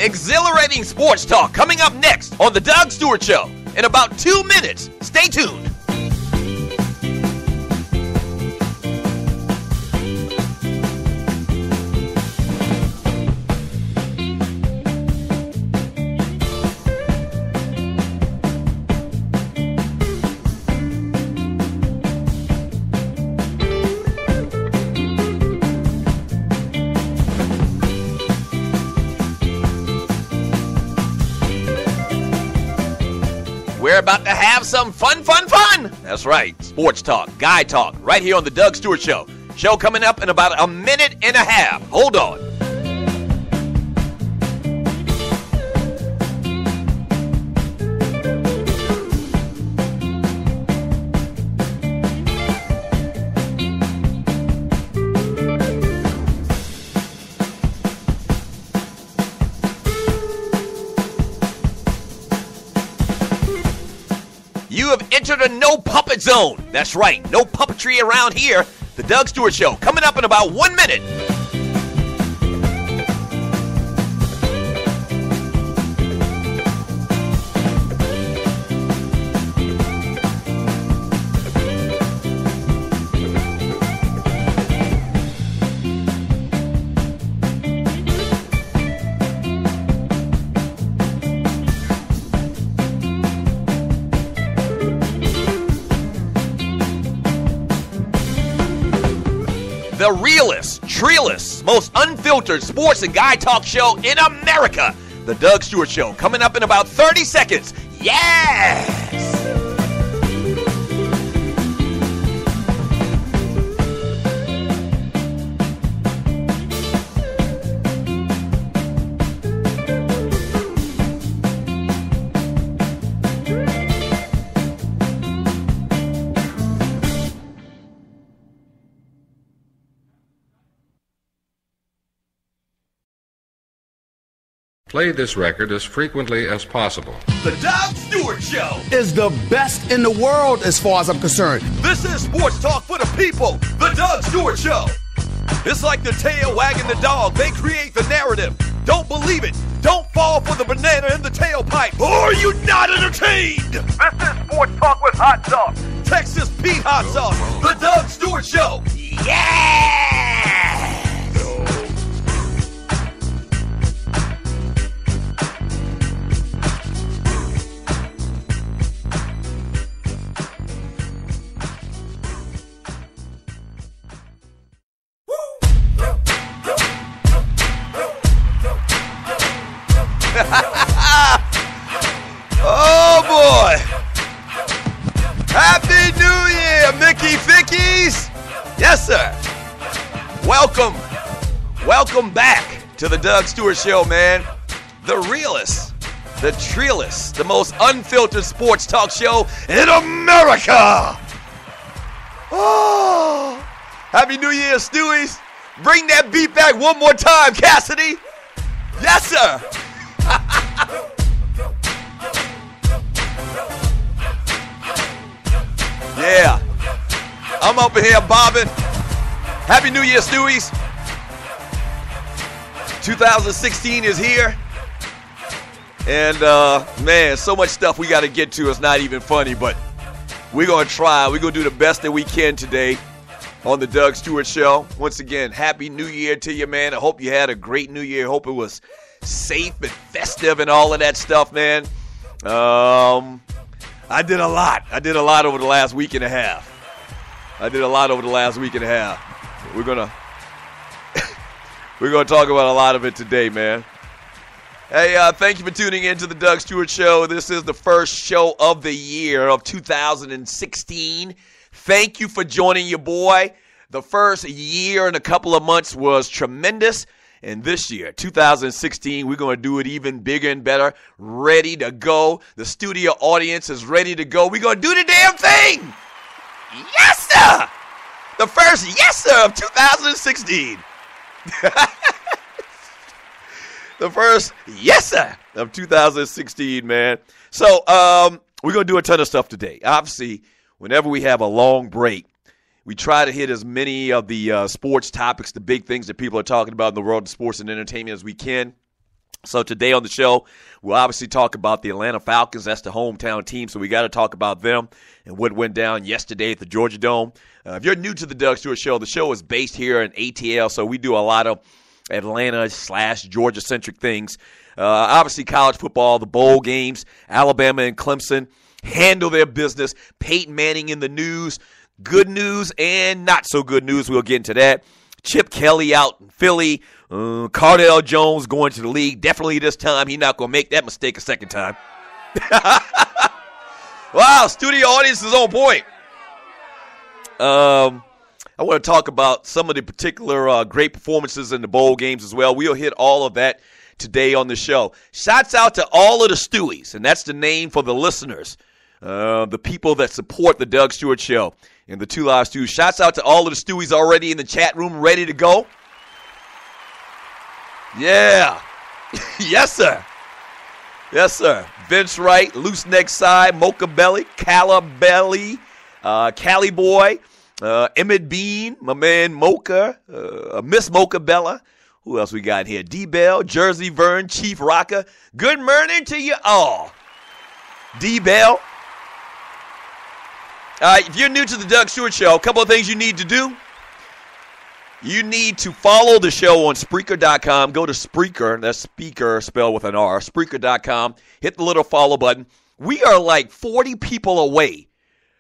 Exhilarating sports talk coming up next on The Doug Stewart Show in about 2 minutes. Stay tuned. We're about to have some fun. That's right. Sports talk, guy talk, right here on The Doug Stewart Show. Show coming up in about a minute and a half. Hold on. You have entered a no puppet zone. That's right, no puppetry around here. The Doug Stewart Show coming up in about 1 minute. The realest, treeless, most unfiltered sports and guy talk show in America. The Doug Stewart Show coming up in about 30 seconds. Yes! Play this record as frequently as possible. The Doug Stewart Show is the best in the world as far as I'm concerned. This is sports talk for the people. The Doug Stewart Show. It's like the tail wagging the dog. They create the narrative. Don't believe it. Don't fall for the banana in the tailpipe. Or are you not entertained? This is sports talk with hot sauce. Texas Pete hot sauce. The Doug Stewart Show. Yeah! Oh boy! Happy New Year, Mickey Fickies! Yes, sir. Welcome back to the Doug Stewart Show, man. The realest, the treeless, the most unfiltered sports talk show in America. Oh! Happy New Year, Stewies! Bring that beat back one more time, Cassidy. Yes, sir. Yeah, I'm up in here bobbing. Happy New Year, Stewies. 2016 is here. And, man, so much stuff we got to get to. It's not even funny, but we're going to try. We're going to do the best that we can today on the Doug Stewart Show. Once again, Happy New Year to you, man. I hope you had a great New Year. Hope it was safe and festive and all of that stuff, man. I did a lot. Over the last week and a half. We're gonna talk about a lot of it today, man. Hey, thank you for tuning in to the Doug Stewart Show. This is the first show of the year of 2016. Thank you for joining your boy. The first year and a couple of months was tremendous. And this year, 2016, we're going to do it even bigger and better. Ready to go. The studio audience is ready to go. We're going to do the damn thing. Yes, sir. The first yes, sir, of 2016. The first yes, sir, of 2016, man. So we're going to do a ton of stuff today. Obviously, whenever we have a long break, we try to hit as many of the sports topics, the big things that people are talking about in the world of sports and entertainment as we can. So today on the show, we'll obviously talk about the Atlanta Falcons. That's the hometown team, so we got to talk about them and what went down yesterday at the Georgia Dome. If you're new to the Doug Stewart Show, the show is based here in ATL, so we do a lot of Atlanta/Georgia-centric things. Obviously, college football, the bowl games, Alabama and Clemson handle their business. Peyton Manning in the news, good news and not so good news. We'll get into that. Chip Kelly out in Philly. Cardell Jones going to the league. Definitely this time he's not going to make that mistake a second time. Wow, studio audience is on point. I want to talk about some of the particular great performances in the bowl games as well. We'll hit all of that today on the show. Shouts out to all of the Stewies, and that's the name for the listeners, the people that support the Doug Stewart Show and the Two Live Stews. Shouts out to all of the Stewies already in the chat room, ready to go. Yeah. Yes, sir. Yes, sir. Vince Wright, Loose Neck Side, Mocha Belly, Calla Belly, Cali Boy, Emmett Bean, my man Mocha, Miss Mocha Bella. Who else we got here? D-Bell, Jersey Vern, Chief Rocker. Good morning to you all. D-Bell. If you're new to the Doug Stewart Show, a couple of things you need to do. You need to follow the show on Spreaker.com. Go to Spreaker, that's speaker spelled with an R, Spreaker.com. Hit the little follow button. We are like 40 people away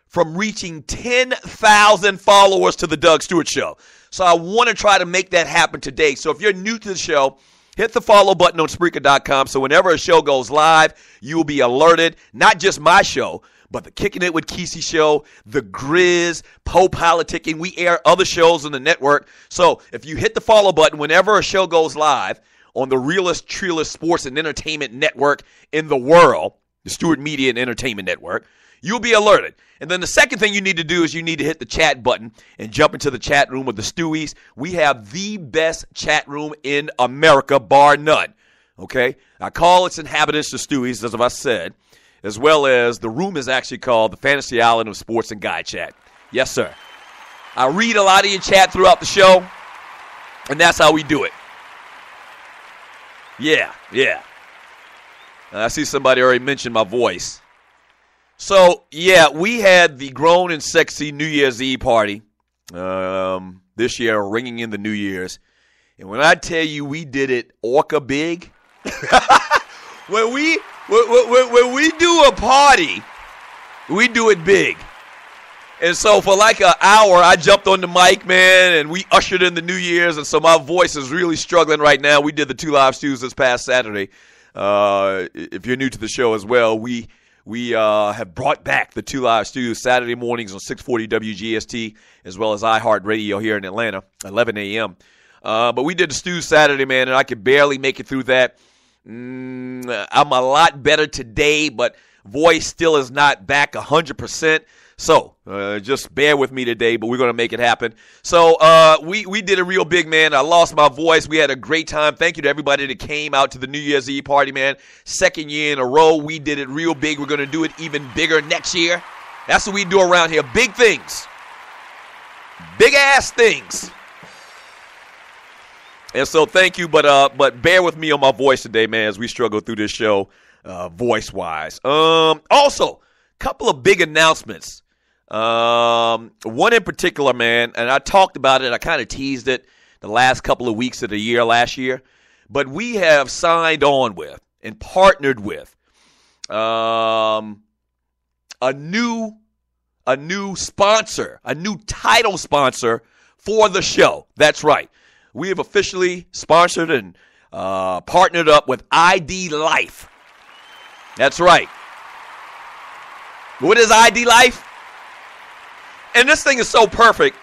from reaching 10,000 followers to the Doug Stewart Show. So I want to try to make that happen today. So if you're new to the show, hit the follow button on Spreaker.com so whenever a show goes live, you will be alerted. Not just my show, but the Kicking It with Kesey show, the Grizz, Poe Politicking. We air other shows on the network. So if you hit the follow button whenever a show goes live on the realest, truest sports and entertainment network in the world, the Stewart Media and Entertainment Network, you'll be alerted. And then the second thing you need to do is you need to hit the chat button and jump into the chat room with the Stewies. We have the best chat room in America, bar none. Okay? I call its inhabitants the Stewies, as I said, as well as the room is actually called the Fantasy Island of Sports and Guy Chat. Yes, sir. I read a lot of your chat throughout the show, and that's how we do it. Yeah. I see somebody already mentioned my voice. So, yeah, we had the Grown and Sexy New Year's Eve party this year, ringing in the New Year's. And when I tell you we did it orca big, when we do a party, we do it big. And so for like an hour, I jumped on the mic, man, and we ushered in the New Year's. And so my voice is really struggling right now. We did the 2 Live Stews this past Saturday. If you're new to the show as well, we have brought back the 2 Live Stews Saturday mornings on 640 WGST, as well as iHeartRadio here in Atlanta, 11 a.m. But we did the Stews Saturday, man, and I could barely make it through that. I'm a lot better today, but voice still is not back 100%. So just bear with me today, but we're going to make it happen. So we did a real big, man. I lost my voice. We had a great time. Thank you to everybody that came out to the New Year's Eve party, man. Second year in a row, we did it real big. We're going to do it even bigger next year. That's what we do around here. Big things. Big-ass things. And so thank you, but bear with me on my voice today, man, as we struggle through this show voice-wise. Also, couple of big announcements. One in particular, man, and I talked about it. I kind of teased it the last couple of weeks of the year last year. But we have signed on with and partnered with a new sponsor, a new title sponsor for the show. That's right. We have officially sponsored and partnered up with ID Life. That's right. What is ID Life? And this thing is so perfect.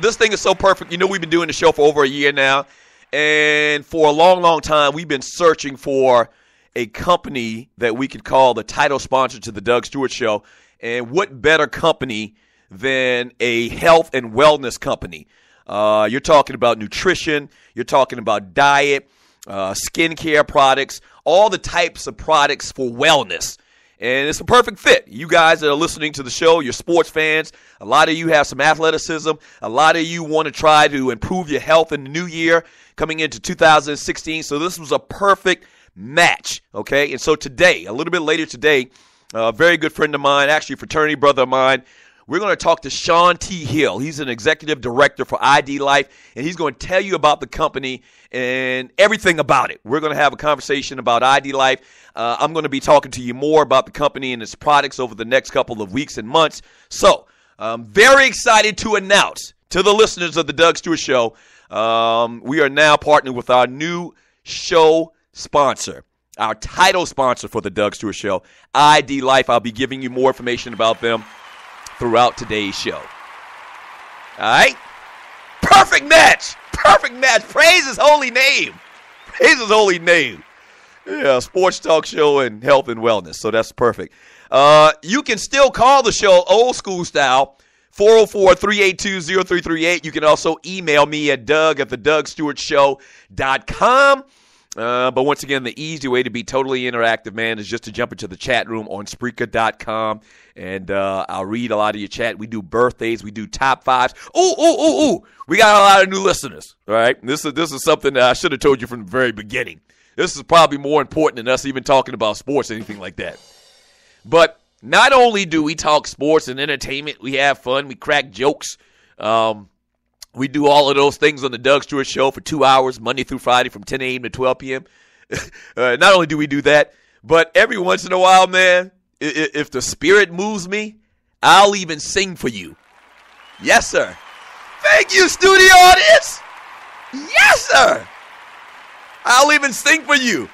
You know, we've been doing the show for over a year now. And for a long, long time, we've been searching for a company that we could call the title sponsor to the Doug Stewart Show. And what better company than a health and wellness company? You're talking about nutrition. You're talking about diet, skincare products, all the types of products for wellness. And it's a perfect fit. You guys that are listening to the show, you're sports fans. A lot of you have some athleticism. A lot of you want to try to improve your health in the new year coming into 2016. So this was a perfect match, okay? And so today, a little bit later today, a very good friend of mine, actually a fraternity brother of mine, we're going to talk to Sean T. Hill. He's an executive director for ID Life, and he's going to tell you about the company and everything about it. We're going to have a conversation about ID Life. I'm going to be talking to you more about the company and its products over the next couple of weeks and months. So I'm very excited to announce to the listeners of the Doug Stewart Show, we are now partnering with our new show sponsor, our title sponsor for the Doug Stewart Show, ID Life. I'll be giving you more information about them throughout today's show. All right? Perfect match. Perfect match. Praise his holy name. Praise his holy name. Yeah, sports talk show and health and wellness. So that's perfect. You can still call the show old school style, 404-382-0338. You can also email me at doug@thedougstewartshow.com. But once again, the easy way to be totally interactive, man, is just to jump into the chat room on Spreaker.com, and I'll read a lot of your chat. We do birthdays. We do top fives. Ooh. We got a lot of new listeners, all right? This is something that I should have told you from the very beginning. This is probably more important than us even talking about sports or anything like that. But not only do we talk sports and entertainment, we have fun, we crack jokes. We do all of those things on the Doug Stewart Show for 2 hours, Monday through Friday from 10 a.m. to 12 p.m. Not only do we do that, but every once in a while, man, if the spirit moves me, I'll even sing for you. Yes, sir. Thank you, studio audience. Yes, sir. I'll even sing for you.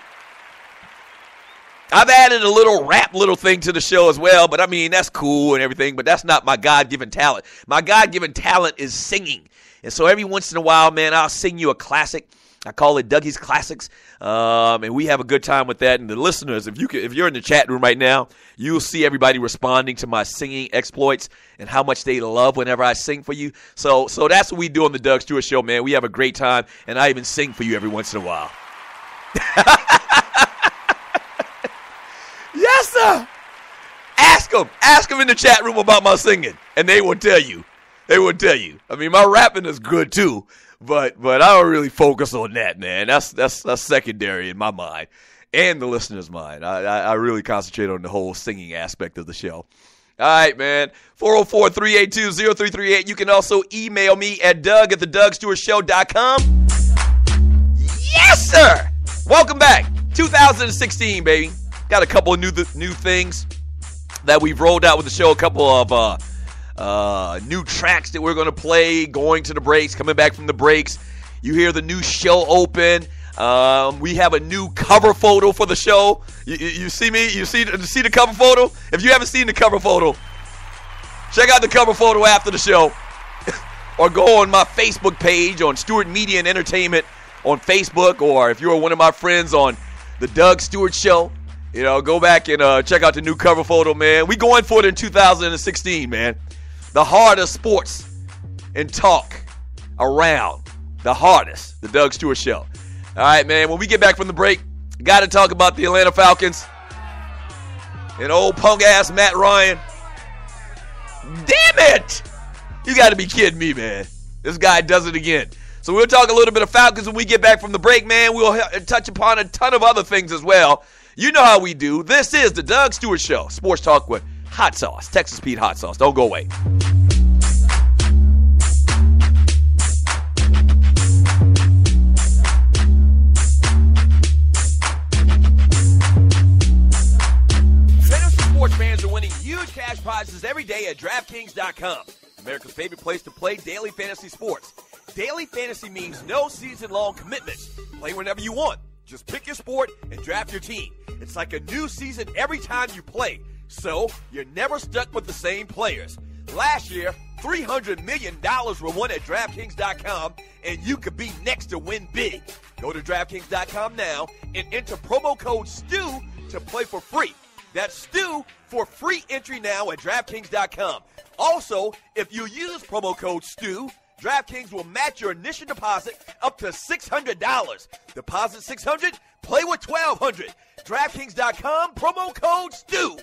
I've added a little rap thing to the show as well, but I mean, that's cool and everything, but that's not my God-given talent. My God-given talent is singing. And so every once in a while, man, I'll sing you a classic. I call it Dougie's Classics, and we have a good time with that. And the listeners, if you're in the chat room right now, you'll see everybody responding to my singing exploits and how much they love whenever I sing for you. So that's what we do on the Doug Stewart Show, man. We have a great time, and I even sing for you every once in a while. Yes, sir. Ask them in the chat room about my singing, and they will tell you. They will tell you. I mean, my rapping is good too, but I don't really focus on that, man. That's secondary in my mind and the listener's mind. I really concentrate on the whole singing aspect of the show. All right, man. 404-382-0338. You can also email me at doug@thedougstewartshow.com. Yes, sir. Welcome back. 2016, baby. Got a couple of new things that we've rolled out with the show. A couple of new tracks that we're going to play going to the breaks, coming back from the breaks. You hear the new show open. We have a new cover photo for the show. You see me? You see the cover photo? If you haven't seen the cover photo, check out the cover photo after the show. Or go on my Facebook page on Stewart Media and Entertainment on Facebook. Or if you're one of my friends on the Doug Stewart Show, go back and check out the new cover photo, man. We going for it in 2016, man. The heart of sports and talk around. The hardest. The Doug Stewart Show. All right, man. When we get back from the break, got to talk about the Atlanta Falcons and old punk-ass Matt Ryan. Damn it! You got to be kidding me, man. This guy does it again. So we'll talk a little bit of Falcons when we get back from the break, man. We'll touch upon a ton of other things as well. You know how we do. This is the Doug Stewart Show. Sports talk with hot sauce. Texas Pete hot sauce. Don't go away. Fantasy sports fans are winning huge cash prizes every day at DraftKings.com. America's favorite place to play daily fantasy sports. Daily fantasy means no season-long commitments. Play whenever you want. Just pick your sport and draft your team. It's like a new season every time you play, so you're never stuck with the same players. Last year, $300 million were won at DraftKings.com, and you could be next to win big. Go to DraftKings.com now and enter promo code STEW to play for free. That's STEW for free entry now at DraftKings.com. Also, if you use promo code STEW, DraftKings will match your initial deposit up to $600. Deposit $600, play with $1,200. DraftKings.com, promo code STU.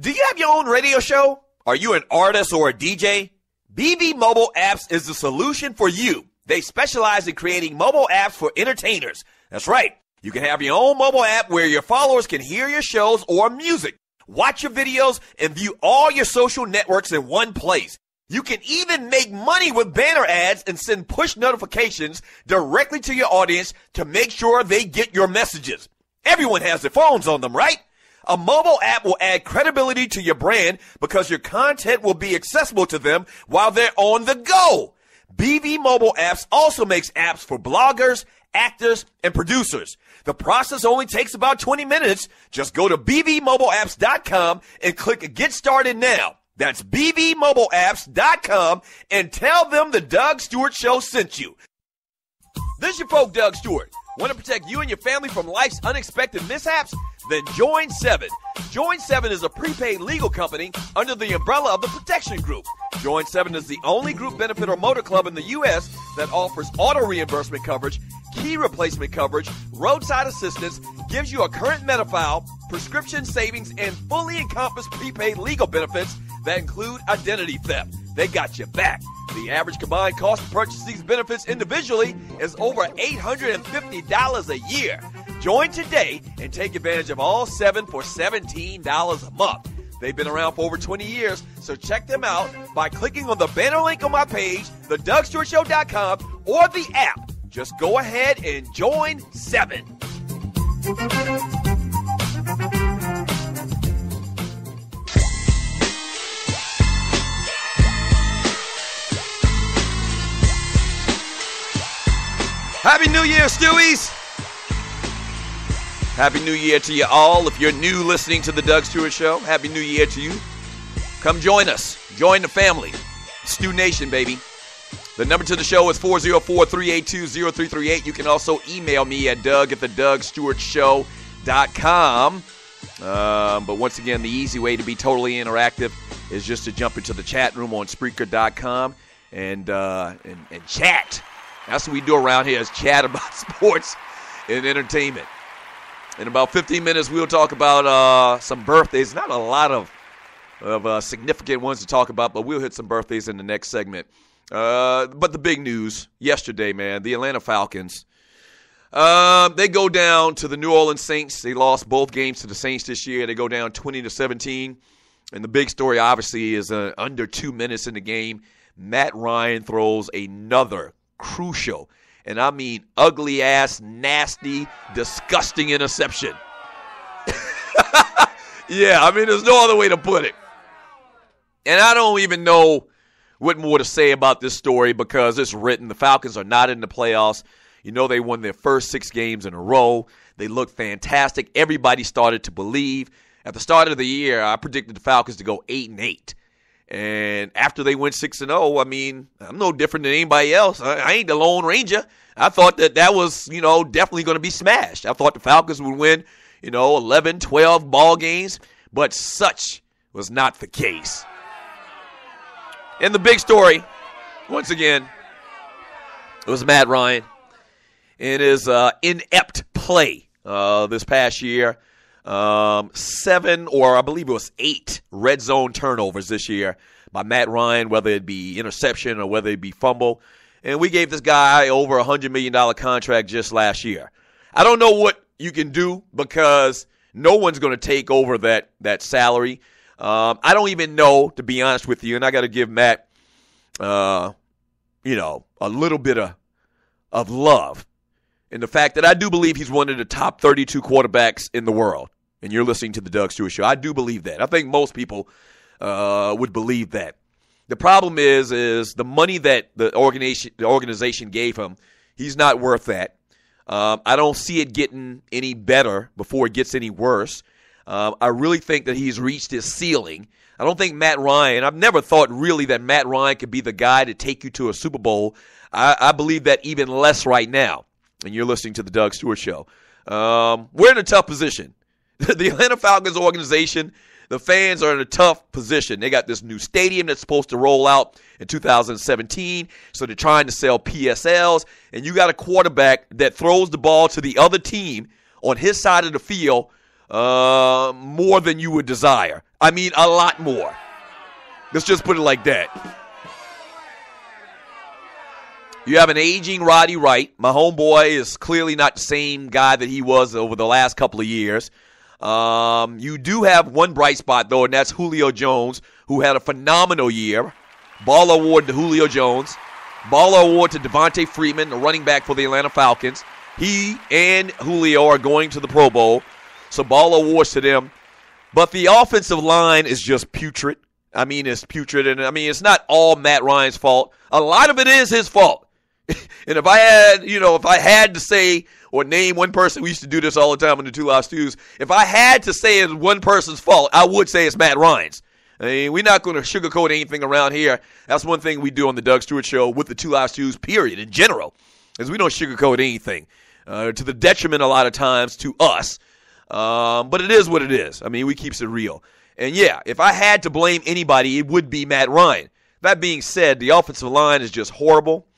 Do you have your own radio show? Are you an artist or a DJ? BB Mobile Apps is the solution for you. They specialize in creating mobile apps for entertainers. That's right. You can have your own mobile app where your followers can hear your shows or music, watch your videos, and view all your social networks in one place. You can even make money with banner ads and send push notifications directly to your audience to make sure they get your messages. Everyone has their phones on them, right? A mobile app will add credibility to your brand because your content will be accessible to them while they're on the go. BB Mobile Apps also makes apps for bloggers, actors, and producers. The process only takes about 20 minutes. Just go to bbmobileapps.com and click Get Started Now. That's bbmobileapps.com and tell them the Doug Stewart Show sent you. This is your folk, Doug Stewart. Want to protect you and your family from life's unexpected mishaps? Then join 7. Join 7 is a prepaid legal company under the umbrella of the Protection Group. Join 7 is the only group benefit or motor club in the U.S. that offers auto reimbursement coverage, key replacement coverage, roadside assistance, gives you a current Medi-file, prescription savings, and fully encompassed prepaid legal benefits that include identity theft. They got your back. The average combined cost to purchase these benefits individually is over $850 a year. Join today and take advantage of all 7 for $17 a month. They've been around for over 20 years, so check them out by clicking on the banner link on my page, thedougstewartshow.com, or the app. Just go ahead and join 7. Happy New Year, Stewies! Happy New Year to you all. If you're new listening to the Doug Stewart Show, Happy New Year to you. Come join us. Join the family. Stew Nation, baby. The number to the show is 404-382-0338. You can also email me at doug@thedougstewartshow.com. But once again, the easy way to be totally interactive is just to jump into the chat room on Spreaker.com and chat. That's what we do around here, is chat about sports and entertainment. In about 15 minutes, we'll talk about some birthdays. Not a lot of significant ones to talk about, but we'll hit some birthdays in the next segment. But the big news yesterday, man, the Atlanta Falcons, they go down to the New Orleans Saints. They lost both games to the Saints this year. They go down 20-17. And the big story, obviously, is under 2 minutes in the game, Matt Ryan throws another crucial, and I mean ugly-ass, nasty, disgusting interception. Yeah, I mean, there's no other way to put it. And I don't even know what more to say about this story because it's written. The Falcons are not in the playoffs. You know, they won their first 6 games in a row. They look fantastic. Everybody started to believe. At the start of the year, I predicted the Falcons to go 8-8. And after they went 6-0, I mean, I'm no different than anybody else. I ain't the Lone Ranger. I thought that was, definitely going to be smashed. I thought the Falcons would win, 11, 12 ball games. But such was not the case. And the big story, once again, it was Matt Ryan and his inept play this past year. 7 or I believe it was 8 red zone turnovers this year by Matt Ryan, whether it be interception or whether it be fumble. And we gave this guy over a $100 million contract just last year. I don't know what you can do because no one's going to take over that salary. I don't even know, to be honest with you, and I got to give Matt, a little bit of love. And the fact that I do believe he's one of the top 32 quarterbacks in the world. And you're listening to the Doug Stewart Show. I do believe that. I think most people would believe that. The problem is the money that the organization gave him, he's not worth that. I don't see it getting any better before it gets any worse. I really think that he's reached his ceiling. I don't think Matt Ryan, I've never thought really that Matt Ryan could be the guy to take you to a Super Bowl. I believe that even less right now. And you're listening to the Doug Stewart Show. We're in a tough position. The Atlanta Falcons organization, the fans are in a tough position. They got this new stadium that's supposed to roll out in 2017, so they're trying to sell PSLs, and you got a quarterback that throws the ball to the other team on his side of the field more than you would desire. I mean, a lot more. Let's just put it like that. You have an aging Roddy Wright. My homeboy is clearly not the same guy that he was over the last couple of years. You do have one bright spot, though, and that's Julio Jones, who had a phenomenal year. Ball award to Julio Jones. Ball award to Devontae Freeman, the running back for the Atlanta Falcons. He and Julio are going to the Pro Bowl, so ball awards to them. But the offensive line is just putrid. I mean, it's putrid, and I mean, it's not all Matt Ryan's fault. A lot of it is his fault. And if I had to say or name one person, we used to do this all the time in the Two Live Stews. If I had to say it's one person's fault, I would say it's Matt Ryan's. I mean, we're not going to sugarcoat anything around here. That's one thing we do on the Doug Stewart Show with the Two Live Stews, period, in general, is we don't sugarcoat anything to the detriment a lot of times to us. But it is what it is. I mean, we keeps it real. And, yeah, if I had to blame anybody, it would be Matt Ryan. That being said, the offensive line is just horrible.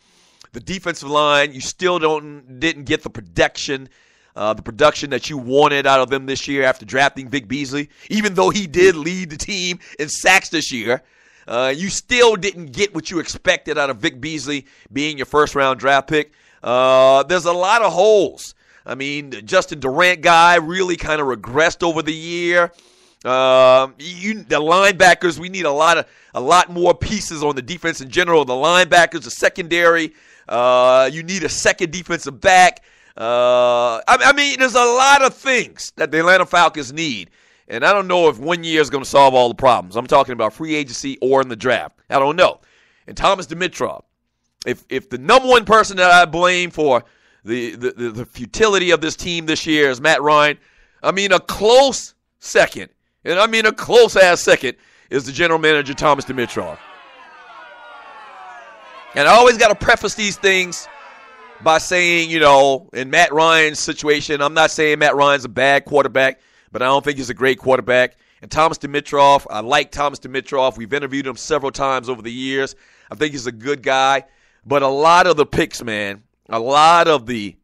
The defensive line, you still didn't get the production that you wanted out of them this year after drafting Vic Beasley. Even though he did lead the team in sacks this year, you still didn't get what you expected out of Vic Beasley being your first-round draft pick. There's a lot of holes. I mean, the Justin Durant guy really kind of regressed over the year. The linebackers, we need a lot more pieces on the defense in general. The linebackers, the secondary. You need a second defensive back. I mean, there's a lot of things that the Atlanta Falcons need. And I don't know if 1 year is going to solve all the problems. I'm talking about free agency or in the draft. I don't know. And Thomas Dimitrov, if the number one person that I blame for the futility of this team this year is Matt Ryan, I mean, a close second, and I mean a close-ass second, is the general manager, Thomas Dimitrov. And I always got to preface these things by saying, in Matt Ryan's situation, I'm not saying Matt Ryan's a bad quarterback, but I don't think he's a great quarterback. And Thomas Dimitrov, I like Thomas Dimitrov. We've interviewed him several times over the years. I think he's a good guy. But a lot of the picks, man, a lot of the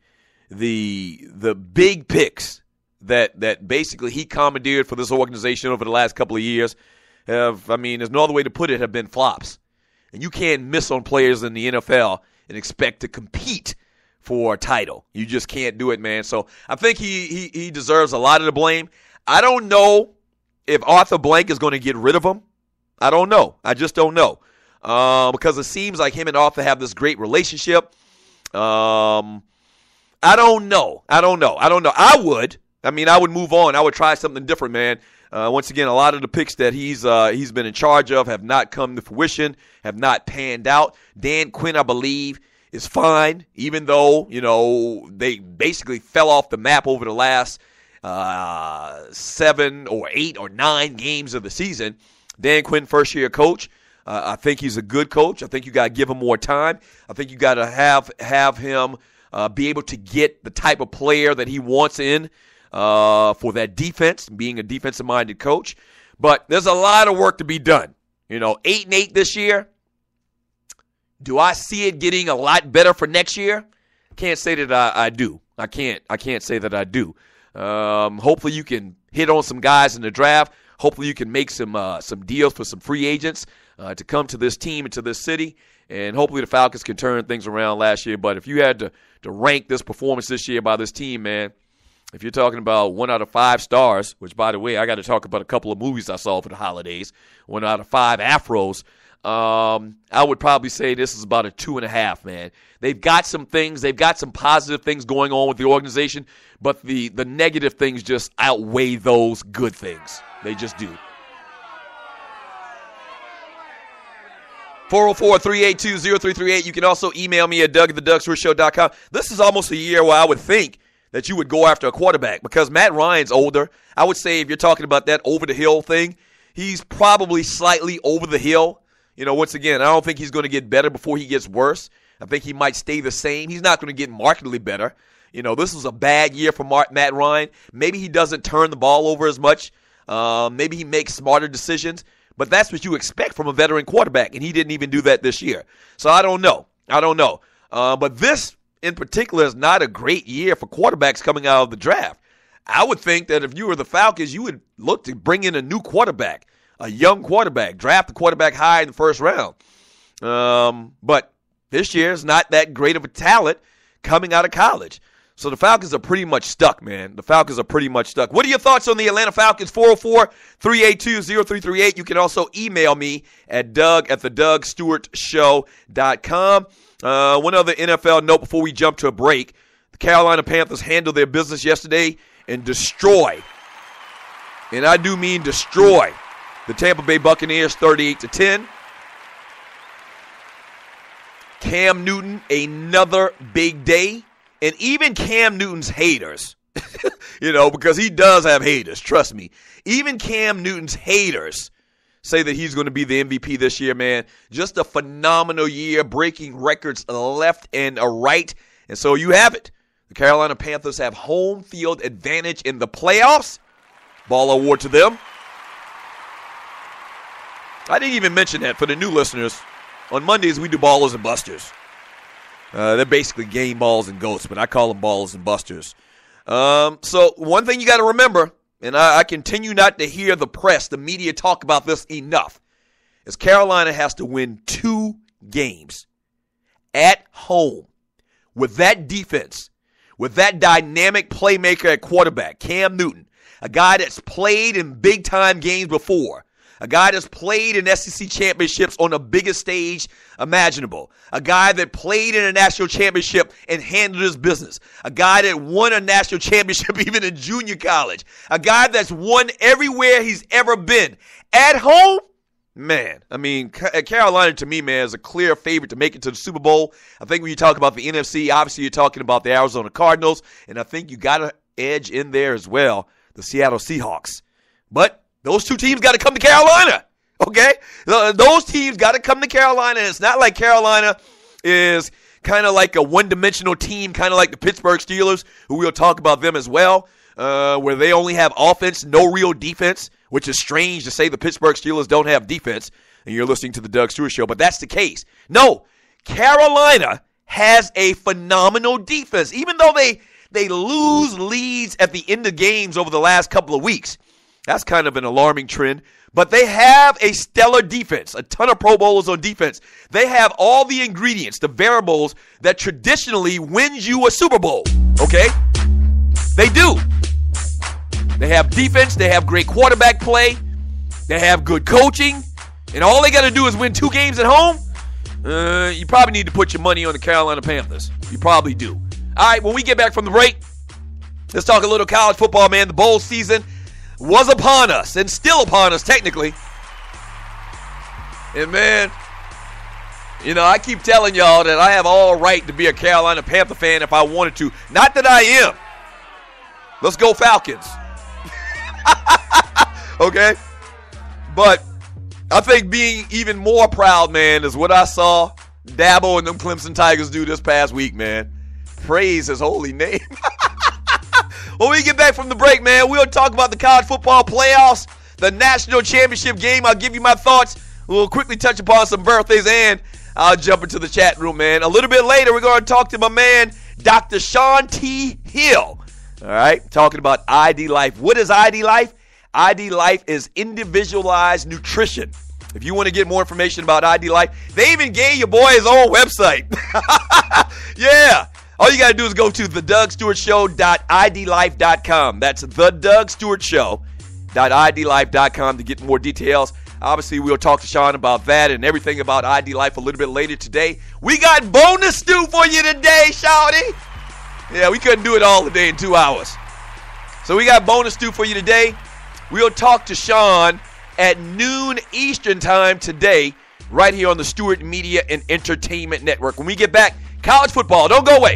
big picks that basically he commandeered for this organization over the last couple of years there's no other way to put it, have been flops. And you can't miss on players in the NFL and expect to compete for a title. You just can't do it, man. So I think he deserves a lot of the blame. I don't know if Arthur Blank is going to get rid of him. I don't know. I just don't know. Because it seems like him and Arthur have this great relationship. I don't know. I would move on. I would try something different, man. Once again, a lot of the picks that he's been in charge of have not come to fruition, have not panned out. Dan Quinn, I believe, is fine, even though, they basically fell off the map over the last 7 or 8 or 9 games of the season. Dan Quinn, first-year coach. I think he's a good coach. I think you got to give him more time. I think you got to have him be able to get the type of player that he wants in for that defense, being a defensive-minded coach. But there's a lot of work to be done. 8-8 this year. Do I see it getting a lot better for next year? Can't say that I do. I can't say that I do. Hopefully you can hit on some guys in the draft. Hopefully you can make some deals for some free agents to come to this team and to this city. And hopefully the Falcons can turn things around last year. But if you had to rank this performance this year by this team, man, if you're talking about 1 out of 5 stars, which, by the way, I got to talk about a couple of movies I saw for the holidays, 1 out of 5 afros, I would probably say this is about a 2.5, man. They've got some things. They've got some positive things going on with the organization, but the negative things just outweigh those good things. They just do. 404-382-0338. You can also email me at doug@thedougshow.com. This is almost a year where I would think that you would go after a quarterback because Matt Ryan's older. I would say if you're talking about that over-the-hill thing, he's probably slightly over the hill. Once again, I don't think he's going to get better before he gets worse. I think he might stay the same. He's not going to get markedly better. This was a bad year for Matt Ryan. Maybe he doesn't turn the ball over as much Maybe he makes smarter decisions, but that's what you expect from a veteran quarterback, and he didn't even do that this year. So I don't know. But this in particular is not a great year for quarterbacks coming out of the draft. I would think that if you were the Falcons, you would look to bring in a new quarterback, a young quarterback, draft the quarterback high in the first round. But this year is not that great of a talent coming out of college. So the Falcons are pretty much stuck, man. The Falcons are pretty much stuck. What are your thoughts on the Atlanta Falcons? 404-382-0338. You can also email me at doug@thedougstewartshow.com. One other NFL note before we jump to a break. The Carolina Panthers handled their business yesterday and destroyed, and I do mean destroy, the Tampa Bay Buccaneers 38-10. Cam Newton, another big day. And even Cam Newton's haters, because he does have haters, trust me. Even Cam Newton's haters say that he's going to be the MVP this year, man. Just a phenomenal year, breaking records left and right. And so you have it. The Carolina Panthers have home field advantage in the playoffs. Ball award to them. I didn't even mention that for the new listeners. On Mondays, we do ballers and busters. They're basically game balls and goats, but I call them ballers and busters. So one thing you got to remember, and I continue not to hear the press, the media talk about this enough, is Carolina has to win 2 games at home with that defense, with that dynamic playmaker at quarterback, Cam Newton, a guy that's played in big-time games before, a guy that's played in SEC championships on the biggest stage imaginable. A guy that played in a national championship and handled his business. A guy that won a national championship even in junior college. A guy that's won everywhere he's ever been. At home, man, I mean, Carolina to me, man, is a clear favorite to make it to the Super Bowl. I think when you talk about the NFC, obviously you're talking about the Arizona Cardinals. And I think you got an edge in there as well, the Seattle Seahawks. But those 2 teams got to come to Carolina, okay? Those teams got to come to Carolina. And it's not like Carolina is kind of like a one-dimensional team, kind of like the Pittsburgh Steelers, who we'll talk about them as well, where they only have offense, no real defense, which is strange to say the Pittsburgh Steelers don't have defense, and you're listening to the Doug Stewart Show, but that's the case. No, Carolina has a phenomenal defense, even though they lose leads at the end of games over the last couple of weeks. That's kind of an alarming trend. But they have a stellar defense, a ton of Pro Bowlers on defense. They have all the ingredients, the variables that traditionally wins you a Super Bowl, okay? They do. They have defense. They have great quarterback play. They have good coaching. And all they got to do is win 2 games at home. You probably need to put your money on the Carolina Panthers. You probably do. All right, when we get back from the break, let's talk a little college football, man. The bowl season was upon us, and still upon us, technically. And, man, I keep telling y'all that I have all right to be a Carolina Panther fan if I wanted to. Not that I am. Let's go Falcons. Okay? But I think being even more proud, man, is what I saw Dabo and them Clemson Tigers do this past week, man. Praise his holy name. When we get back from the break, man, we'll talk about the college football playoffs, the national championship game. I'll give you my thoughts. We'll quickly touch upon some birthdays, and I'll jump into the chat room, man. A little bit later, we're going to talk to my man, Dr. Sean T. Hill. All right, talking about ID Life. What is ID Life? ID Life is individualized nutrition. If you want to get more information about ID Life, they even gave your boy his own website. Yeah. All you got to do is go to thedougstewartshow.idlife.com. That's thedougstewartshow.idlife.com to get more details. Obviously, we'll talk to Sean about that and everything about ID Life a little bit later today. We got bonus stew for you today, Shawty. Yeah, we couldn't do it all today in 2 hours. So we got bonus stew for you today. We'll talk to Sean at noon Eastern time today, right here on the Stewart Media and Entertainment Network. When we get back, college football. Don't go away.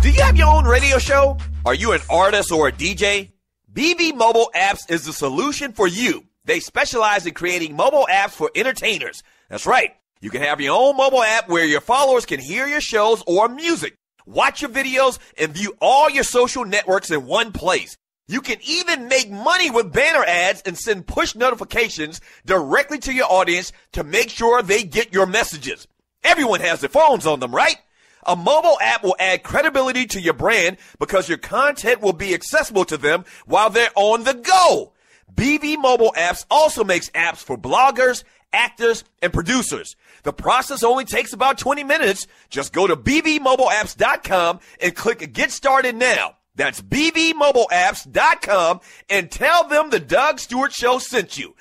Do you have your own radio show? Are you an artist or a DJ? BB Mobile Apps is the solution for you. They specialize in creating mobile apps for entertainers. That's right. You can have your own mobile app where your followers can hear your shows or music. watch your videos, and view all your social networks in one place. You can even make money with banner ads and send push notifications directly to your audience to make sure they get your messages. Everyone has their phones on them, right? A mobile app will add credibility to your brand because your content will be accessible to them while they're on the go. BV Mobile Apps also makes apps for bloggers, actors, and producers. The process only takes about 20 minutes. Just go to bvmobileapps.com and click Get Started Now. That's bvmobileapps.com and tell them the Doug Stewart Show sent you.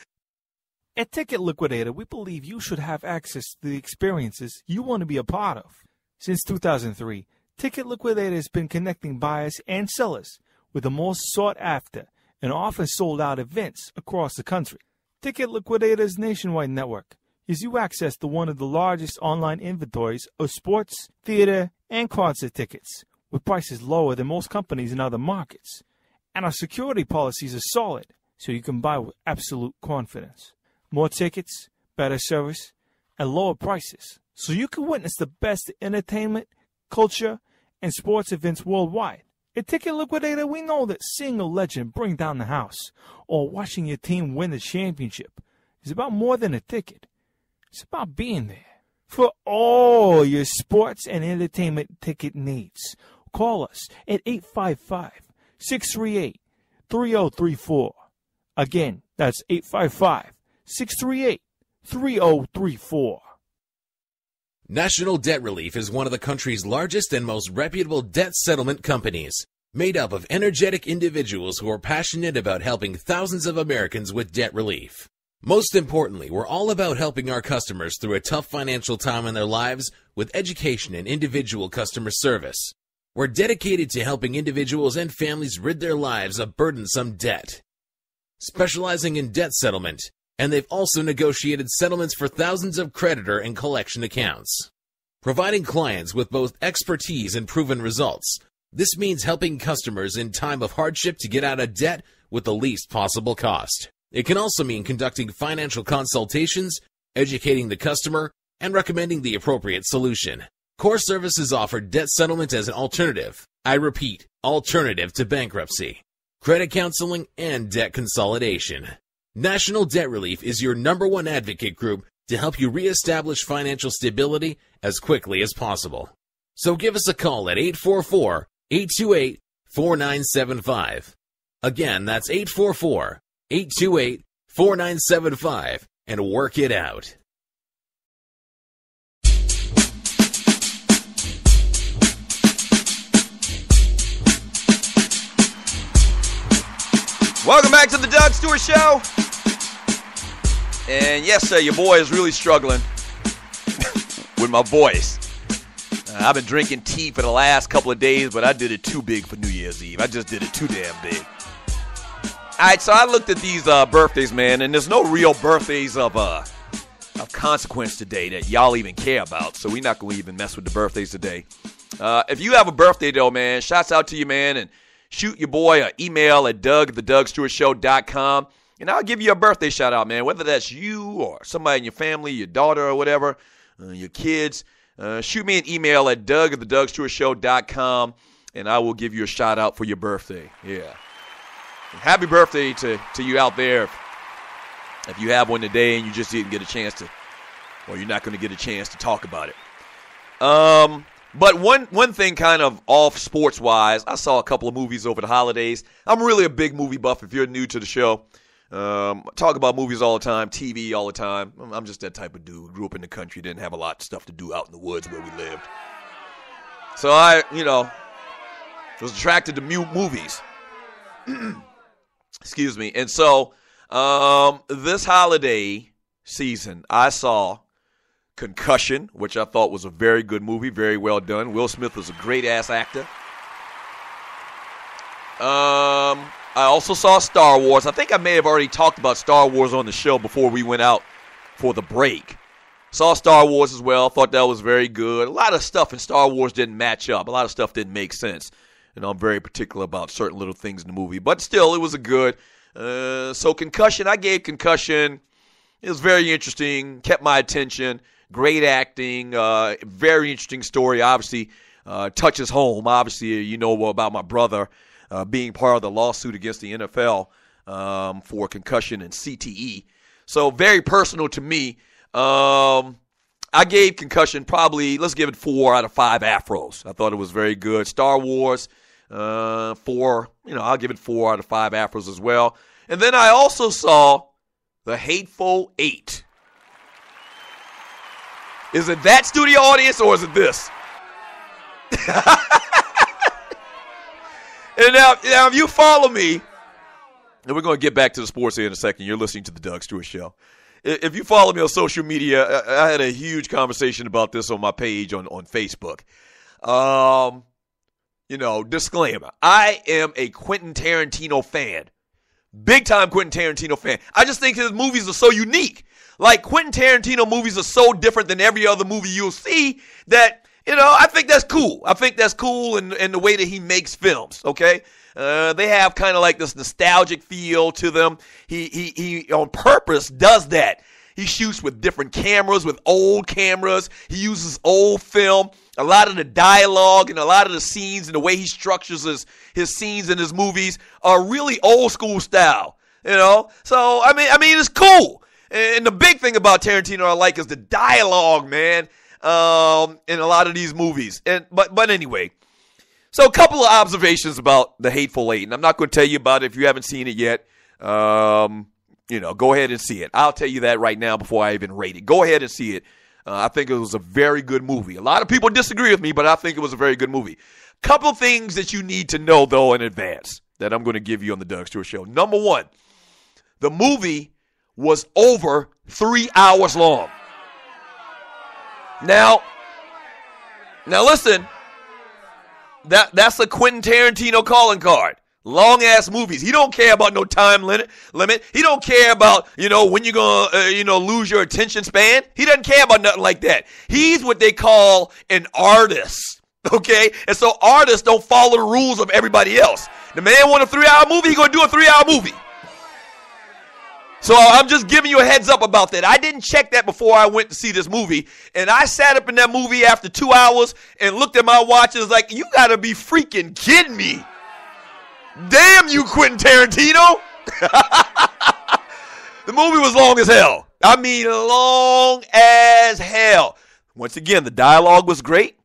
At Ticket Liquidator, we believe you should have access to the experiences you want to be a part of. Since 2003, Ticket Liquidator has been connecting buyers and sellers with the most sought-after and often sold-out events across the country. Ticket Liquidator's nationwide network gives you access to one of the largest online inventories of sports, theater, and concert tickets, with prices lower than most companies in other markets. And our security policies are solid, so you can buy with absolute confidence. More tickets, better service, and lower prices, so you can witness the best entertainment, culture, and sports events worldwide. At Ticket Liquidator, we know that seeing a legend bring down the house or watching your team win the championship is about more than a ticket. It's about being there. For all your sports and entertainment ticket needs, call us at 855-638-3034. Again, that's 855-638-3034. National Debt Relief is one of the country's largest and most reputable debt settlement companies, made up of energetic individuals who are passionate about helping thousands of Americans with debt relief. Most importantly, we're all about helping our customers through a tough financial time in their lives with education and individual customer service. We're dedicated to helping individuals and families rid their lives of burdensome debt, specializing in debt settlement, and they've also negotiated settlements for thousands of creditor and collection accounts. Providing clients with both expertise and proven results, this means helping customers in time of hardship to get out of debt with the least possible cost. It can also mean conducting financial consultations, educating the customer, and recommending the appropriate solution. Core Services offer debt settlement as an alternative. I repeat, alternative to bankruptcy, credit counseling, and debt consolidation. National Debt Relief is your #1 advocate group to help you reestablish financial stability as quickly as possible. So give us a call at 844-828-4975. Again, that's 844-828-4975, and work it out. Welcome back to the Doug Stewart Show. And yes, sir, your boy is really struggling with my voice. I've been drinking tea for the last couple of days, but I did it too big for New Year's Eve. I just did it too damn big. All right, so I looked at these birthdays, man, and there's no real birthdays of consequence today that y'all even care about, so we're not going to even mess with the birthdays today. If you have a birthday, though, man, shouts out to you, man, and shoot your boy an email at doug@thedugstewartshow.com, and I'll give you a birthday shout out, man, whether that's you or somebody in your family, your daughter or whatever, your kids. Shoot me an email at doug@thedugstewartshow.com, and I will give you a shout out for your birthday. Yeah. And happy birthday to you out there. If you have one today and you just didn't get a chance to, or you're not going to get a chance to talk about it. But one thing kind of off sports-wise, I saw a couple of movies over the holidays. I'm really a big movie buff if you're new to the show. I talk about movies all the time, TV all the time. I'm just that type of dude. Grew up in the country, didn't have a lot of stuff to do out in the woods where we lived. So I, was attracted to movies. Excuse me. And so this holiday season, I saw Concussion, which I thought was a very good movie, very well done. Will Smith was a great-ass actor. I also saw Star Wars. I think I may have already talked about Star Wars on the show before we went out for the break. Saw Star Wars as well. Thought that was very good. A lot of stuff in Star Wars didn't match up. A lot of stuff didn't make sense. And I'm very particular about certain little things in the movie. But still, it was a good. So Concussion, I gave Concussion. It was very interesting. Kept my attention. Great acting. Very interesting story. Obviously, touches home. Obviously, you know about my brother being part of the lawsuit against the NFL for concussion and CTE. So very personal to me. I gave Concussion probably, let's give it 4 out of 5 afros. I thought it was very good. Star Wars, 4, I'll give it 4 out of 5 afros as well. And then I also saw The Hateful Eight. Is it that studio audience or is it this? And now if you follow me, and we're going to get back to the sports here in a second. You're listening to the Doug Stewart Show. If you follow me on social media, I had a huge conversation about this on my page on Facebook. Disclaimer. I am a Quentin Tarantino fan. Big time Quentin Tarantino fan. I just think his movies are so unique. Like, Quentin Tarantino movies are so different than every other movie you'll see that, I think that's cool. I think that's cool in the way that he makes films, okay? They have kind of like this nostalgic feel to them. He on purpose does that. He shoots with different cameras, with old cameras. He uses old film. A lot of the dialogue and a lot of the scenes and the way he structures his scenes in his movies are really old school style, So, I mean, it's cool. And the big thing about Tarantino I like is the dialogue, man, in a lot of these movies. But anyway, so a couple of observations about The Hateful Eight. And I'm not going to tell you about it if you haven't seen it yet. Go ahead and see it. I'll tell you that right now before I even rate it. Go ahead and see it. I think it was a very good movie. A lot of people disagree with me, but I think it was a very good movie. Couple things that you need to know, though, in advance that I'm going to give you on the Doug Stewart Show. Number one, the movie was over 3 hours long. Now listen, that's a Quentin Tarantino calling card. Long-ass movies. He don't care about no time limit. He don't care about, when you're going to, lose your attention span. He doesn't care about nothing like that. He's what they call an artist, okay? And so artists don't follow the rules of everybody else. The man want a 3-hour movie, he's going to do a 3-hour movie. So I'm just giving you a heads up about that. I didn't check that before I went to see this movie. And I sat up in that movie after 2 hours and looked at my watch and was like, you got to be freaking kidding me. Damn you, Quentin Tarantino. The movie was long as hell. I mean, long as hell. Once again, the dialogue was great.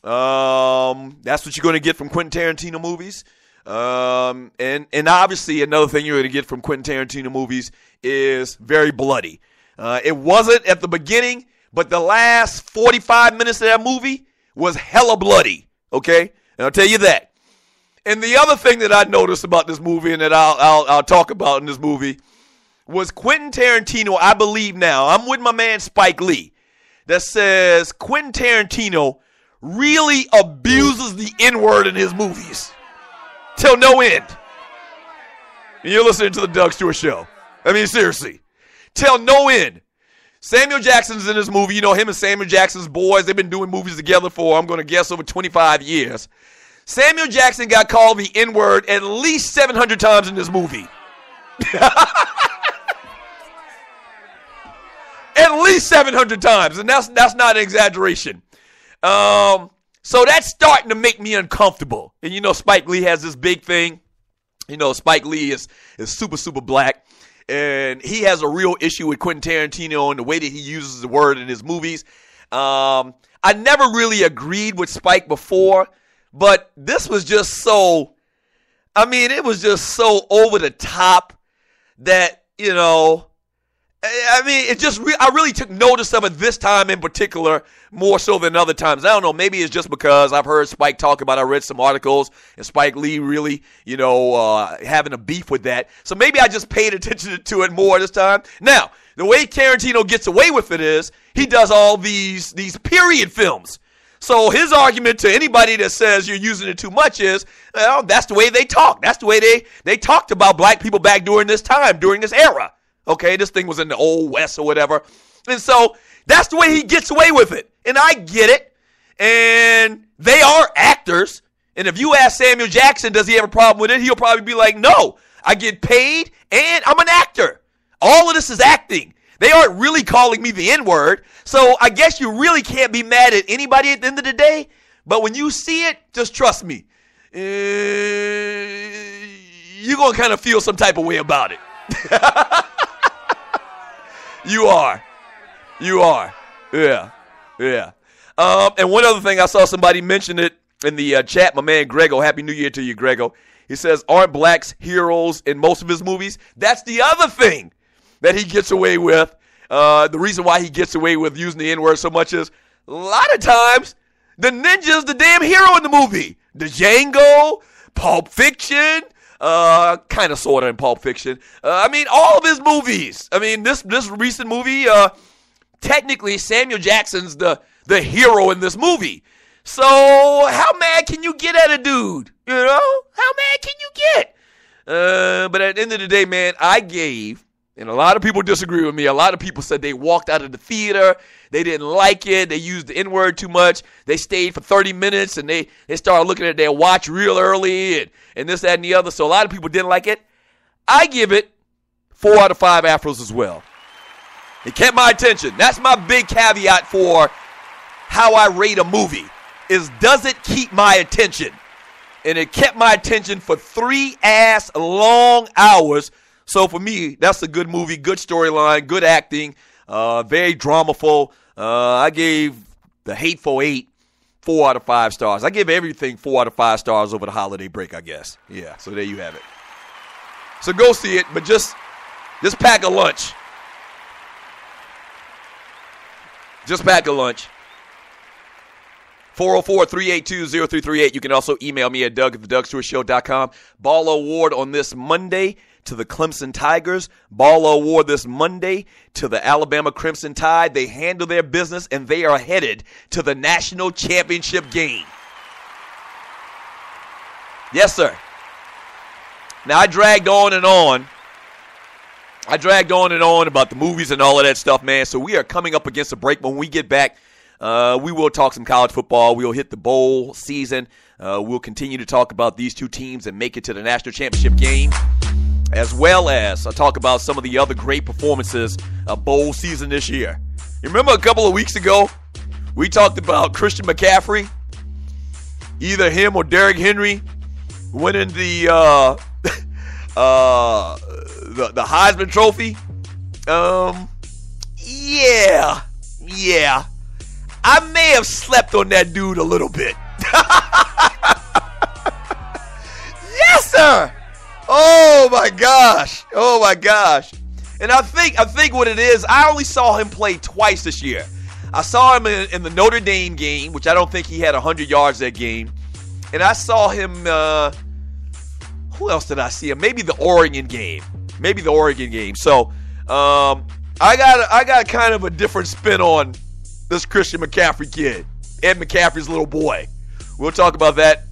That's what you're going to get from Quentin Tarantino movies. And obviously another thing you're going to get from Quentin Tarantino movies is very bloody. It wasn't at the beginning, but the last 45 minutes of that movie was hella bloody. Okay? And I'll tell you that. And the other thing that I noticed about this movie and that I'll talk about in this movie was Quentin Tarantino, I believe now, I'm with my man Spike Lee, that says Quentin Tarantino really abuses the N-word in his movies. Till no end. And you're listening to the Doug Stewart Show. I mean, seriously. Till no end. Samuel Jackson's in this movie. Him and Samuel Jackson's boys, they've been doing movies together for, I'm going to guess, over 25 years. Samuel Jackson got called the N-word at least 700 times in this movie. At least 700 times, and that's not an exaggeration. So that's starting to make me uncomfortable. And Spike Lee has this big thing. Spike Lee is super, super black. And he has a real issue with Quentin Tarantino and the way that he uses the word in his movies. I never really agreed with Spike before. But this was just so, it was just so over the top that, I really took notice of it this time in particular, more so than other times. I don't know, maybe it's just because I've heard Spike talk about, I read some articles, and Spike Lee really, having a beef with that. So maybe I just paid attention to it more this time. Now, the way Tarantino gets away with it is, he does all these period films. So his argument to anybody that says you're using it too much is, well, that's the way they talk. That's the way they talked about black people back during this time, during this era. Okay, this thing was in the Old West or whatever. And so that's the way he gets away with it. And I get it. And they are actors. And if you ask Samuel Jackson, does he have a problem with it? He'll probably be like, no, I get paid and I'm an actor. All of this is acting. They aren't really calling me the N-word, so I guess you really can't be mad at anybody at the end of the day But when you see it, just trust me. You're going to kind of feel some type of way about it. You are. Yeah. And one other thing, I saw somebody mention it in the chat, my man Grego. Happy New Year to you, Grego. He says, aren't blacks heroes in most of his movies? That's the other thing that he gets away with. The reason why he gets away with using the N-word so much is a lot of times the ninja's the damn hero in the movie. The Django, Pulp Fiction, kind of sort of in Pulp Fiction. All of his movies. This recent movie, technically Samuel Jackson's the hero in this movie. So how mad can you get at a dude? You know? How mad can you get? But at the end of the day, man, I gave, and a lot of people disagree with me. A lot of people said they walked out of the theater. They didn't like it. They used the N-word too much. They stayed for 30 minutes, and they started looking at their watch real early and this, that, and the other. So a lot of people didn't like it. I give it 4 out of 5 afros as well. It kept my attention. That's my big caveat for how I rate a movie, is does it keep my attention? And it kept my attention for 3 long hours. So for me, that's a good movie, good storyline, good acting, very dramaful. I gave The Hateful Eight 4 out of 5 stars. I give everything 4 out of 5 stars over the holiday break, I guess. Yeah, so there you have it. So go see it, but just pack a lunch. Just pack a lunch. 404-382-0338. You can also email me at Doug@thedougsstewartshow.com. Ball award on this Monday to the Clemson Tigers. Ball award this Monday to the Alabama Crimson Tide. They handle their business, and they are headed to the national championship game. Yes, sir. Now, I dragged on and on about the movies and all of that stuff, man. So we are coming up against a break. When we get back, we will talk some college football. We'll hit the bowl season. We'll continue to talk about these two teams and make it to the national championship game, as well as I'll talk about some of the other great performances of bowl season this year. You remember a couple of weeks ago, we talked about Christian McCaffrey, either him or Derrick Henry winning the Heisman Trophy. Yeah. I may have slept on that dude a little bit. Yes, sir. Oh my gosh. And I think what it is, I only saw him play twice this year. I saw him in the Notre Dame game, which I don't think he had 100 yards that game. And I saw him, who else did I see him? Maybe the Oregon game. So I got kind of a different spin on this Christian McCaffrey kid, Ed McCaffrey's little boy. We'll talk about that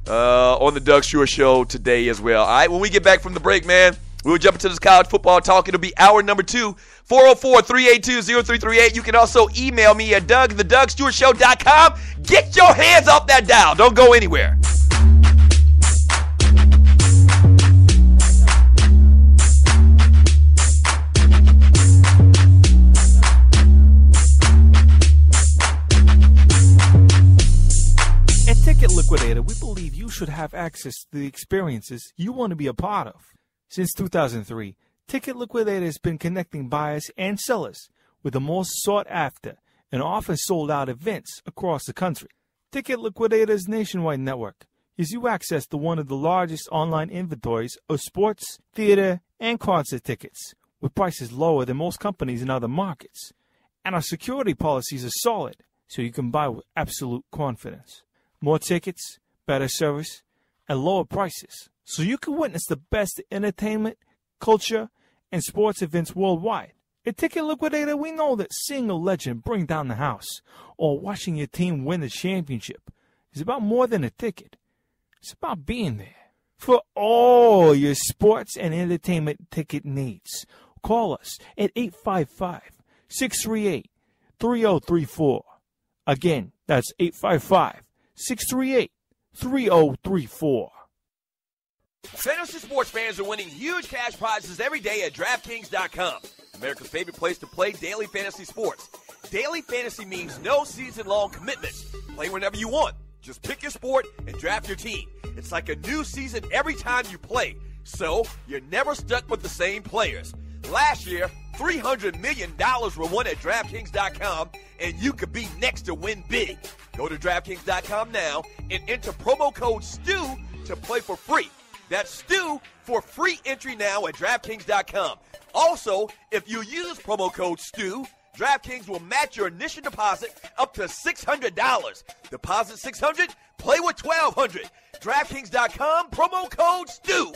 on the Doug Stewart Show today as well. All right, when we get back from the break, man, we'll jump into this college football talk. It'll be hour number 2, 404-382-0338. You can also email me at Doug@thedougsstewartshow.com. Get your hands off that dial. Don't go anywhere. Ticket Liquidator, we believe you should have access to the experiences you want to be a part of. Since 2003, Ticket Liquidator has been connecting buyers and sellers with the most sought-after and often sold-out events across the country. Ticket Liquidator's nationwide network gives you access to one of the largest online inventories of sports, theater, and concert tickets, with prices lower than most companies in other markets. And our security policies are solid, so you can buy with absolute confidence. More tickets, better service, and lower prices, so you can witness the best entertainment, culture, and sports events worldwide. At Ticket Liquidator, we know that seeing a legend bring down the house or watching your team win the championship is about more than a ticket. It's about being there. For all your sports and entertainment ticket needs, call us at 855-638-3034. Again, that's 855-638-3034. Fantasy sports fans are winning huge cash prizes every day at DraftKings.com, America's favorite place to play daily fantasy sports. Daily fantasy means no season-long commitments. Play whenever you want. Just pick your sport and draft your team. It's like a new season every time you play, so you're never stuck with the same players. Last year, $300 million were won at DraftKings.com, and you could be next to win big. Go to DraftKings.com now and enter promo code STU to play for free. That's STU for free entry now at DraftKings.com. Also, if you use promo code STU, DraftKings will match your initial deposit up to $600. Deposit $600, play with $1,200. DraftKings.com, promo code STU.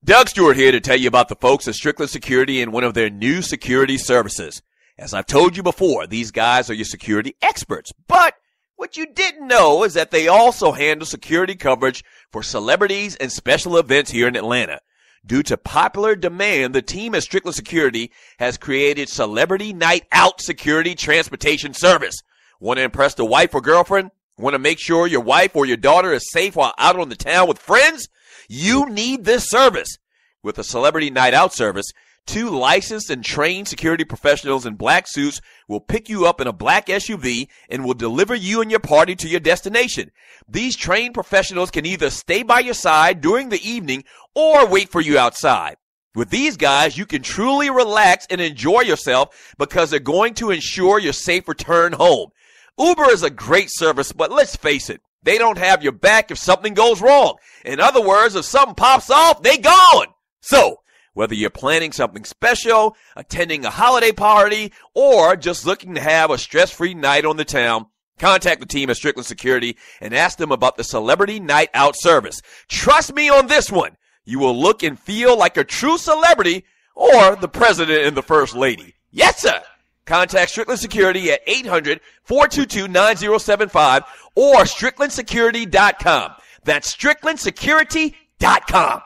Doug Stewart here to tell you about the folks at Strickland Security and one of their new security services. As I've told you before, these guys are your security experts. But what you didn't know is that they also handle security coverage for celebrities and special events here in Atlanta. Due to popular demand, the team at Strickland Security has created Celebrity Night Out Security Transportation Service. Want to impress the wife or girlfriend? Want to make sure your wife or your daughter is safe while out on the town with friends? You need this service. With a Celebrity Night Out service, 2 licensed and trained security professionals in black suits will pick you up in a black SUV and will deliver you and your party to your destination. These trained professionals can either stay by your side during the evening or wait for you outside. With these guys, you can truly relax and enjoy yourself because they're going to ensure your safe return home. Uber is a great service, but let's face it, they don't have your back if something goes wrong. In other words, if something pops off, they gone. So, whether you're planning something special, attending a holiday party, or just looking to have a stress-free night on the town, contact the team at Strickland Security and ask them about the Celebrity Night Out service. Trust me on this one. You will look and feel like a true celebrity or the president and the first lady. Yes, sir. Contact Strickland Security at 800-422-9075 or StricklandSecurity.com. That's StricklandSecurity.com.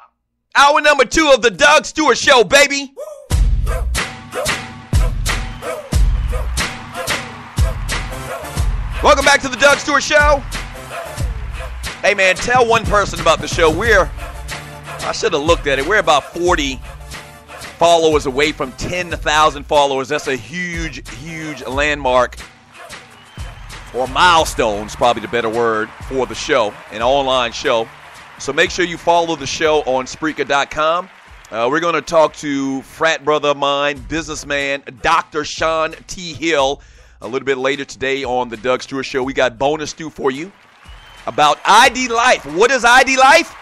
Hour number 2 of the Doug Stewart Show, baby. Welcome back to the Doug Stewart Show. Hey, man, tell one person about the show. I should have looked at it. We're about 40 followers away from 10,000 followers. That's a huge, huge landmark, or milestone is probably the better word for the show, an online show. So make sure you follow the show on Spreaker.com. We're going to talk to frat brother of mine, businessman, Dr. Sean T. Hill, a little bit later today on the Doug Stewart Show. We got bonus stew for you about ID Life. What is ID Life?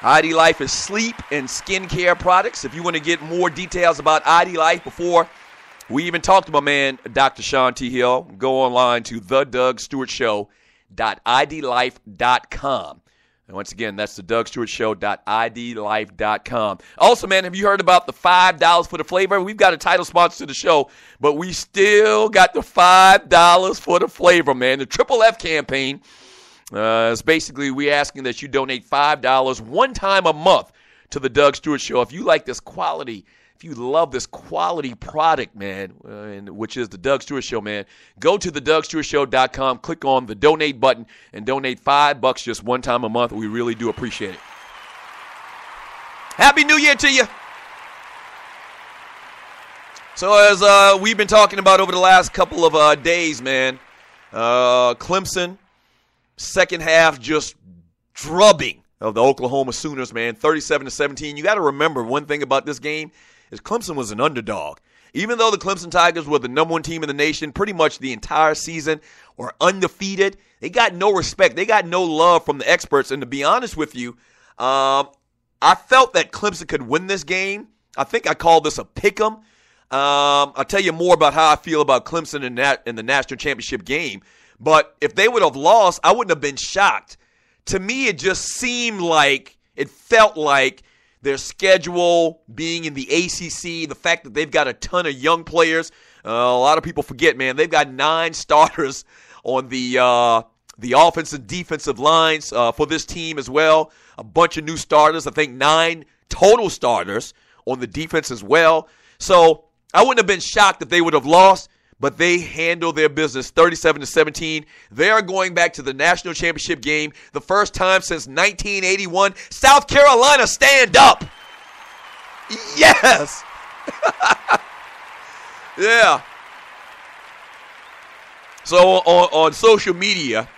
ID Life is sleep and skincare products. If you want to get more details about ID Life before we even talk to my man, Dr. Sean T. Hill, go online to thedugstewartshow.idlife.com. And once again, that's the DougStewartShow.idlife.com. Also, man, have you heard about the $5 for the flavor? We've got a title sponsor to the show, but we still got the $5 for the flavor, man. The Triple F campaign is basically we asking that you donate $5 one time a month to the Doug Stewart Show. If you like this quality, if you love this quality product, man, which is the Doug Stewart Show, man, go to thedugstewartshow.com, click on the donate button, and donate $5 just one time a month. We really do appreciate it. Happy New Year to you. So as we've been talking about over the last couple of days, man, Clemson, second half just drubbing of the Oklahoma Sooners, man, 37-17. You got to remember one thing about this game is Clemson was an underdog. Even though the Clemson Tigers were the number 1 team in the nation pretty much the entire season, or undefeated, they got no respect. They got no love from the experts. And to be honest with you, I felt that Clemson could win this game. I think I called this a pick'em. I'll tell you more about how I feel about Clemson in the national championship game. But if they would have lost, I wouldn't have been shocked. To me, it just seemed like, it felt like their schedule being in the ACC, the fact that they've got a ton of young players. A lot of people forget, man, they've got 9 starters on the offensive and defensive lines for this team as well. A bunch of new starters. I think 9 total starters on the defense as well. So I wouldn't have been shocked if they would have lost. but they handle their business 37-17. They are going back to the national championship game, the first time since 1981. South Carolina, stand up. Yes. Yeah. So on social media,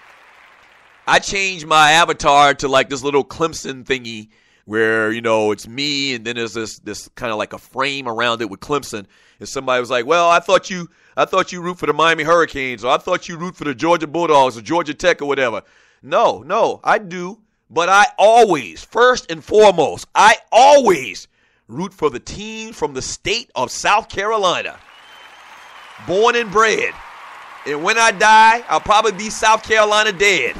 I changed my avatar to like this little Clemson thingy where, it's me and then there's this kind of like a frame around it with Clemson. And somebody was like, well, I thought you root for the Miami Hurricanes, or I thought you root for the Georgia Bulldogs or Georgia Tech or whatever. No, I do. But I always, first and foremost, root for the team from the state of South Carolina. Born and bred. And when I die, I'll probably be South Carolina dead.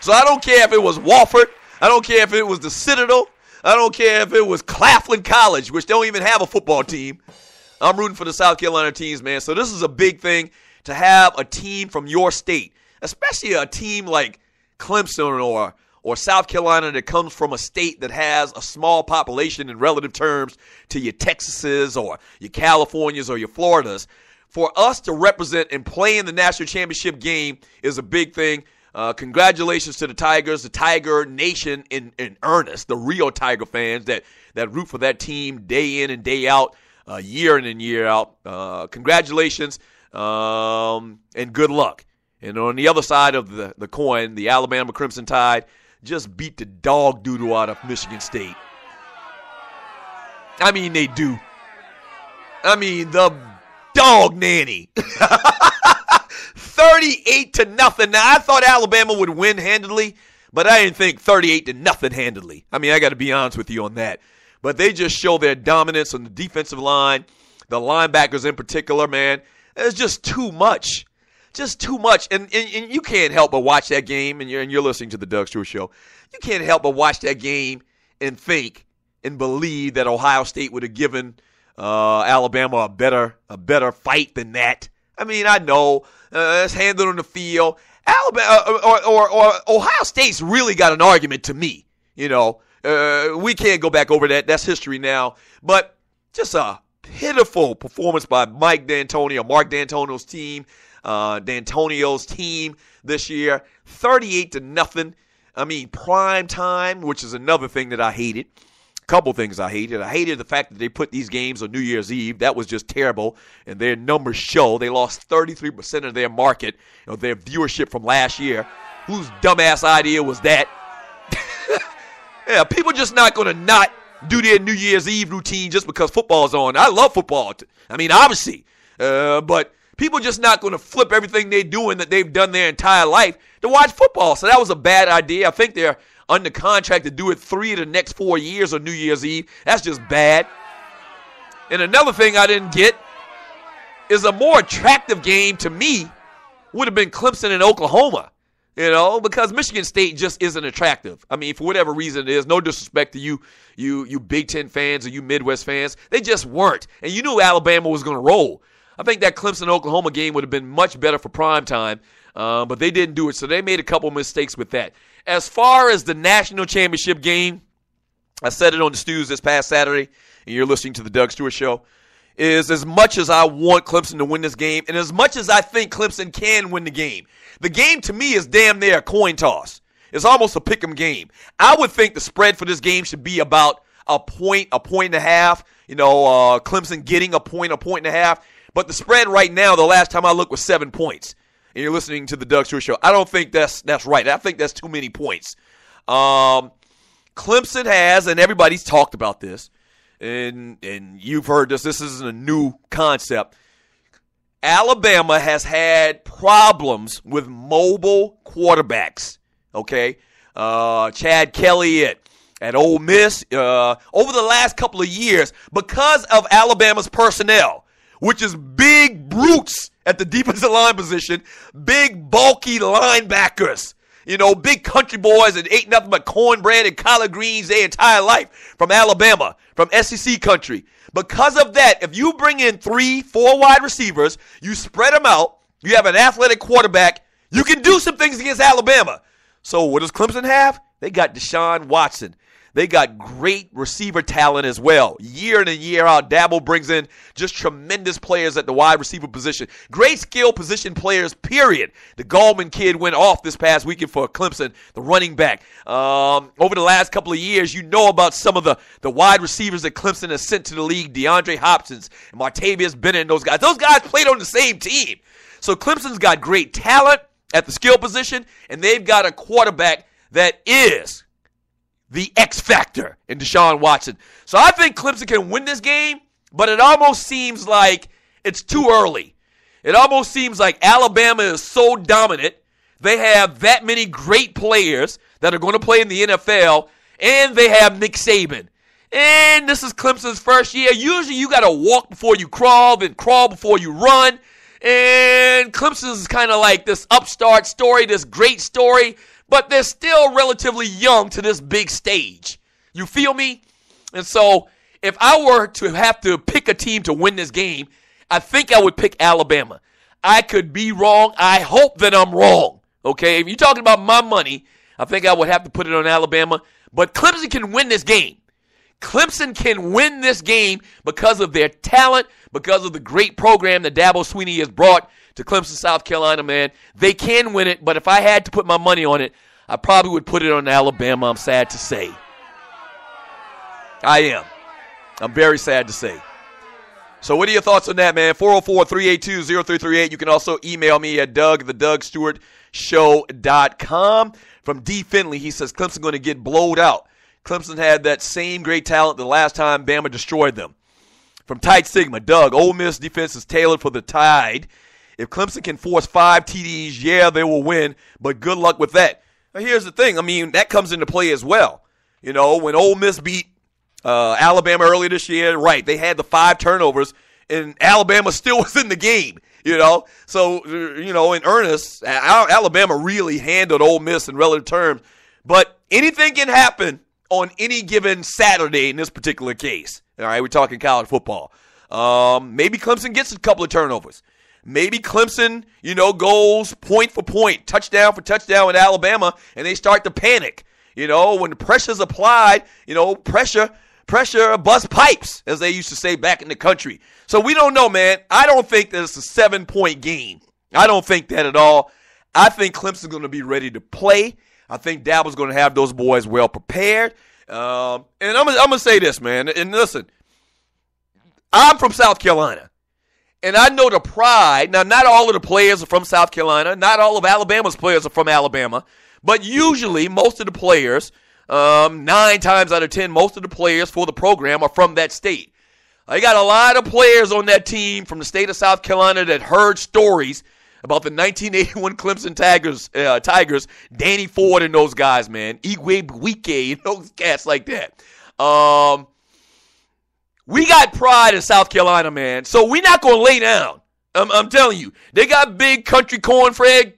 So I don't care if it was Wofford. I don't care if it was the Citadel. I don't care if it was Claflin College, which don't even have a football team. I'm rooting for the South Carolina teams, man. So this is a big thing to have a team from your state, especially a team like Clemson or South Carolina that comes from a state that has a small population in relative terms to your Texases or your Californias or your Floridas. For us to represent and play in the national championship game is a big thing. Congratulations to the Tigers, the Tiger Nation in earnest, the real Tiger fans that root for that team day in and day out, year in and year out. Congratulations and good luck. And on the other side of the coin, the Alabama Crimson Tide just beat the dog doodle out of Michigan State. I mean, they do. I mean, the dog nanny. 38-0. Now, I thought Alabama would win handily, but I didn't think 38-0 handily. I mean, I got to be honest with you on that. But they just show their dominance on the defensive line, the linebackers in particular, man. It's just too much. Just too much. And you can't help but watch that game, and you're listening to the Doug Stewart Show. You can't help but watch that game and think and believe that Ohio State would have given Alabama a better fight than that. I mean, I know it's handled on the field. Alabama or Ohio State's really got an argument to me. We can't go back over that. That's history now. But just a pitiful performance by Mark D'Antonio's team this year. 38-0. I mean, prime time, which is another thing that I hated. Couple things I hated. I hated the fact that they put these games on New Year's Eve. That was just terrible, and their numbers show they lost 33% of their market, their viewership from last year. Whose dumbass idea was that? Yeah, people just not going to not do their New Year's Eve routine just because football's on. I love football. I mean, obviously, but people just not going to flip everything they're doing that they've done their entire life to watch football. So that was a bad idea. I think they're under contract to do it 3 of the next 4 years on New Year's Eve. That's just bad. And another thing I didn't get is a more attractive game to me would have been Clemson and Oklahoma, because Michigan State just isn't attractive. I mean, for whatever reason it is, no disrespect to you Big Ten fans or you Midwest fans, they just weren't. And you knew Alabama was going to roll. I think that Clemson-Oklahoma game would have been much better for prime time, but they didn't do it, so they made a couple mistakes with that. As far as the national championship game, I said it on the Stews this past Saturday, and you're listening to the Doug Stewart Show, is as much as I want Clemson to win this game, and as much as I think Clemson can win the game to me is damn near a coin toss. It's almost a pick'em game. I would think the spread for this game should be about a point and a half, Clemson getting a point and a half. But the spread right now, the last time I looked, was 7 points. And you're listening to the Doug Stewart Show. I don't think that's right. I think that's too many points. Clemson has, and everybody's talked about this, and you've heard this. This isn't a new concept. Alabama has had problems with mobile quarterbacks. Okay, Chad Kelly at Ole Miss over the last couple of years because of Alabama's personnel, which is big brutes at the defensive line position, big bulky linebackers, big country boys that ate nothing but cornbread and collard greens their entire life from Alabama, from SEC country. Because of that, if you bring in 3-4 wide receivers, you spread them out, you have an athletic quarterback, you can do some things against Alabama. So what does Clemson have? They got Deshaun Watson. They got great receiver talent as well. Year in and year out, Dabo brings in just tremendous players at the wide receiver position. Great skill position players, period. The Gallman kid went off this past weekend for Clemson, the running back. Over the last couple of years, you know about some of the wide receivers that Clemson has sent to the league, DeAndre Hopkins, and Martavius Bennett and those guys. Those guys played on the same team. So Clemson's got great talent at the skill position, and they've got a quarterback that is the X factor in Deshaun Watson. So I think Clemson can win this game, but it almost seems like it's too early. It almost seems like Alabama is so dominant. They have that many great players that are going to play in the NFL, and they have Nick Saban. And this is Clemson's first year. Usually you got to walk before you crawl, then crawl before you run. And Clemson is kind of like this upstart story, this great story, but they're still relatively young to this big stage. You feel me? And so if I were to have to pick a team to win this game, I think I would pick Alabama. I could be wrong. I hope that I'm wrong. Okay, if you're talking about my money, I think I would have to put it on Alabama. But Clemson can win this game. Clemson can win this game because of their talent, because of the great program that Dabo Swinney has brought to Clemson, South Carolina, man. They can win it, but if I had to put my money on it, I probably would put it on Alabama, I'm sad to say. I am. I'm very sad to say. So what are your thoughts on that, man? 404-382-0338. You can also email me at doug@thedugstewartshow.com. From D. Finley, he says Clemson going to get blowed out. Clemson had that same great talent the last time Bama destroyed them. From Tide Sigma, Doug, Ole Miss defense is tailored for the Tide. If Clemson can force 5 TDs, yeah, they will win, but good luck with that. Now, here's the thing. I mean, that comes into play as well. You know, when Ole Miss beat Alabama earlier this year, right, they had the 5 turnovers, and Alabama still was in the game, you know. So, you know, in earnest, Alabama really handled Ole Miss in relative terms. But anything can happen on any given Saturday in this particular case. All right, we're talking college football. Maybe Clemson gets a couple of turnovers. Maybe Clemson, you know, goes point for point, touchdown for touchdown with Alabama, and they start to panic. You know, when the pressure's applied, you know, pressure busts pipes, as they used to say back in the country. So we don't know, man. I don't think that it's a 7-point game. I don't think that at all. I think Clemson's going to be ready to play. I think Dabo's going to have those boys well prepared. And I'm going to say this, man. And listen, I'm from South Carolina. And I know the pride. Now, not all of the players are from South Carolina. Not all of Alabama's players are from Alabama. But usually, most of the players, 9 times out of 10, most of the players for the program are from that state. I got a lot of players on that team from the state of South Carolina that heard stories about the 1981 Clemson Tigers, Danny Ford and those guys, man. Igwe Buike and those cats like that. We got pride in South Carolina, man, so we're not going to lay down. I'm telling you. They got big country cornbread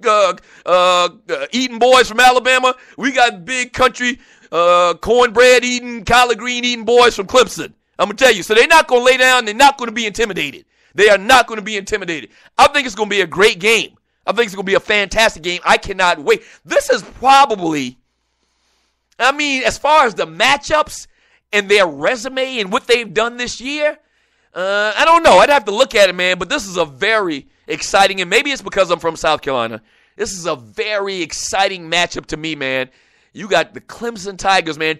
eating boys from Alabama. We got big country cornbread eating, collard green eating boys from Clemson. I'm going to tell you. So they're not going to lay down. They're not going to be intimidated. They are not going to be intimidated. I think it's going to be a great game. I think it's going to be a fantastic game. I cannot wait. This is probably, I mean, as far as the matchups and their resume and what they've done this year, I don't know. I'd have to look at it, man. But this is a very exciting, and maybe it's because I'm from South Carolina. This is a very exciting matchup to me, man. You got the Clemson Tigers, man.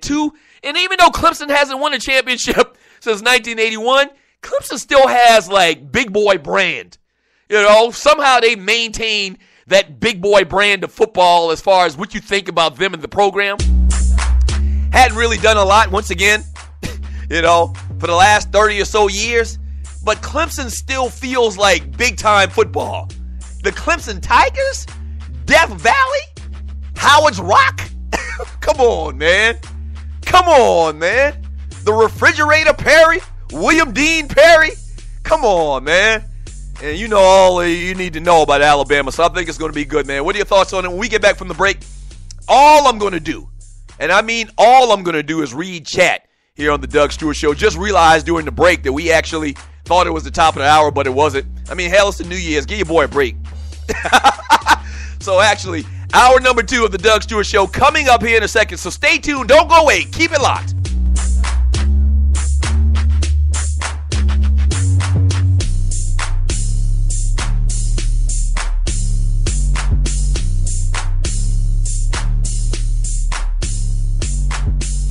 And even though Clemson hasn't won a championship since 1981, Clemson still has, like, big boy brand. You know, somehow they maintain that big boy brand of football as far as what you think about them and the program. Hadn't really done a lot, once again, you know, for the last 30 or so years. But Clemson still feels like big-time football. The Clemson Tigers? Death Valley? Howard's Rock? Come on, man. Come on, man. The Refrigerator Perry? William Dean Perry? Come on, man. And you know all you need to know about Alabama, so I think it's going to be good, man. What are your thoughts on it? When we get back from the break, all I'm going to do, and I mean all I'm going to do, is read chat here on the Doug Stewart Show. Just realized during the break that we actually thought it was the top of the hour, but it wasn't. I mean, hell, it's the New Year's. Give your boy a break. So actually, Hour number 2 of the Doug Stewart Show coming up here in a second, so stay tuned. Don't go away. Keep it locked.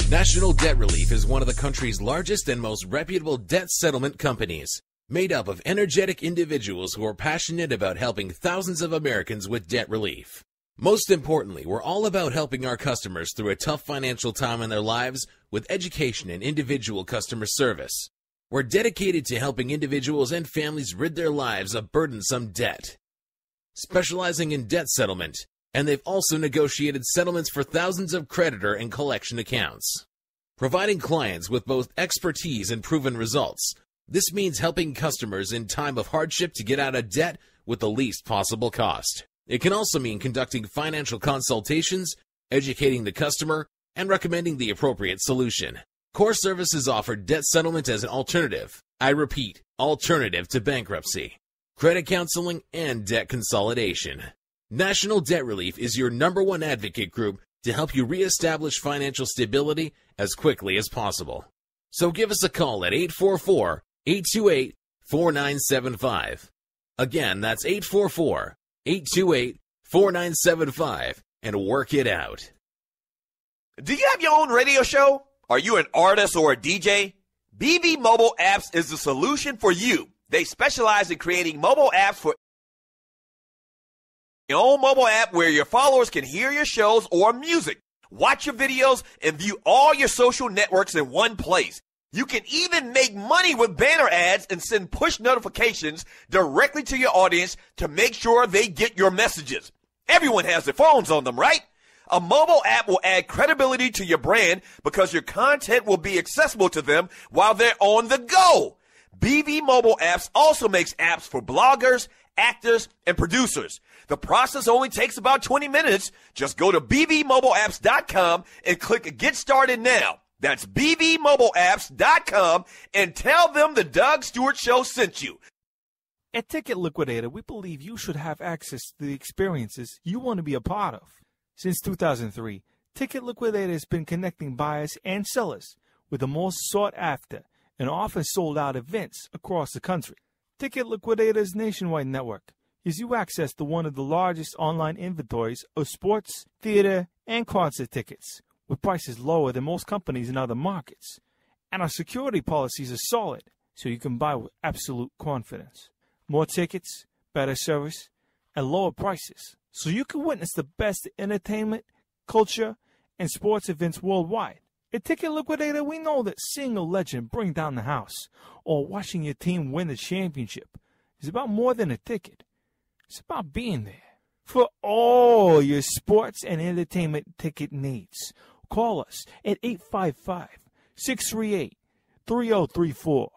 National Debt Relief is one of the country's largest and most reputable debt settlement companies, made up of energetic individuals who are passionate about helping thousands of Americans with debt relief. Most importantly, we're all about helping our customers through a tough financial time in their lives with education and individual customer service. We're dedicated to helping individuals and families rid their lives of burdensome debt, specializing in debt settlement, and they've also negotiated settlements for thousands of creditor and collection accounts. Providing clients with both expertise and proven results, this means helping customers in time of hardship to get out of debt with the least possible cost. It can also mean conducting financial consultations, educating the customer, and recommending the appropriate solution. Core services offer debt settlement as an alternative. I repeat, alternative to bankruptcy, credit counseling, and debt consolidation. National Debt Relief is your #1 advocate group to help you reestablish financial stability as quickly as possible. So give us a call at 844-828-4975. Again, that's 844-828-4975, and work it out. Do you have your own radio show? Are you an artist or a DJ? BB Mobile Apps is the solution for you. They specialize in creating mobile apps for your own mobile app where your followers can hear your shows or music, watch your videos, and view all your social networks in one place. You can even make money with banner ads and send push notifications directly to your audience to make sure they get your messages. Everyone has their phones on them, right? A mobile app will add credibility to your brand because your content will be accessible to them while they're on the go. BB Mobile Apps also makes apps for bloggers, actors, and producers. The process only takes about 20 minutes. Just go to bbmobileapps.com and click Get Started Now. That's bbmobileapps.com and tell them the Doug Stewart Show sent you. At Ticket Liquidator, we believe you should have access to the experiences you want to be a part of. Since 2003, Ticket Liquidator has been connecting buyers and sellers with the most sought-after and often sold-out events across the country. Ticket Liquidator's nationwide network gives you access to one of the largest online inventories of sports, theater, and concert tickets, with prices lower than most companies in other markets. And our security policies are solid, so you can buy with absolute confidence. More tickets, better service, and lower prices, so you can witness the best entertainment, culture, and sports events worldwide. At Ticket Liquidator, we know that seeing a legend bring down the house or watching your team win the championship is about more than a ticket. It's about being there. For all your sports and entertainment ticket needs, call us at 855-638-3034.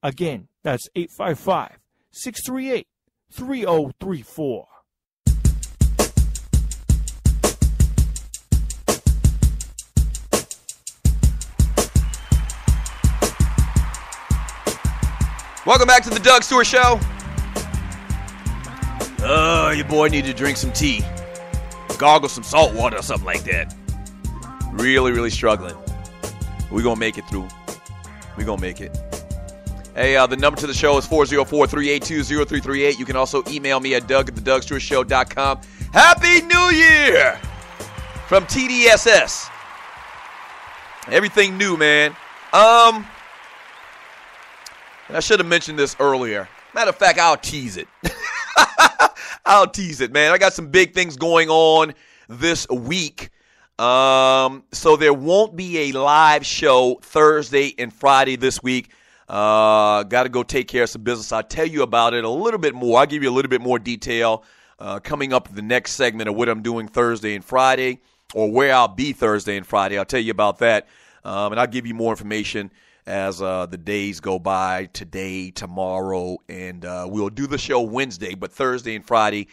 Again, that's 855-638-3034. Welcome back to the Doug Stewart Show. Your boy need to drink some tea. Gargle some salt water or something like that. Really, really struggling. We're going to make it through. We're going to make it. Hey, the number to the show is 404-382-0338. You can also email me at doug@thedugstewartshow.com. Happy New Year from TDSS. Everything new, man. I should have mentioned this earlier. Matter of fact, I'll tease it. I'll tease it, man. I got some big things going on this week. So there won't be a live show Thursday and Friday this week. Got to go take care of some business. I'll tell you about it a little bit more. I'll give you a little bit more detail coming up in the next segment of what I'm doing Thursday and Friday, or where I'll be Thursday and Friday. I'll tell you about that, and I'll give you more information as the days go by, today, tomorrow, and we'll do the show Wednesday, but Thursday and Friday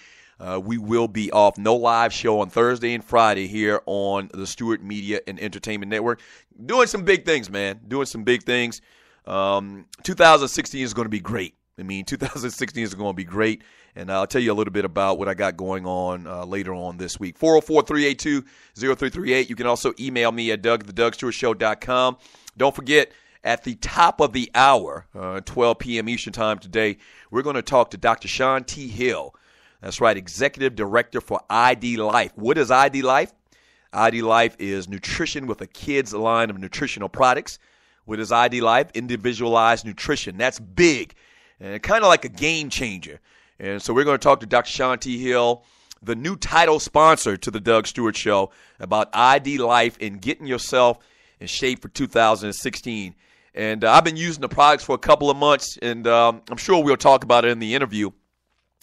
we will be off. No live show on Thursday and Friday here on the Stewart Media and Entertainment Network. Doing some big things, man. Doing some big things. 2016 is going to be great. 2016 is going to be great, And I'll tell you a little bit about what I got going on later on this week. 404-382-0338. You can also email me at doug@thedugstewartshow.com. Don't forget, at the top of the hour, 12 p.m. Eastern Time today, we're going to talk to Dr. Sean T. Hill. That's right, Executive Director for ID Life. What is ID Life? ID Life is nutrition with a kid's line of nutritional products. What is ID Life? Individualized nutrition. That's big and kind of like a game changer. And so we're going to talk to Dr. Sean T. Hill, the new title sponsor to the Doug Stewart Show, about ID Life and getting yourself in shape for 2016. And I've been using the products for a couple of months, and I'm sure we'll talk about it in the interview.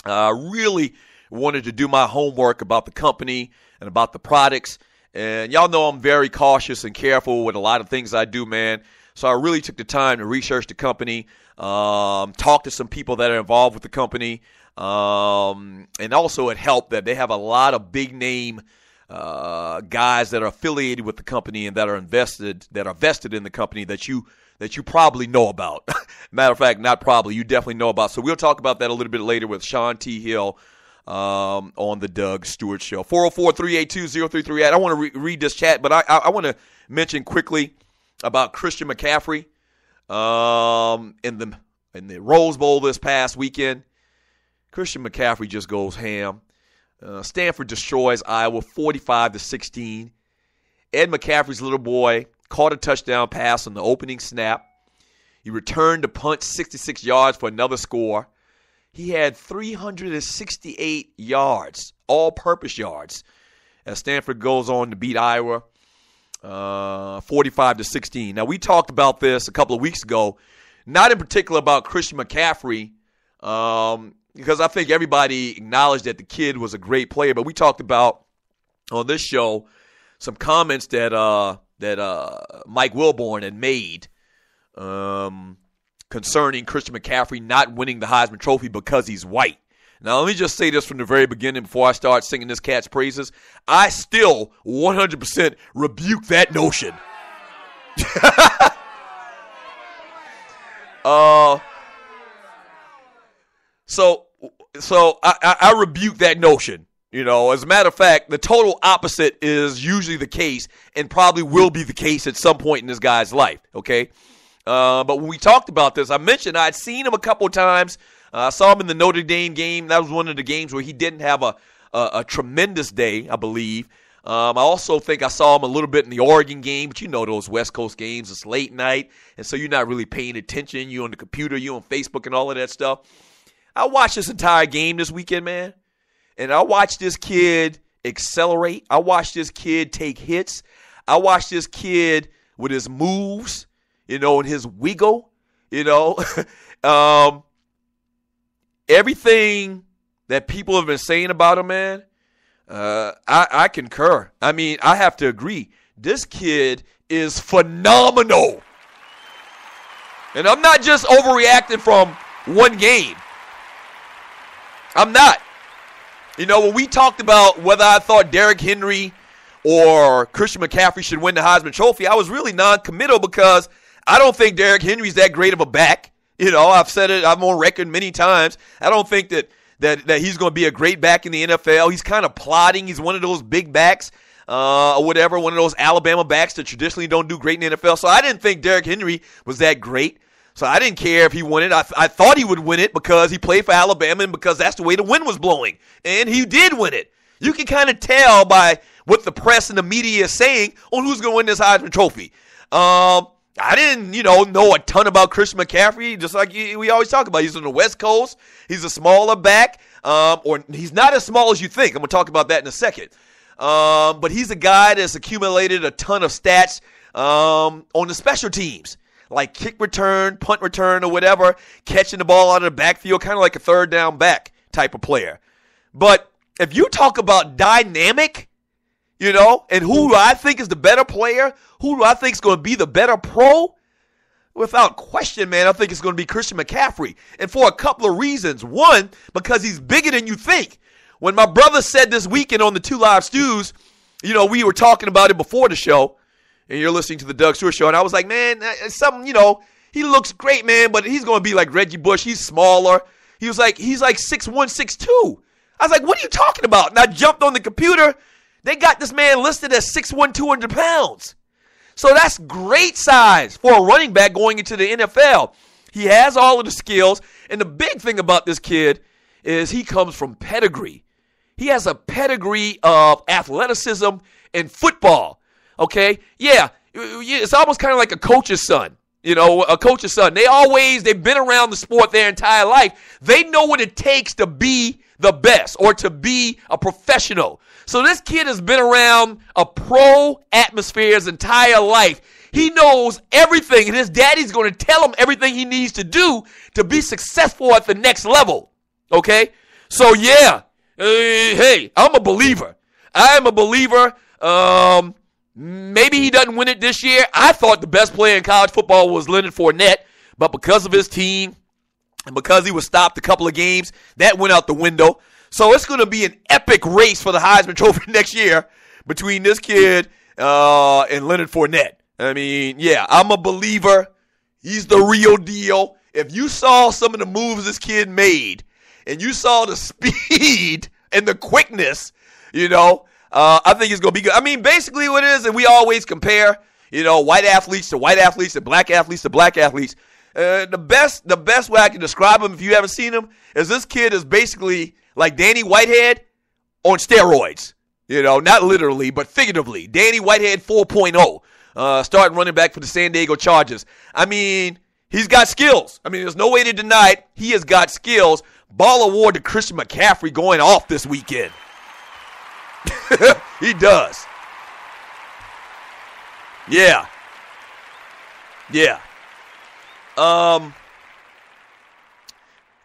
I really wanted to do my homework about the company and about the products. And y'all know I'm very cautious and careful with a lot of things I do, man. So I really took the time to research the company, talk to some people that are involved with the company. And also it helped that they have a lot of big name guys that are affiliated with the company and that are vested in the company that you probably know about. Matter of fact, not probably, you definitely know about. So we'll talk about that a little bit later with Sean T. Hill on the Doug Stewart Show. 404-382-0338. I want to read this chat, but I want to mention quickly about Christian McCaffrey in the Rose Bowl this past weekend. Christian McCaffrey just goes ham. Stanford destroys Iowa 45-16. Ed McCaffrey's little boy caught a touchdown pass on the opening snap. He returned to punt 66 yards for another score. He had 368 yards, all-purpose yards, as Stanford goes on to beat Iowa 45-16. Now, we talked about this a couple of weeks ago, not in particular about Christian McCaffrey, because I think everybody acknowledged that the kid was a great player. But we talked about on this show some comments that Mike Wilborn had made concerning Christian McCaffrey not winning the Heisman Trophy because he's white. Now, let me just say this from the very beginning before I start singing this cat's praises. I still 100% rebuke that notion. So I rebuke that notion. You know, as a matter of fact, the total opposite is usually the case and probably will be the case at some point in this guy's life, okay? But when we talked about this, I mentioned I'd seen him a couple of times. I saw him in the Notre Dame game. That was one of the games where he didn't have a tremendous day, I believe. I also think I saw him a little bit in the Oregon game, but you know those West Coast games, it's late night, and so you're not really paying attention. You're on the computer, you're on Facebook and all of that stuff. I watched this entire game this weekend, man, and I watched this kid accelerate. I watched this kid take hits. I watched this kid with his moves, you know, and his wiggle, you know. Everything that people have been saying about him, man, I concur. I mean, I have to agree. This kid is phenomenal. And I'm not just overreacting from one game. I'm not. You know, when we talked about whether I thought Derrick Henry or Christian McCaffrey should win the Heisman Trophy, I was really non-committal because I don't think Derrick Henry's that great of a back. You know, I've said it, I'm on record many times. I don't think that he's going to be a great back in the NFL. He's kind of plodding. He's one of those big backs or whatever, one of those Alabama backs that traditionally don't do great in the NFL. So I didn't think Derrick Henry was that great. So I didn't care if he won it. I thought he would win it because he played for Alabama and because that's the way the wind was blowing. And he did win it. You can kind of tell by what the press and the media is saying on who's going to win this Heisman Trophy. I didn't, know a ton about Christian McCaffrey, just like we always talk about. He's on the West Coast. He's a smaller back, or he's not as small as you think. I'm going to talk about that in a second. But he's a guy that's accumulated a ton of stats on the special teams, like kick return, punt return, or whatever, catching the ball out of the backfield, kind of like a third down back type of player. But if you talk about dynamic, and who do I think is the better player? Who do I think is going to be the better pro? Without question, man, I think it's going to be Christian McCaffrey. And for a couple of reasons. One, because he's bigger than you think. When my brother said this weekend on the 2 Live Stews, we were talking about it before the show, and you're listening to the Doug Stewart Show, and I was like, man, something, he looks great, man, but he's going to be like Reggie Bush. He's smaller. he's like 6'1", 6'2". I was like, what are you talking about? And I jumped on the computer. They got this man listed as 6'1", 200 pounds. So that's great size for a running back going into the NFL. He has all of the skills. And the big thing about this kid is he comes from pedigree. He has a pedigree of athleticism and football. Okay? Yeah, it's almost kind of like a coach's son. A coach's son. They've been around the sport their entire life. They know what it takes to be the best or to be a professional. So this kid has been around a pro atmosphere his entire life. He knows everything, and his daddy's going to tell him everything he needs to do to be successful at the next level. Okay? So, yeah. Hey, I'm a believer. I am a believer. Maybe he doesn't win it this year. I thought the best player in college football was Leonard Fournette, but because of his team and because he was stopped a couple of games, that went out the window. So it's going to be an epic race for the Heisman Trophy next year between this kid and Leonard Fournette. I mean, yeah, I'm a believer. He's the real deal. If you saw some of the moves this kid made and you saw the speed and the quickness, I think it's going to be good. I mean, basically what it is, and we always compare, white athletes to white athletes and black athletes to black athletes. The best way I can describe him, if you haven't seen him, is this kid is basically like Danny Whitehead on steroids. Not literally, but figuratively. Danny Whitehead 4.0, starting running back for the San Diego Chargers. I mean, he's got skills. I mean, there's no way to deny it. He has got skills. Ball award to Christian McCaffrey going off this weekend. He does. Yeah.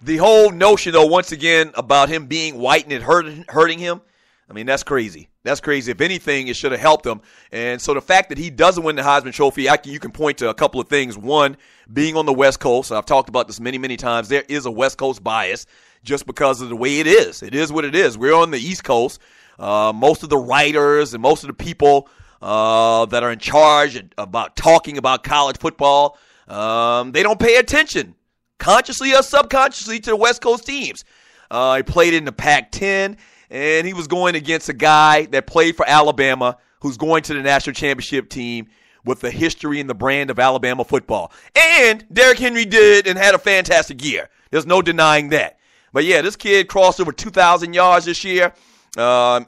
The whole notion, though, once again, about him being white and it hurting him, I mean, that's crazy. That's crazy. If anything, it should have helped him. And so the fact that he doesn't win the Heisman Trophy, you can point to a couple of things. One, being on the West Coast. I've talked about this many, many times. There is a West Coast bias just because of the way it is. It is what it is. We're on the East Coast. Most of the writers and most of the people that are in charge about talking about college football, they don't pay attention, consciously or subconsciously, to the West Coast teams. He played in the Pac-10, and he was going against a guy that played for Alabama who's going to the national championship team with the history and the brand of Alabama football. And Derrick Henry did and had a fantastic year. There's no denying that. But, yeah, this kid crossed over 2,000 yards this year.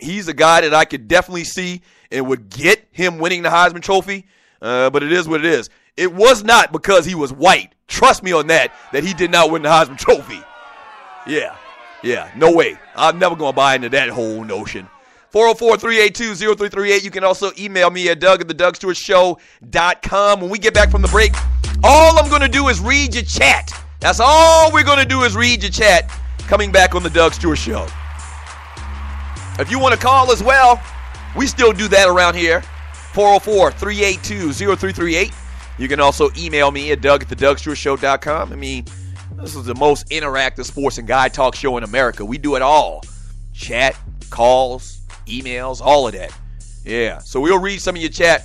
He's a guy that I could definitely see and would get him winning the Heisman Trophy. But it is what it is. It was not because he was white. Trust me on that he did not win the Heisman Trophy. Yeah, no way. I'm never going to buy into that whole notion. 404-382-0338. You can also email me at doug@thedougstewartshow.com. When we get back from the break, all I'm going to do is read your chat. That's all we're going to do is read your chat coming back on the Doug Stewart Show. If you want to call as well, we still do that around here. 404-382-0338. You can also email me at doug@thedougstewartshow.com. I mean, this is the most interactive sports and guy talk show in America. We do it all. Chat, calls, emails, all of that. Yeah, so we'll read some of your chat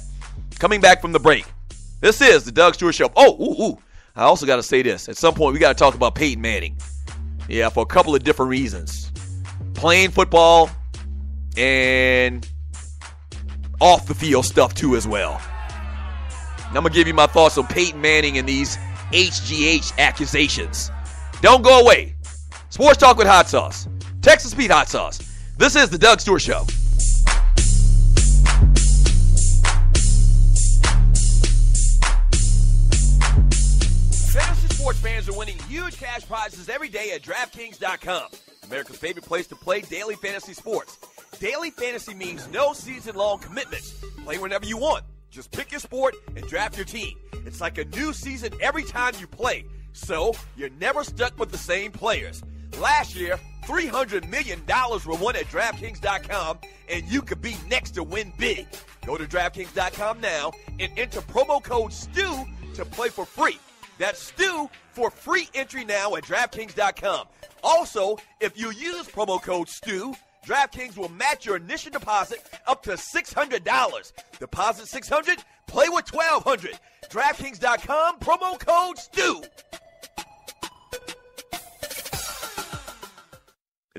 coming back from the break. This is the Doug Stewart Show. I also got to say this. At some point, we got to talk about Peyton Manning. Yeah, for a couple of different reasons. Playing football and off the field stuff too as well. I'm going to give you my thoughts on Peyton Manning and these HGH accusations. Don't go away. Sports Talk with Hot Sauce. Texas Pete Hot Sauce. This is the Doug Stewart Show. Fantasy sports fans are winning huge cash prizes every day at DraftKings.com. America's favorite place to play daily fantasy sports. Daily fantasy means no season-long commitments. Play whenever you want. Just pick your sport and draft your team. It's like a new season every time you play, so you're never stuck with the same players. Last year, $300 million were won at DraftKings.com, and you could be next to win big. Go to DraftKings.com now and enter promo code STEW to play for free. That's STEW for free entry now at DraftKings.com. Also, if you use promo code STEW, DraftKings will match your initial deposit up to $600. Deposit $600, play with $1,200. DraftKings.com, promo code STEW.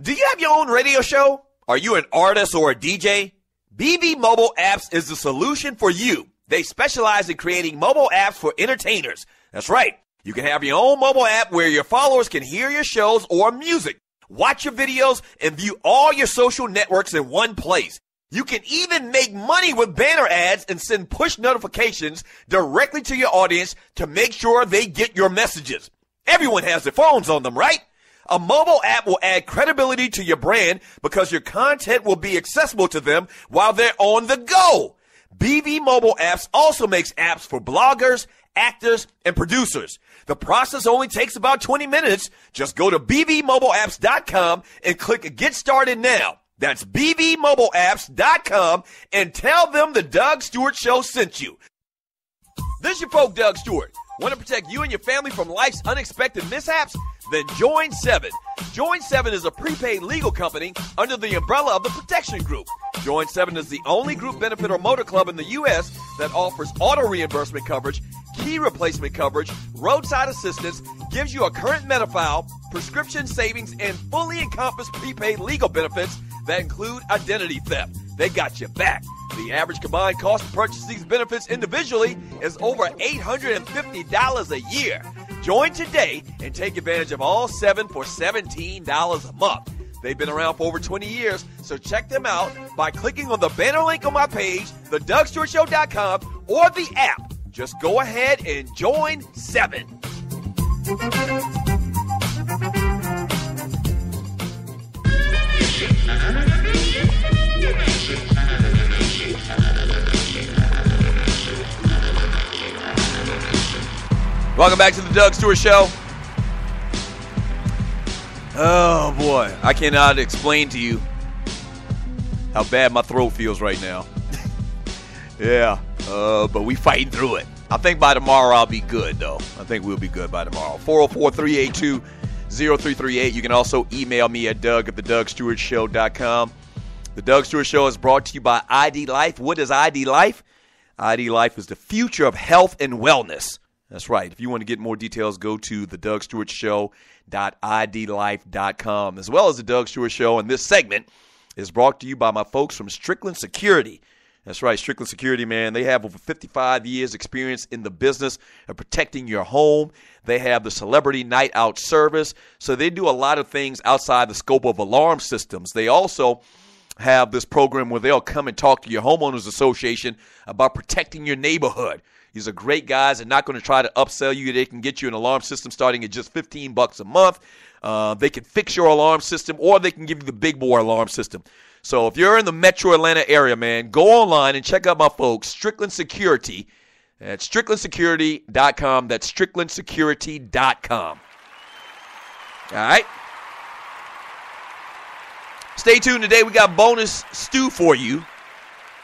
Do you have your own radio show? Are you an artist or a DJ? BB Mobile Apps is the solution for you. They specialize in creating mobile apps for entertainers. That's right. You can have your own mobile app where your followers can hear your shows or music, watch your videos, and view all your social networks in one place. You can even make money with banner ads and send push notifications directly to your audience to make sure they get your messages. Everyone has their phones on them, right? A mobile app will add credibility to your brand because your content will be accessible to them while they're on the go. BV Mobile Apps also makes apps for bloggers, actors, and producers. The process only takes about 20 minutes. Just go to bvmobileapps.com and click Get Started Now. That's bvmobileapps.com and tell them the Doug Stewart Show sent you. This is your folk, Doug Stewart. Want to protect you and your family from life's unexpected mishaps? Then join 7. Join 7 is a prepaid legal company under the umbrella of the Protection Group. Join 7 is the only group benefit or motor club in the U.S. that offers auto reimbursement coverage, key replacement coverage, roadside assistance, gives you a current Medi-File, prescription savings, and fully encompassed prepaid legal benefits that include identity theft. They got your back. The average combined cost to purchase these benefits individually is over $850 a year. Join today and take advantage of all 7 for $17 a month. They've been around for over 20 years, so check them out by clicking on the banner link on my page, thedugstewartshow.com, or the app. Just go ahead and join 7. Welcome back to the Doug Stewart Show. Oh, boy. I cannot explain to you how bad my throat feels right now. Yeah, but we fighting through it. I think by tomorrow I'll be good, though. I think we'll be good by tomorrow. 404-382-0338. You can also email me at doug@thedugstewartshow.com. The Doug Stewart Show is brought to you by ID Life. What is ID Life? ID Life is the future of health and wellness. That's right. If you want to get more details, go to thedugstewartshow.idlife.com, as well as the Doug Stewart Show. And this segment is brought to you by my folks from Strickland Security. That's right, Strickland Security, man. They have over 55 years experience in the business of protecting your home. They have the Celebrity Night Out service. So they do a lot of things outside the scope of alarm systems. They also have this program where they'll come and talk to your homeowners association about protecting your neighborhood. These are great guys. They're not going to try to upsell you. They can get you an alarm system starting at just $15 a month. They can fix your alarm system, or they can give you the big boy alarm system. So if you're in the metro Atlanta area, man, go online and check out my folks, Strickland Security, at stricklandsecurity.com. That's stricklandsecurity.com. All right. Stay tuned today. We got bonus stew for you.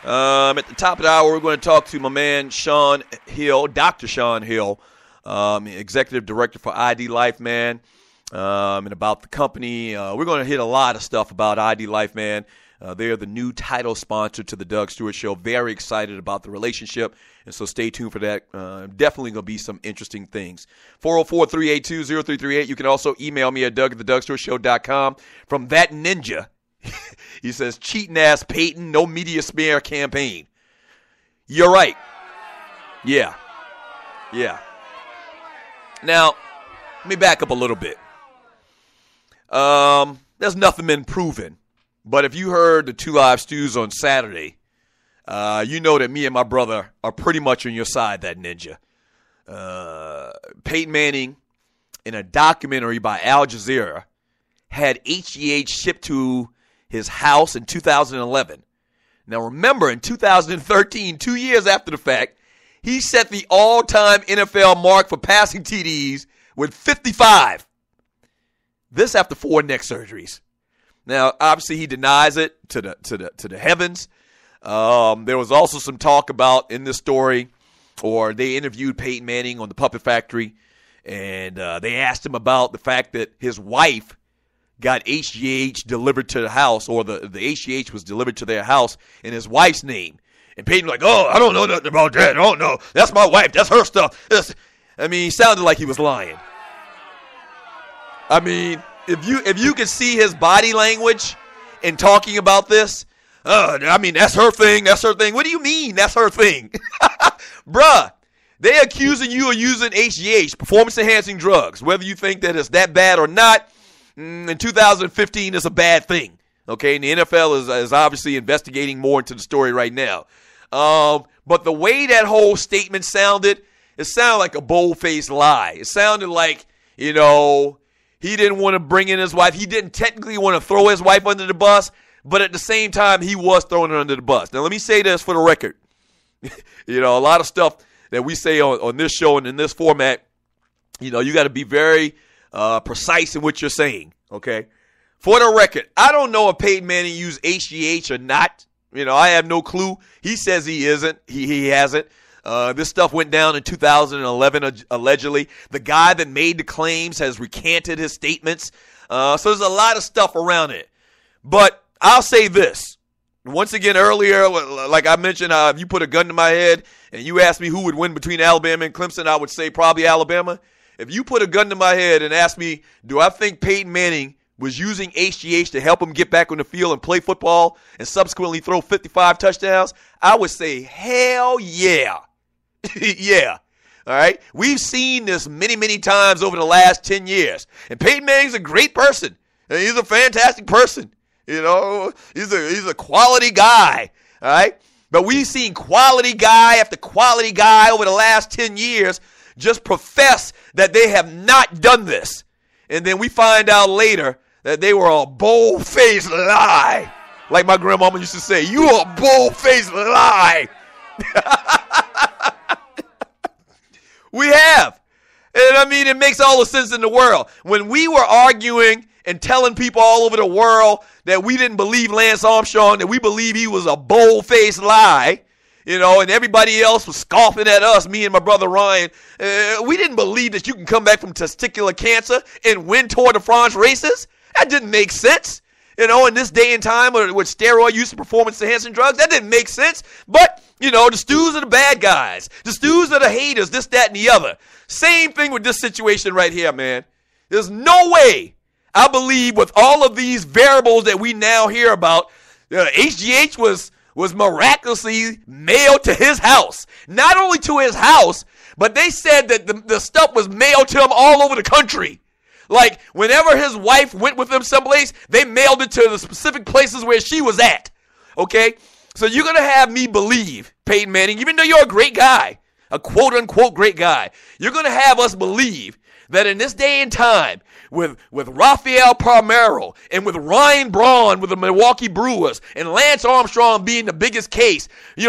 At the top of the hour, we're going to talk to my man Sean Hill, Dr. Sean Hill, Executive Director for ID Life, man, and about the company. We're going to hit a lot of stuff about ID Life, man. They're the new title sponsor to the Doug Stewart Show. Very excited about the relationship, and so stay tuned for that. Definitely going to be some interesting things. 404-382-0338. You can also email me at doug@thedugstewartshow.com. From that ninja, he says, cheating ass Peyton, no media smear campaign. You're right. Yeah. Now, let me back up a little bit. There's nothing been proven. But if you heard the 2 Live Stews on Saturday, you know that me and my brother are pretty much on your side, that ninja. Peyton Manning, in a documentary by Al Jazeera, had HGH shipped to his house in 2011. Now remember, in 2013, 2 years after the fact, he set the all-time NFL mark for passing TDs with 55. This after 4 neck surgeries. Now, obviously, he denies it to the heavens. There was also some talk about in this story, or they interviewed Peyton Manning on the Puppet Factory, and they asked him about the fact that his wife got HGH delivered to the house, or the HGH was delivered to their house in his wife's name. And Peyton was like, oh, I don't know nothing about that. I don't know. That's my wife. That's her stuff. He sounded like he was lying. if you could see his body language in talking about this, I mean, that's her thing. That's her thing. What do you mean that's her thing? Bruh, they accusing you of using HGH, performance-enhancing drugs. Whether you think that it's that bad or not, in 2015 it's a bad thing. Okay, and the NFL is obviously investigating more into the story right now. But the way that whole statement sounded, it sounded like a bold-faced lie. It sounded like, he didn't want to bring in his wife. He didn't technically want to throw his wife under the bus, but at the same time, he was throwing her under the bus. Now, let me say this for the record. A lot of stuff that we say on this show and in this format, you got to be very precise in what you're saying, okay? For the record, I don't know if Peyton Manning used HGH or not. I have no clue. He says he isn't. He hasn't. This stuff went down in 2011, allegedly. The guy that made the claims has recanted his statements. So there's a lot of stuff around it. But I'll say this. Once again, earlier, like I mentioned, if you put a gun to my head and you asked me who would win between Alabama and Clemson, I would say probably Alabama. If you put a gun to my head and ask me, do I think Peyton Manning was using HGH to help him get back on the field and play football and subsequently throw 55 touchdowns, I would say, hell yeah. Yeah. All right. We've seen this many, many times over the last 10 years. And Peyton Manning's a great person. And he's a fantastic person. He's a quality guy. All right. But we've seen quality guy after quality guy over the last 10 years just profess that they have not done this. And then we find out later that they were a bold-faced lie. Like my grandmama used to say, you a bold-faced lie. We have. And I mean, it makes all the sense in the world. When we were arguing and telling people all over the world that we didn't believe Lance Armstrong, that we believe he was a bold-faced lie, and everybody else was scoffing at us, me and my brother Ryan, we didn't believe that you can come back from testicular cancer and win Tour de France races. That didn't make sense. In this day and time with steroid use and performance-enhancing drugs, that didn't make sense. But, the stews are the bad guys. The stews are the haters, this, that, and the other. Same thing with this situation right here, man. There's no way, I believe, with all of these variables that we now hear about, HGH was miraculously mailed to his house. Not only to his house, but they said that the stuff was mailed to him all over the country. Like, whenever his wife went with him someplace, they mailed it to the specific places where she was at. Okay? So you're going to have me believe, Peyton Manning, even though you're a great guy, a quote-unquote great guy, you're going to have us believe that in this day and time, with Rafael Palmeiro and with Ryan Braun with the Milwaukee Brewers and Lance Armstrong being the biggest case,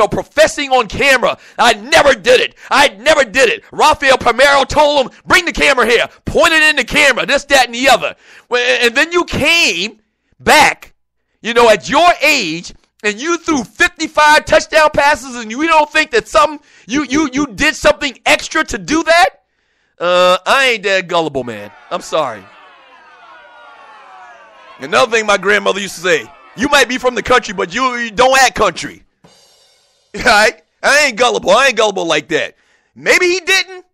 professing on camera, I never did it. Rafael Palmeiro told him, bring the camera here, pointed in the camera, this, that, and the other. And then you came back, at your age, and you threw 55 touchdown passes, and you don't think that you did something extra to do that? I ain't that gullible, man. I'm sorry. Another thing my grandmother used to say, you might be from the country, but you don't act country. All right? I ain't gullible. I ain't gullible like that. Maybe he didn't,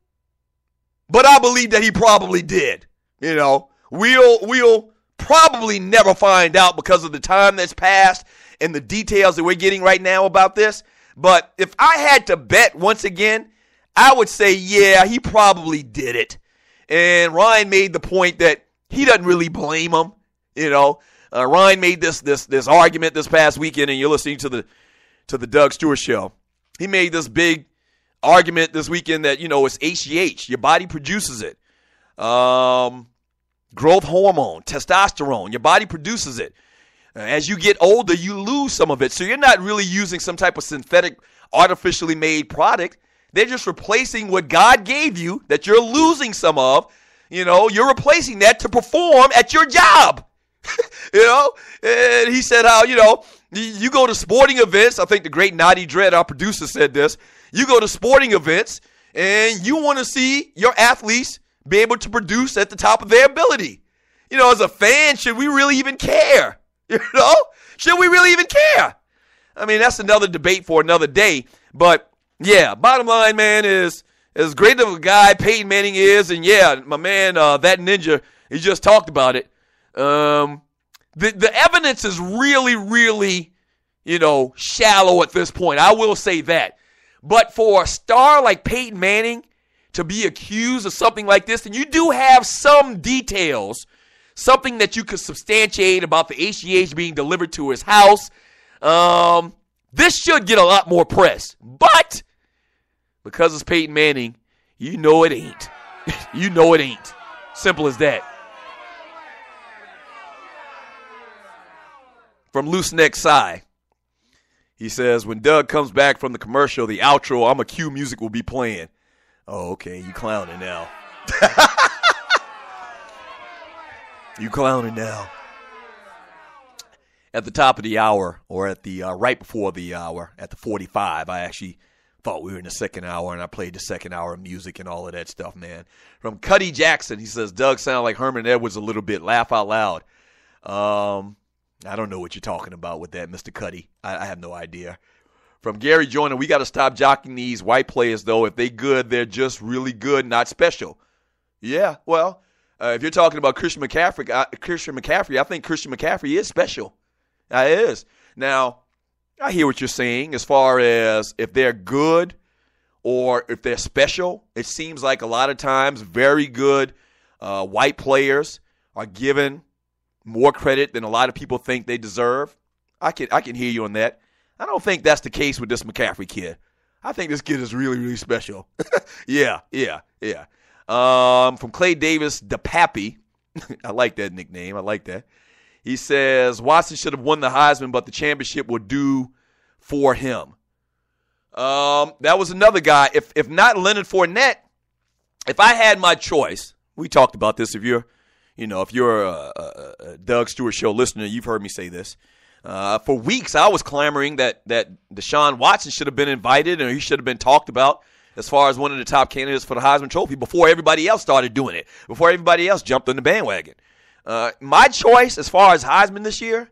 but I believe that he probably did. We'll probably never find out because of the time that's passed and the details that we're getting right now about this. But if I had to bet once again, I would say, yeah, he probably did it. And Ryan made the point that he doesn't really blame him. Ryan made this argument this past weekend, and you're listening to the Doug Stewart Show. He made this big argument this weekend that, it's HGH. Your body produces it. Growth hormone, testosterone. Your body produces it. As you get older, you lose some of it. So you're not really using some type of synthetic, artificially made product. They're just replacing what God gave you that you're losing some of. You're replacing that to perform at your job. And he said how, you go to sporting events. I think the great Naughty Dread, our producer, said this. You go to sporting events and you want to see your athletes be able to produce at the top of their ability. As a fan, should we really even care? Should we really even care? I mean, that's another debate for another day. But, yeah, bottom line, man, is as great of a guy Peyton Manning is, and, yeah, my man, that ninja, he just talked about it. The evidence is really, really, shallow at this point. I will say that. But for a star like Peyton Manning to be accused of something like this, and you do have some details, something that you could substantiate about the HGH being delivered to his house, this should get a lot more press. But because it's Peyton Manning, you know it ain't. You know it ain't. Simple as that. From Loose Neck Psy. He says, when Doug comes back from the commercial, the outro, I'm a cue music will be playing. Oh, okay. You clowning now. You clowning now. At the top of the hour, or at the right before the hour, at the 45, I actually thought we were in the second hour, and I played the second hour of music and all of that stuff, man. From Cuddy Jackson, he says, Doug sounded like Herman Edwards a little bit. Laugh out loud. I don't know what you're talking about with that, Mr. Cuddy. I have no idea. From Gary Joyner, we got to stop jocking these white players, though. If they good, they're just really good, not special. Yeah, well, if you're talking about Christian McCaffrey, I think Christian McCaffrey is special. It is. Now, I hear what you're saying as far as if they're good or if they're special. It seems like a lot of times very good white players are given more credit than a lot of people think they deserve. I can hear you on that. I don't think that's the case with this McCaffrey kid. I think this kid is really, really special. Yeah. From Clay Davis, the Pappy. I like that nickname. I like that. He says, Watson should have won the Heisman, but the championship will do for him. That was another guy. If not Leonard Fournette, if I had my choice, we talked about this. If you're a Doug Stewart Show listener, you've heard me say this. For weeks, I was clamoring that Deshaun Watson should have been invited and he should have been talked about as far as one of the top candidates for the Heisman Trophy before everybody else started doing it, before everybody else jumped on the bandwagon. My choice as far as Heisman this year,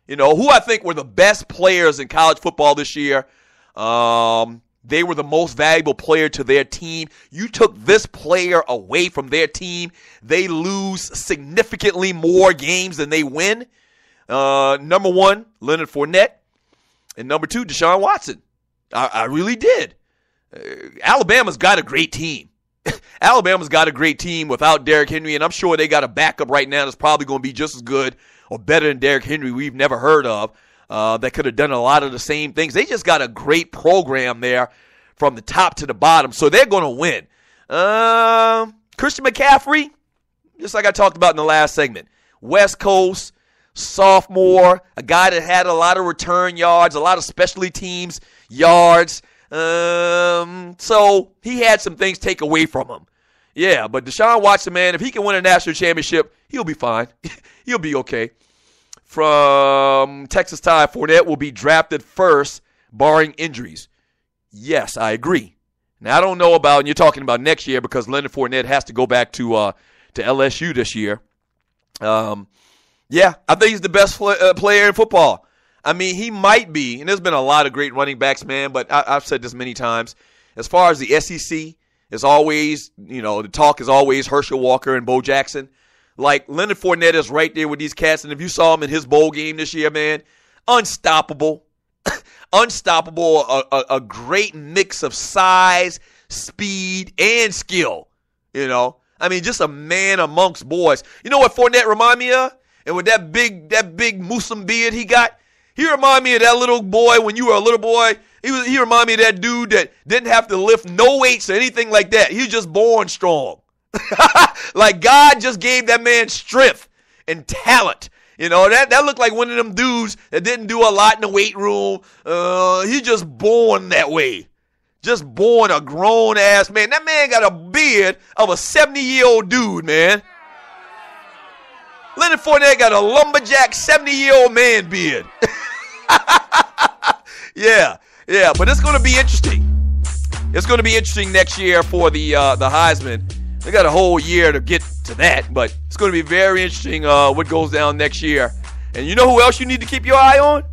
who I think were the best players in college football this year, they were the most valuable player to their team. You took this player away from their team, they lose significantly more games than they win. Number one, Leonard Fournette. And number two, Deshaun Watson. I really did. Alabama's got a great team. Alabama's got a great team without Derrick Henry, and I'm sure they got a backup right now that's probably going to be just as good or better than Derrick Henry we've never heard of. That could have done a lot of the same things. They just got a great program there from the top to the bottom, so they're going to win. Christian McCaffrey, just like I talked about in the last segment, West Coast, sophomore, a guy that had a lot of return yards, a lot of specialty teams yards. So he had some things take away from him. Yeah, but Deshaun Watson, man, if he can win a national championship, he'll be fine. He'll be okay. From Texas Tide, Fournette will be drafted first, barring injuries. Yes, I agree. Now, I don't know about, and you're talking about next year because Leonard Fournette has to go back to LSU this year. Yeah, I think he's the best player in football. I mean, he might be, and there's been a lot of great running backs, man, but I've said this many times. As far as the SEC, it's always, the talk is always Herschel Walker and Bo Jackson. Like, Leonard Fournette is right there with these cats, and if you saw him in his bowl game this year, man, unstoppable. Unstoppable, a great mix of size, speed, and skill, I mean, just a man amongst boys. You know what Fournette remind me of? And with that big Muslim beard he got, he remind me of that little boy when you were a little boy. He remind me of that dude that didn't have to lift no weights or anything like that. He was just born strong. Like God just gave that man strength and talent. That looked like one of them dudes that didn't do a lot in the weight room. He just born that way. Just born a grown-ass man. That man got a beard of a 70-year-old dude, man. Leonard Fournette got a lumberjack 70-year-old man beard. Yeah, but it's going to be interesting. It's going to be interesting next year for the Heisman. They got a whole year to get to that, but it's going to be very interesting what goes down next year. And you know who else you need to keep your eye on?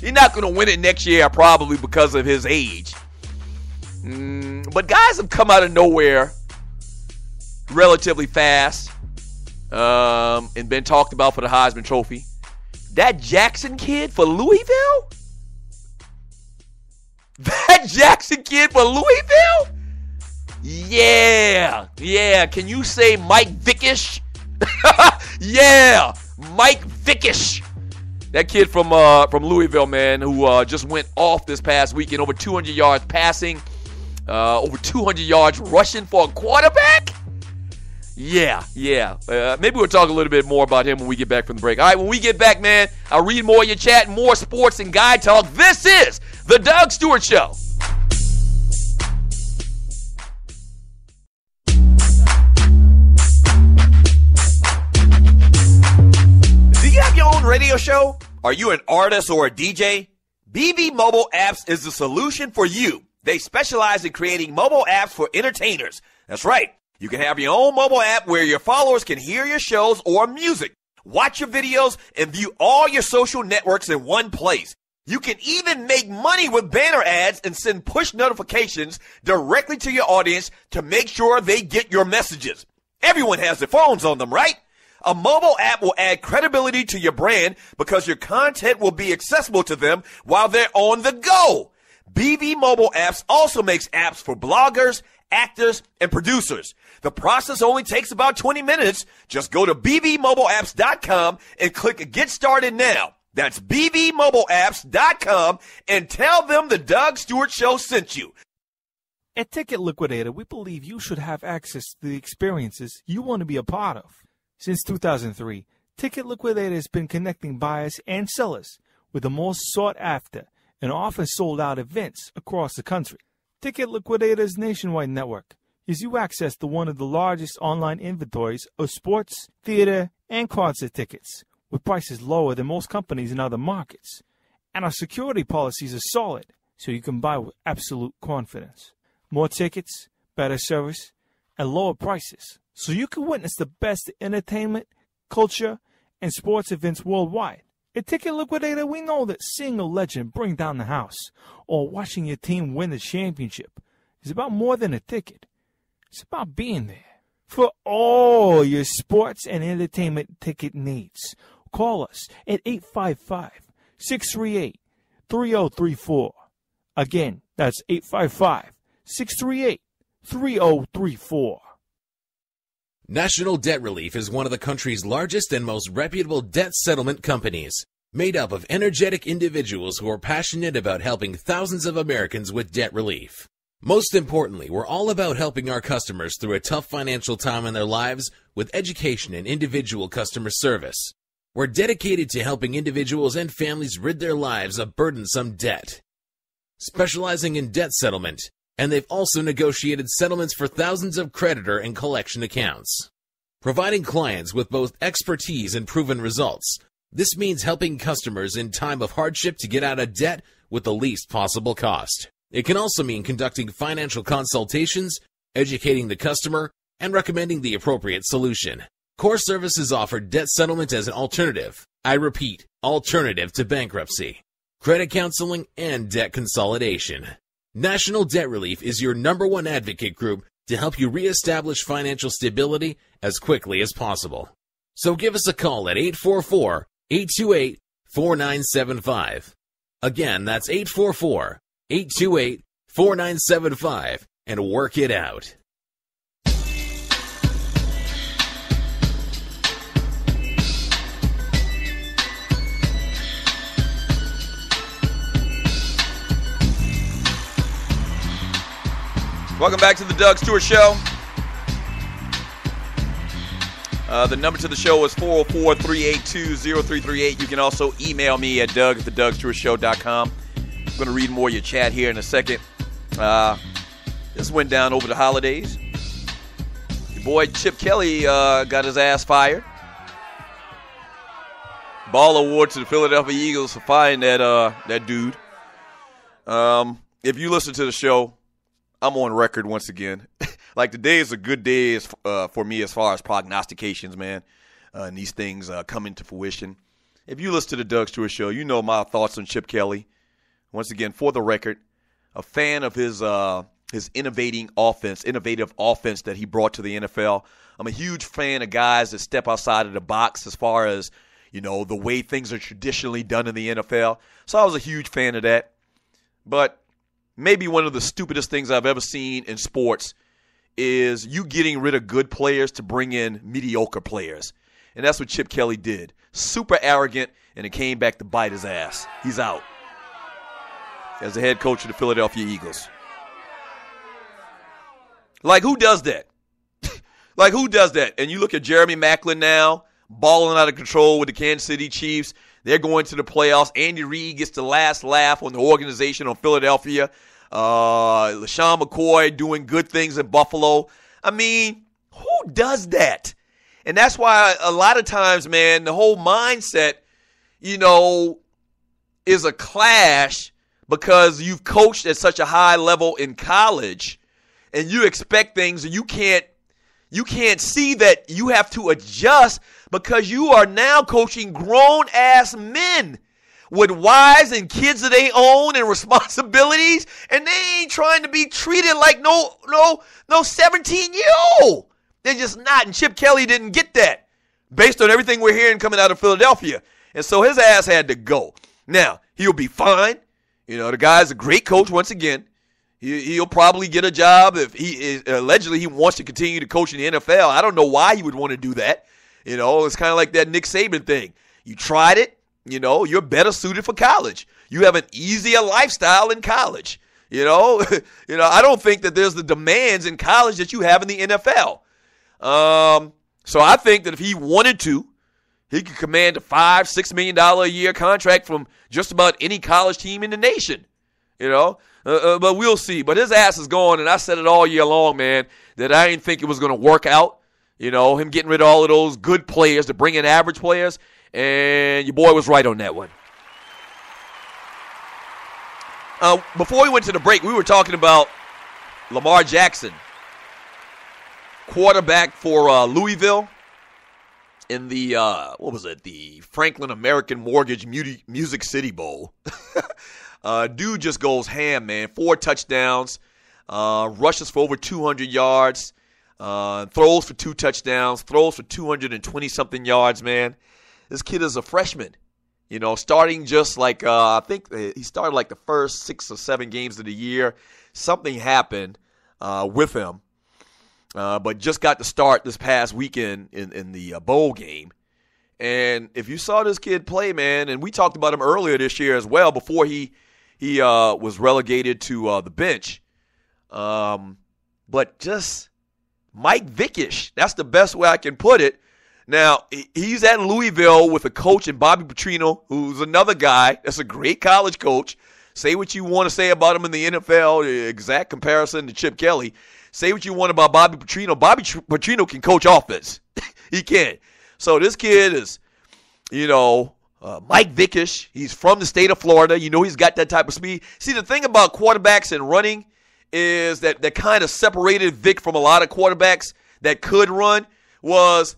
He's not going to win it next year probably because of his age. But guys have come out of nowhere relatively fast and been talked about for the Heisman Trophy. That Jackson kid for Louisville? That Jackson kid for Louisville? Yeah. Can you say Mike Vickish? Yeah, Mike Vickish. That kid from Louisville, man, who just went off this past weekend, over 200 yards passing, over 200 yards rushing for a quarterback. Yeah. Maybe we'll talk a little bit more about him when we get back from the break. All right, when we get back, man, I'll read more of your chat, more sports and guy talk. This is the Doug Stewart Show. Do you have your own radio show? Are you an artist or a DJ? BB Mobile Apps is the solution for you. They specialize in creating mobile apps for entertainers. That's right. You can have your own mobile app where your followers can hear your shows or music, watch your videos, and view all your social networks in one place. You can even make money with banner ads and send push notifications directly to your audience to make sure they get your messages. Everyone has their phones on them, right? A mobile app will add credibility to your brand because your content will be accessible to them while they're on the go. BB Mobile Apps also makes apps for bloggers, actors, and producers. The process only takes about 20 minutes. Just go to bbmobileapps.com and click Get Started Now. That's bbmobileapps.com and tell them the Doug Stewart Show sent you. At Ticket Liquidator, we believe you should have access to the experiences you want to be a part of. Since 2003, Ticket Liquidator has been connecting buyers and sellers with the most sought-after and often sold-out events across the country. Ticket Liquidator's nationwide network gives you access to one of the largest online inventories of sports, theater, and concert tickets, with prices lower than most companies in other markets. And our security policies are solid, so you can buy with absolute confidence. More tickets, better service, and lower prices, so you can witness the best entertainment, culture, and sports events worldwide. At Ticket Liquidator, we know that seeing a legend bring down the house or watching your team win the championship is about more than a ticket. It's about being there. For all your sports and entertainment ticket needs, call us at 855-638-3034. Again, that's 855-638-3034. National Debt Relief is one of the country's largest and most reputable debt settlement companies, made up of energetic individuals who are passionate about helping thousands of Americans with debt relief. Most importantly, we're all about helping our customers through a tough financial time in their lives with education and individual customer service. We're dedicated to helping individuals and families rid their lives of burdensome debt, specializing in debt settlement, and they've also negotiated settlements for thousands of creditor and collection accounts. Providing clients with both expertise and proven results, this means helping customers in time of hardship to get out of debt with the least possible cost. It can also mean conducting financial consultations, educating the customer, and recommending the appropriate solution. Core Services offer debt settlement as an alternative. I repeat, alternative to bankruptcy, credit counseling, and debt consolidation. National Debt Relief is your #1 advocate group to help you reestablish financial stability as quickly as possible. So give us a call at 844-828-4975. Again, that's 844-828-4975, and work it out. Welcome back to the Doug Stewart Show. The number to the show is 404-382-0338. You can also email me at doug@thedougstewartshow.com. I'm going to read more of your chat here in a second. This went down over the holidays. Your boy Chip Kelly got his ass fired. Ball award to the Philadelphia Eagles for firing that dude. If you listen to the show, I'm on record once again. Like, today is a good day for me as far as prognostications, man. And these things come into fruition. If you listen to the Doug Stewart Show, you know my thoughts on Chip Kelly. Once again, for the record, a fan of his his innovative offense that he brought to the NFL. I'm a huge fan of guys that step outside of the box as far as, the way things are traditionally done in the NFL. So I was a huge fan of that. But maybe one of the stupidest things I've ever seen in sports is you getting rid of good players to bring in mediocre players. And that's what Chip Kelly did. Super arrogant, and it came back to bite his ass. He's out as the head coach of the Philadelphia Eagles. Like, who does that? Like, who does that? And you look at Jeremy Maclin now, balling out of control with the Kansas City Chiefs. They're going to the playoffs. Andy Reid gets the last laugh on the organization on Philadelphia. LaShawn McCoy doing good things in Buffalo. I mean, who does that? And that's why a lot of times, man, the whole mindset, is a clash because you've coached at such a high level in college and you expect things and you can't see that you have to adjust because you are now coaching grown-ass men with wives and kids that they own and responsibilities, and they ain't trying to be treated like no 17-year-old. They're just not, and Chip Kelly didn't get that based on everything we're hearing coming out of Philadelphia. And so his ass had to go. Now, he'll be fine. The guy's a great coach once again. He'll probably get a job if allegedly he wants to continue to coach in the NFL. I don't know why he would want to do that. It's kind of like that Nick Saban thing. You tried it. You're better suited for college. You have an easier lifestyle in college. I don't think that there's the demands in college that you have in the NFL. So I think that if he wanted to, he could command a $5-6 million a year contract from just about any college team in the nation. But we'll see. But his ass is gone, and I said it all year long, man, that I didn't think it was going to work out. Him getting rid of all of those good players to bring in average players, and your boy was right on that one. Before we went to the break, we were talking about Lamar Jackson, quarterback for Louisville in the, the Franklin American Mortgage Music City Bowl. Dude just goes ham, man. 4 touchdowns, rushes for over 200 yards, throws for 2 touchdowns, throws for 220-something yards, man. This kid is a freshman, starting just like, I think he started like the first 6 or 7 games of the year. Something happened with him, but just got to start this past weekend in the bowl game. And if you saw this kid play, man, and we talked about him earlier this year as well before he was relegated to the bench. But just Mike Vick-ish. That's the best way I can put it. Now, he's at Louisville with a coach in Bobby Petrino, who's another guy that's a great college coach. Say what you want to say about him in the NFL, the exact comparison to Chip Kelly. Say what you want about Bobby Petrino. Bobby Petrino can coach offense. He can. So this kid is, Mike Vick-ish. He's from the state of Florida. He's got that type of speed. See, the thing about quarterbacks and running is that kind of separated Vick from a lot of quarterbacks that could run was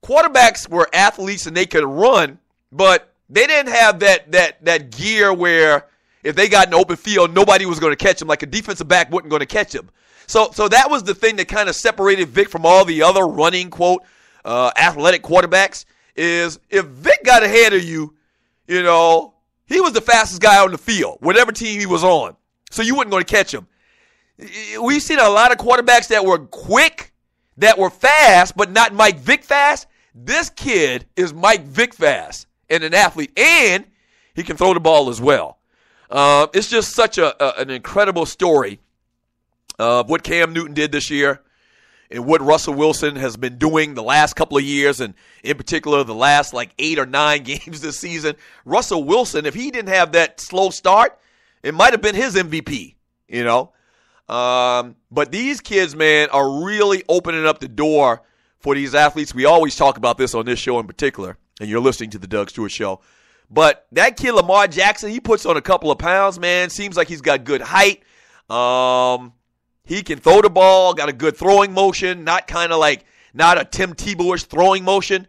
quarterbacks were athletes and they could run, but they didn't have that gear where if they got in the open field, nobody was going to catch them, like a defensive back wasn't going to catch them. So that was the thing that kind of separated Vick from all the other running, quote, athletic quarterbacks, is if Vick got ahead of you, he was the fastest guy on the field, whatever team he was on. So you wasn't going to catch him. We've seen a lot of quarterbacks that were quick, that were fast, but not Mike Vick fast. This kid is Mike Vick fast and an athlete, and he can throw the ball as well. It's just such an incredible story of what Cam Newton did this year and what Russell Wilson has been doing the last couple of years, and in particular the last 8 or 9 games this season. Russell Wilson, if he didn't have that slow start, it might have been his MVP, But these kids, man, are really opening up the door for these athletes. We always talk about this on this show in particular, and you're listening to the Doug Stewart Show. But that kid, Lamar Jackson, he puts on a couple of pounds, man. Seems like he's got good height. He can throw the ball, got a good throwing motion, not a Tim Tebow-ish throwing motion.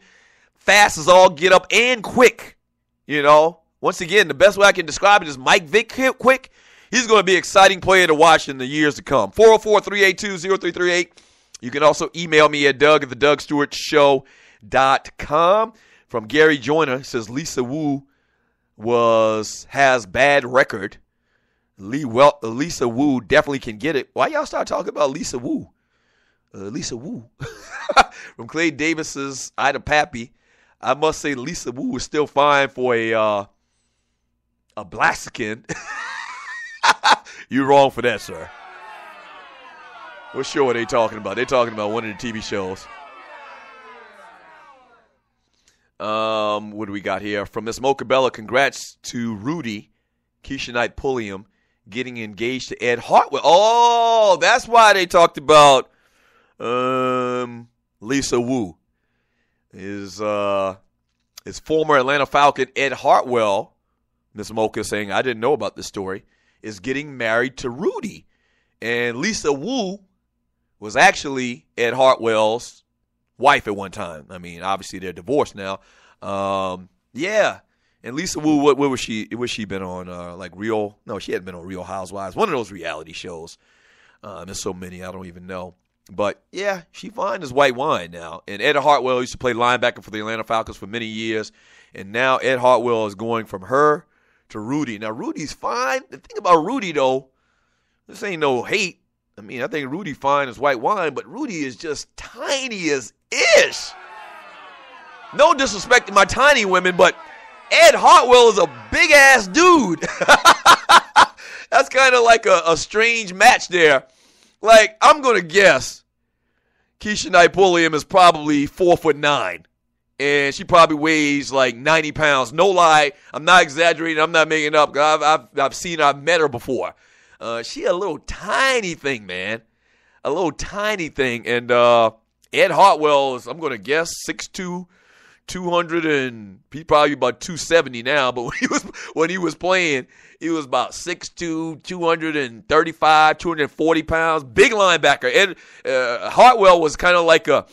Fast as all get up and quick, Once again, the best way I can describe it is Mike Vick quick. he's going to be an exciting player to watch in the years to come. 404-382-0338. You can also email me at doug@thedugstewartshow.com. From Gary Joyner, says Lisa Wu has bad record. Lisa Wu definitely can get it. Why y'all start talking about Lisa Wu? Lisa Wu. From Clay Davis's Ida Pappy, I must say Lisa Wu is still fine for a Blaxican. You're wrong for that, sir. What show are they talking about? They're talking about one of the TV shows. What do we got here? From Miss Mocha Bella, congrats to Rudy, Keisha Knight Pulliam, getting engaged to Ed Hartwell. Oh, that's why they talked about Lisa Wu. His former Atlanta Falcon Ed Hartwell, Miss Mocha saying, I didn't know about this story, is getting married to Rudy. And Lisa Wu was actually Ed Hartwell's wife at one time. I mean, obviously they're divorced now. Yeah. And Lisa Wu, what was she? Was she been on like Real? No, she hadn't been on Real Housewives. One of those reality shows. There's so many, I don't even know. But yeah, she fine as white wine now. And Ed Hartwell used to play linebacker for the Atlanta Falcons for many years. And now Ed Hartwell is going from her to Rudy. Now Rudy's fine. The thing about Rudy though, this ain't no hate. I mean, I think Rudy fine as white wine, but Rudy is just tiny as ish. No disrespect to my tiny women, but Ed Hartwell is a big-ass dude. That's kind of like a strange match there. Like, I'm going to guess Keisha Knight Pulliam is probably 4'9", and she probably weighs like 90 pounds. No lie, I'm not exaggerating. I'm not making it up. I've met her before. She a little tiny thing, man. A little tiny thing. And Ed Hartwell is, I'm going to guess, 6'2", 200, and he's probably about 270 now. But when he was playing, he was about 6'2", 235, 240 pounds. Big linebacker. Ed Hartwell was kind of like a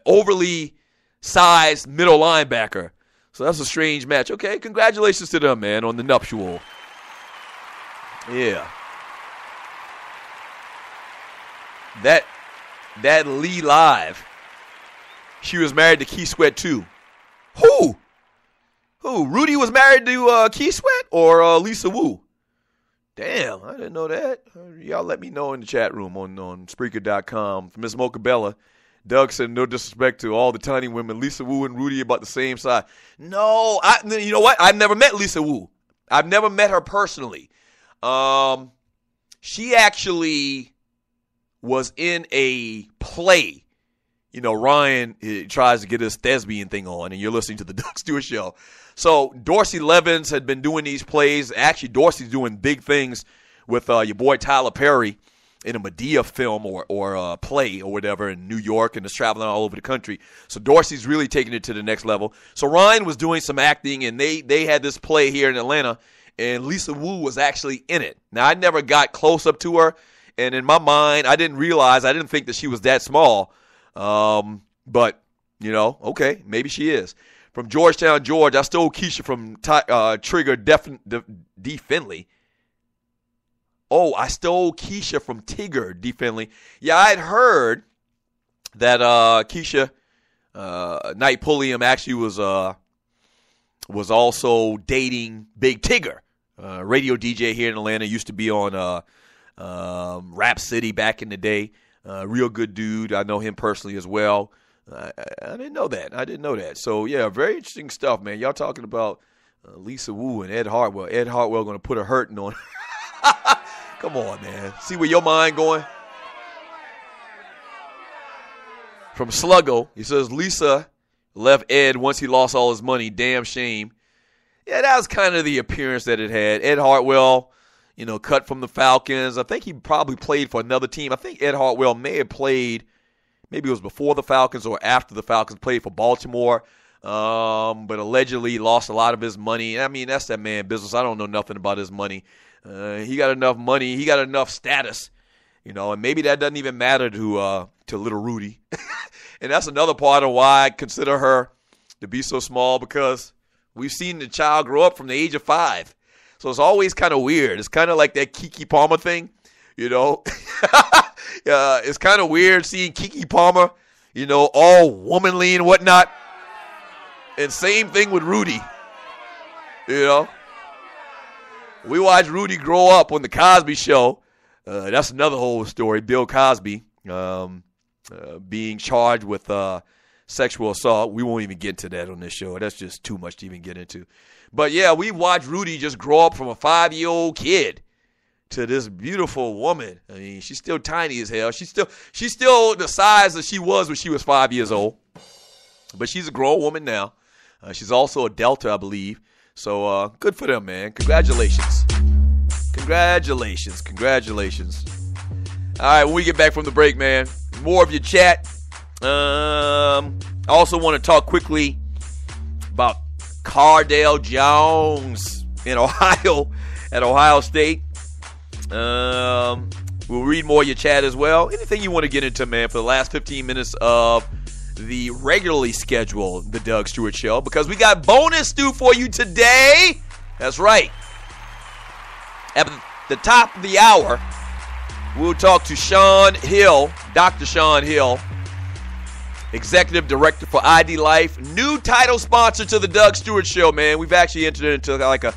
overly sized middle linebacker. So that's a strange match. Okay, congratulations to them, man, on the nuptial. Yeah. That Lee Live. She was married to Key Sweat too. Who? Rudy was married to Key Sweat or Lisa Wu? Damn, I didn't know that. Y'all let me know in the chat room on Spreaker.com. From Miss Mocha Bella. Doug said, no disrespect to all the tiny women. Lisa Wu and Rudy about the same size. No, you know what? I've never met Lisa Wu. I've never met her personally. She actually was in a play. You know, Ryan tries to get his thespian thing on, and you're listening to the Doug Stewart Show. So Dorsey Levens had been doing these plays. Actually, Dorsey's doing big things with your boy Tyler Perry in a Medea film or a play or whatever in New York, and is traveling all over the country. So Dorsey's really taking it to the next level. So Ryan was doing some acting, and they had this play here in Atlanta, and Lisa Wu was actually in it. Now, I never got close up to her, and in my mind, I didn't think that she was that small. But, you know, okay, maybe she is. From Georgetown, George, I stole Keisha from Trigger D. Finley. Oh, I stole Keisha from Tigger D. Finley. Yeah, I had heard that Keisha Knight Pulliam actually was also dating Big Tigger, radio DJ here in Atlanta. Used to be on Rap City back in the day. Real good dude. I know him personally as well. I didn't know that. So, yeah, very interesting stuff, man. Y'all talking about Lisa Wu and Ed Hartwell. Ed Hartwell going to put a hurting on. Come on, man. See where your mind going? From Sluggo, he says, Lisa left Ed once he lost all his money. Damn shame. Yeah, that was kind of the appearance that it had. Ed Hartwell, you know, cut from the Falcons. I think he probably played for another team. I think Ed Hartwell may have played, maybe it was before the Falcons or after the Falcons, played for Baltimore, but allegedly lost a lot of his money. I mean, that's that man business. I don't know nothing about his money. He got enough money. He got enough status, you know, and maybe that doesn't even matter to little Rudy. And that's another part of why I consider her to be so small, because we've seen the child grow up from the age of 5. So it's always kind of weird. It's kind of like that Keke Palmer thing, you know. It's kind of weird seeing Keke Palmer, you know, all womanly and whatnot. And same thing with Rudy, you know. We watched Rudy grow up on the Cosby Show. That's another whole story. Bill Cosby being charged with sexual assault. We won't even get into that on this show. That's just too much to even get into. But, yeah, we watched Rudy just grow up from a 5-year-old kid to this beautiful woman. I mean, she's still tiny as hell. She's still the size that she was when she was 5 years old. But she's a grown woman now. She's also a Delta, I believe. So good for them, man. Congratulations. Congratulations. All right, when we get back from the break, man, more of your chat. I also want to talk quickly about Cardale Jones in Ohio at Ohio State. We'll read more of your chat as well. Anything you want to get into, man, for the last 15 minutes of the regularly scheduled The Doug Stewart Show, because we got bonus stew for you today. That's right. At the top of the hour, we'll talk to Sean Hill, Dr. Sean Hill, Executive Director for ID Life, new title sponsor to The Doug Stewart Show, man. We've actually entered into like a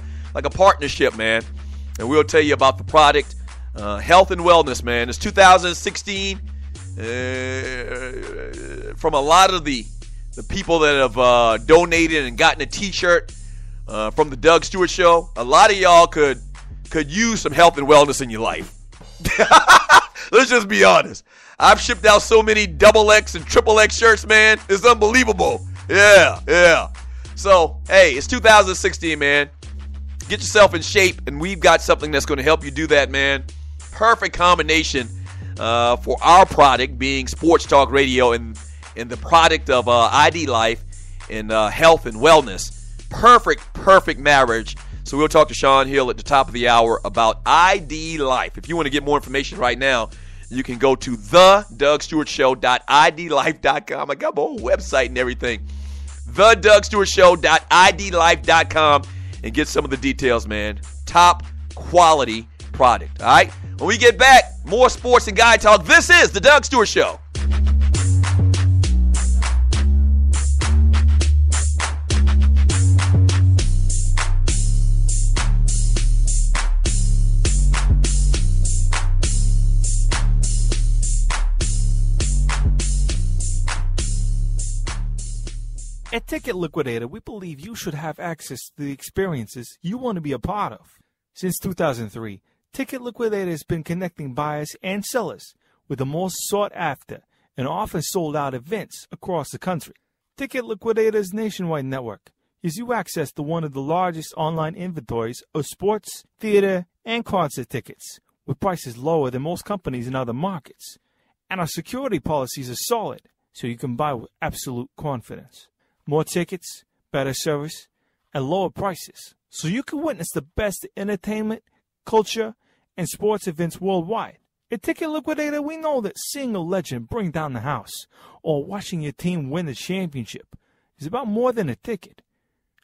partnership, man, and we'll tell you about the product, health and wellness, man. It's 2016. From a lot of the people that have donated and gotten a t-shirt from the Doug Stewart Show, a lot of y'all could use some health and wellness in your life. Let's just be honest. I've shipped out so many XXX and XXX shirts, man. It's unbelievable. Yeah. So, hey, it's 2016, man. Get yourself in shape, and we've got something that's going to help you do that, man. Perfect combination for our product being Sports Talk Radio and the product of ID Life and health and wellness. Perfect marriage. So we'll talk to Sean Hill at the top of the hour about ID Life. If you want to get more information right now, you can go to thedougstewartshow.idlife.com. I got my whole website and everything. thedougstewartshow.idlife.com and get some of the details, man. Top quality product. All right? When we get back, more sports and guy talk. This is The Doug Stewart Show. At Ticket Liquidator, we believe you should have access to the experiences you want to be a part of. Since 2003, Ticket Liquidator has been connecting buyers and sellers with the most sought-after and often sold-out events across the country. Ticket Liquidator's nationwide network gives you access to one of the largest online inventories of sports, theater, and concert tickets, with prices lower than most companies in other markets. And our security policies are solid, so you can buy with absolute confidence. More tickets, better service, and lower prices, so you can witness the best entertainment, culture, and sports events worldwide. At Ticket Liquidator, we know that seeing a legend bring down the house or watching your team win the championship is about more than a ticket.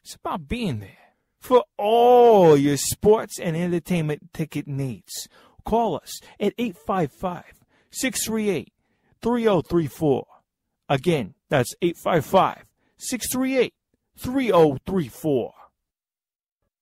It's about being there. For all your sports and entertainment ticket needs, call us at 855-638-3034. Again, that's 855-638-3034.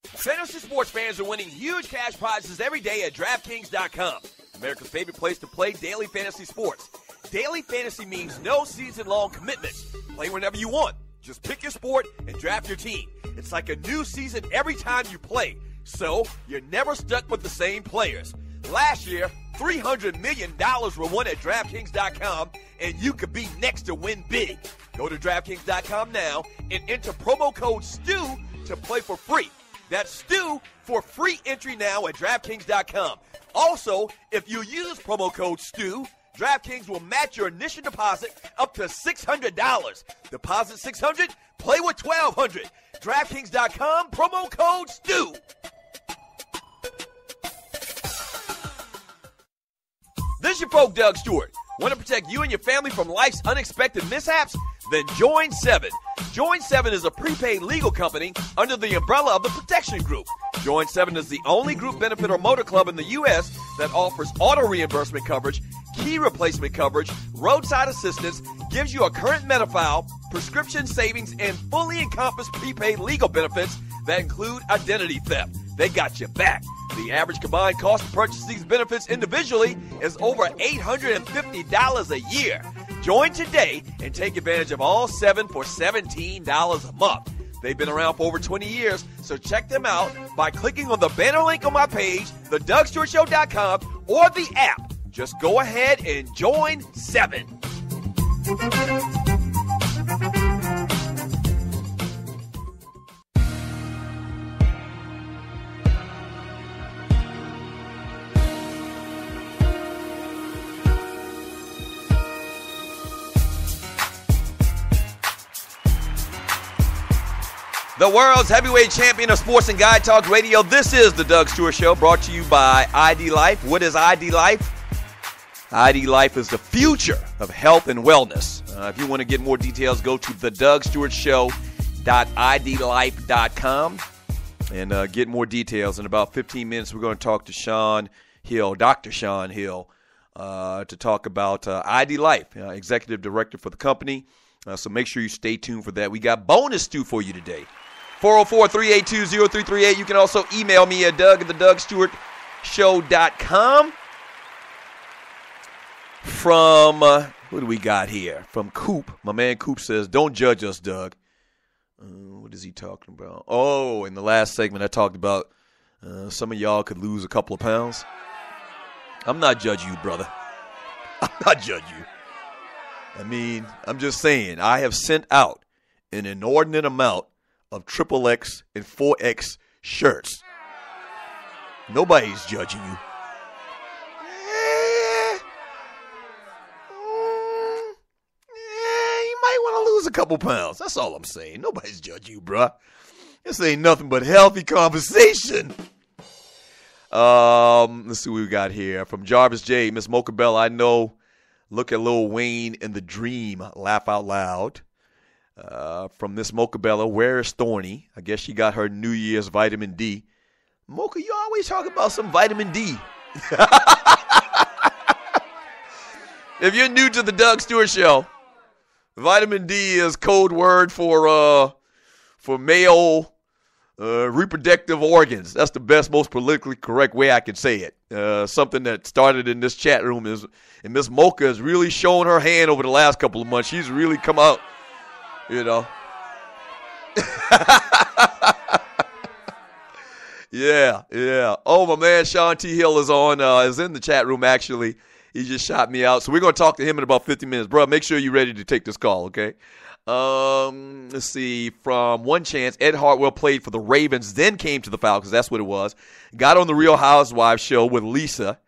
Fantasy sports fans are winning huge cash prizes every day at DraftKings.com. America's favorite place to play daily fantasy sports. Daily fantasy means no season-long commitments. Play whenever you want. Just pick your sport and draft your team. It's like a new season every time you play, so you're never stuck with the same players. Last year, $300 million were won at DraftKings.com, and you could be next to win big. Go to DraftKings.com now and enter promo code STU to play for free. That's STU for free entry now at DraftKings.com. Also, if you use promo code STU, DraftKings will match your initial deposit up to $600. Deposit $600, play with $1,200. DraftKings.com, promo code STU. This is your folk, Doug Stewart. Want to protect you and your family from life's unexpected mishaps? Then join 7. Join 7 is a prepaid legal company under the umbrella of the Protection Group. Join 7 is the only group benefit or motor club in the U.S. that offers auto reimbursement coverage, key replacement coverage, roadside assistance, gives you a current Medi-File, prescription savings, and fully encompassed prepaid legal benefits that include identity theft. They got your back. The average combined cost to purchase these benefits individually is over $850 a year. Join today and take advantage of all 7 for $17 a month. They've been around for over 20 years, so check them out by clicking on the banner link on my page, thedugstewartshow.com, or the app. Just go ahead and join 7. The world's heavyweight champion of sports and guy talk radio. This is the Doug Stewart Show, brought to you by ID Life. What is ID Life? ID Life is the future of health and wellness. If you want to get more details, go to thedugstewartshow.idlife.com and get more details. In about 15 minutes, we're going to talk to Sean Hill, Dr. Sean Hill, to talk about ID Life, executive director for the company. So make sure you stay tuned for that. We got bonus stew for you today. 404-382-0338. You can also email me at doug@thedugstewartshow.com. From, who do we got here? From Coop. My man Coop says, don't judge us, Doug. What is he talking about? Oh, in the last segment I talked about some of y'all could lose a couple of pounds. I'm not judging you, brother. I'm not judging you. I mean, I'm just saying, I have sent out an inordinate amount of XXX and 4X shirts. Nobody's judging you. You might want to lose a couple pounds. That's all I'm saying. Nobody's judging you, bruh. This ain't nothing but healthy conversation. Let's see what we got here. From Jarvis J. Miss Mocha Bell, I know. Look at Lil Wayne and the Dream. Laugh out loud. From Miss Mocha Bella, where is Thorny? I guess she got her New Year's vitamin D. Mocha, you always talk about some vitamin D. If you're new to the Doug Stewart Show, vitamin D is code word for male reproductive organs. That's the best, most politically correct way I can say it. Something that started in this chat room is, and Miss Mocha has really shown her hand over the last couple of months. She's really come out, you know. Yeah. Oh, my man Sean T. Hill is is in the chat room, actually. He just shot me out. So we're going to talk to him in about 50 minutes. Bro, make sure you're ready to take this call, okay? Let's see. From One Chance, Ed Hartwell played for the Ravens, then came to the Falcons. That's what it was. Got on the Real Housewives show with Lisa.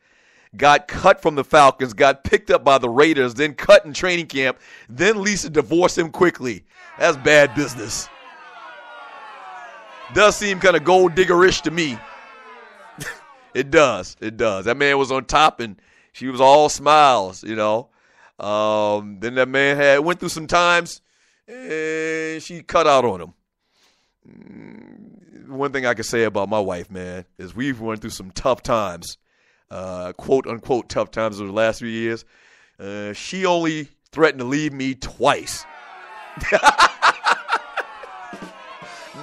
Got cut from the Falcons. Got picked up by the Raiders. Then cut in training camp. Then Lisa divorced him quickly. That's bad business. Does seem kind of gold diggerish to me. It does. That man was on top and she was all smiles, you know. Then that man went through some times. And she cut out on him. One thing I can say about my wife, man, is we've went through some tough times, quote unquote tough times over the last few years. She only threatened to leave me twice.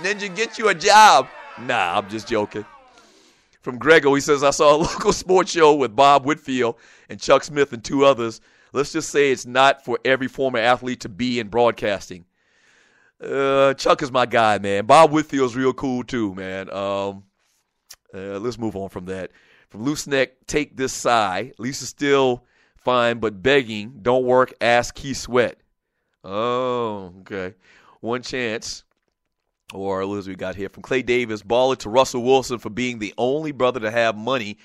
Ninja, get you a job. Nah, I'm just joking. From Grego, he says, I saw a local sports show with Bob Whitfield and Chuck Smith and 2 others. Let's just say it's not for every former athlete to be in broadcasting. Chuck is my guy, man. Bob Whitfield's real cool too, man. Let's move on from that. From Loose Neck, take this sigh. Lisa's still fine, but begging. Don't work, ask Keith Sweat. Oh, okay. One Chance. Or as we got here from Clay Davis, baller to Russell Wilson for being the only brother to have money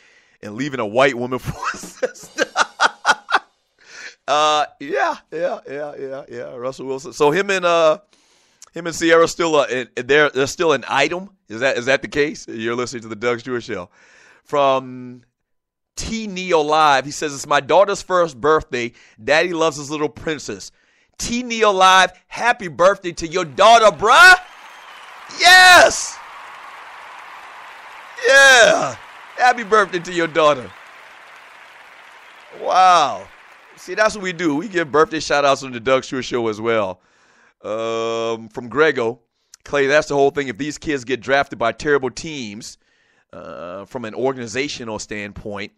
and leaving a white woman for a sister. Yeah. Russell Wilson. So him and Sierra still they're still an item. Is that the case? You're listening to the Doug Stewart Show. From T Neo Live, he says it's my daughter's first birthday. Daddy loves his little princess. T Neo Live, happy birthday to your daughter, bruh. Yes. Yeah. Happy birthday to your daughter. Wow. See, that's what we do. We give birthday shout-outs on the Doug Stewart Show as well. From Grego. Clay, that's the whole thing. If these kids get drafted by terrible teams, from an organizational standpoint,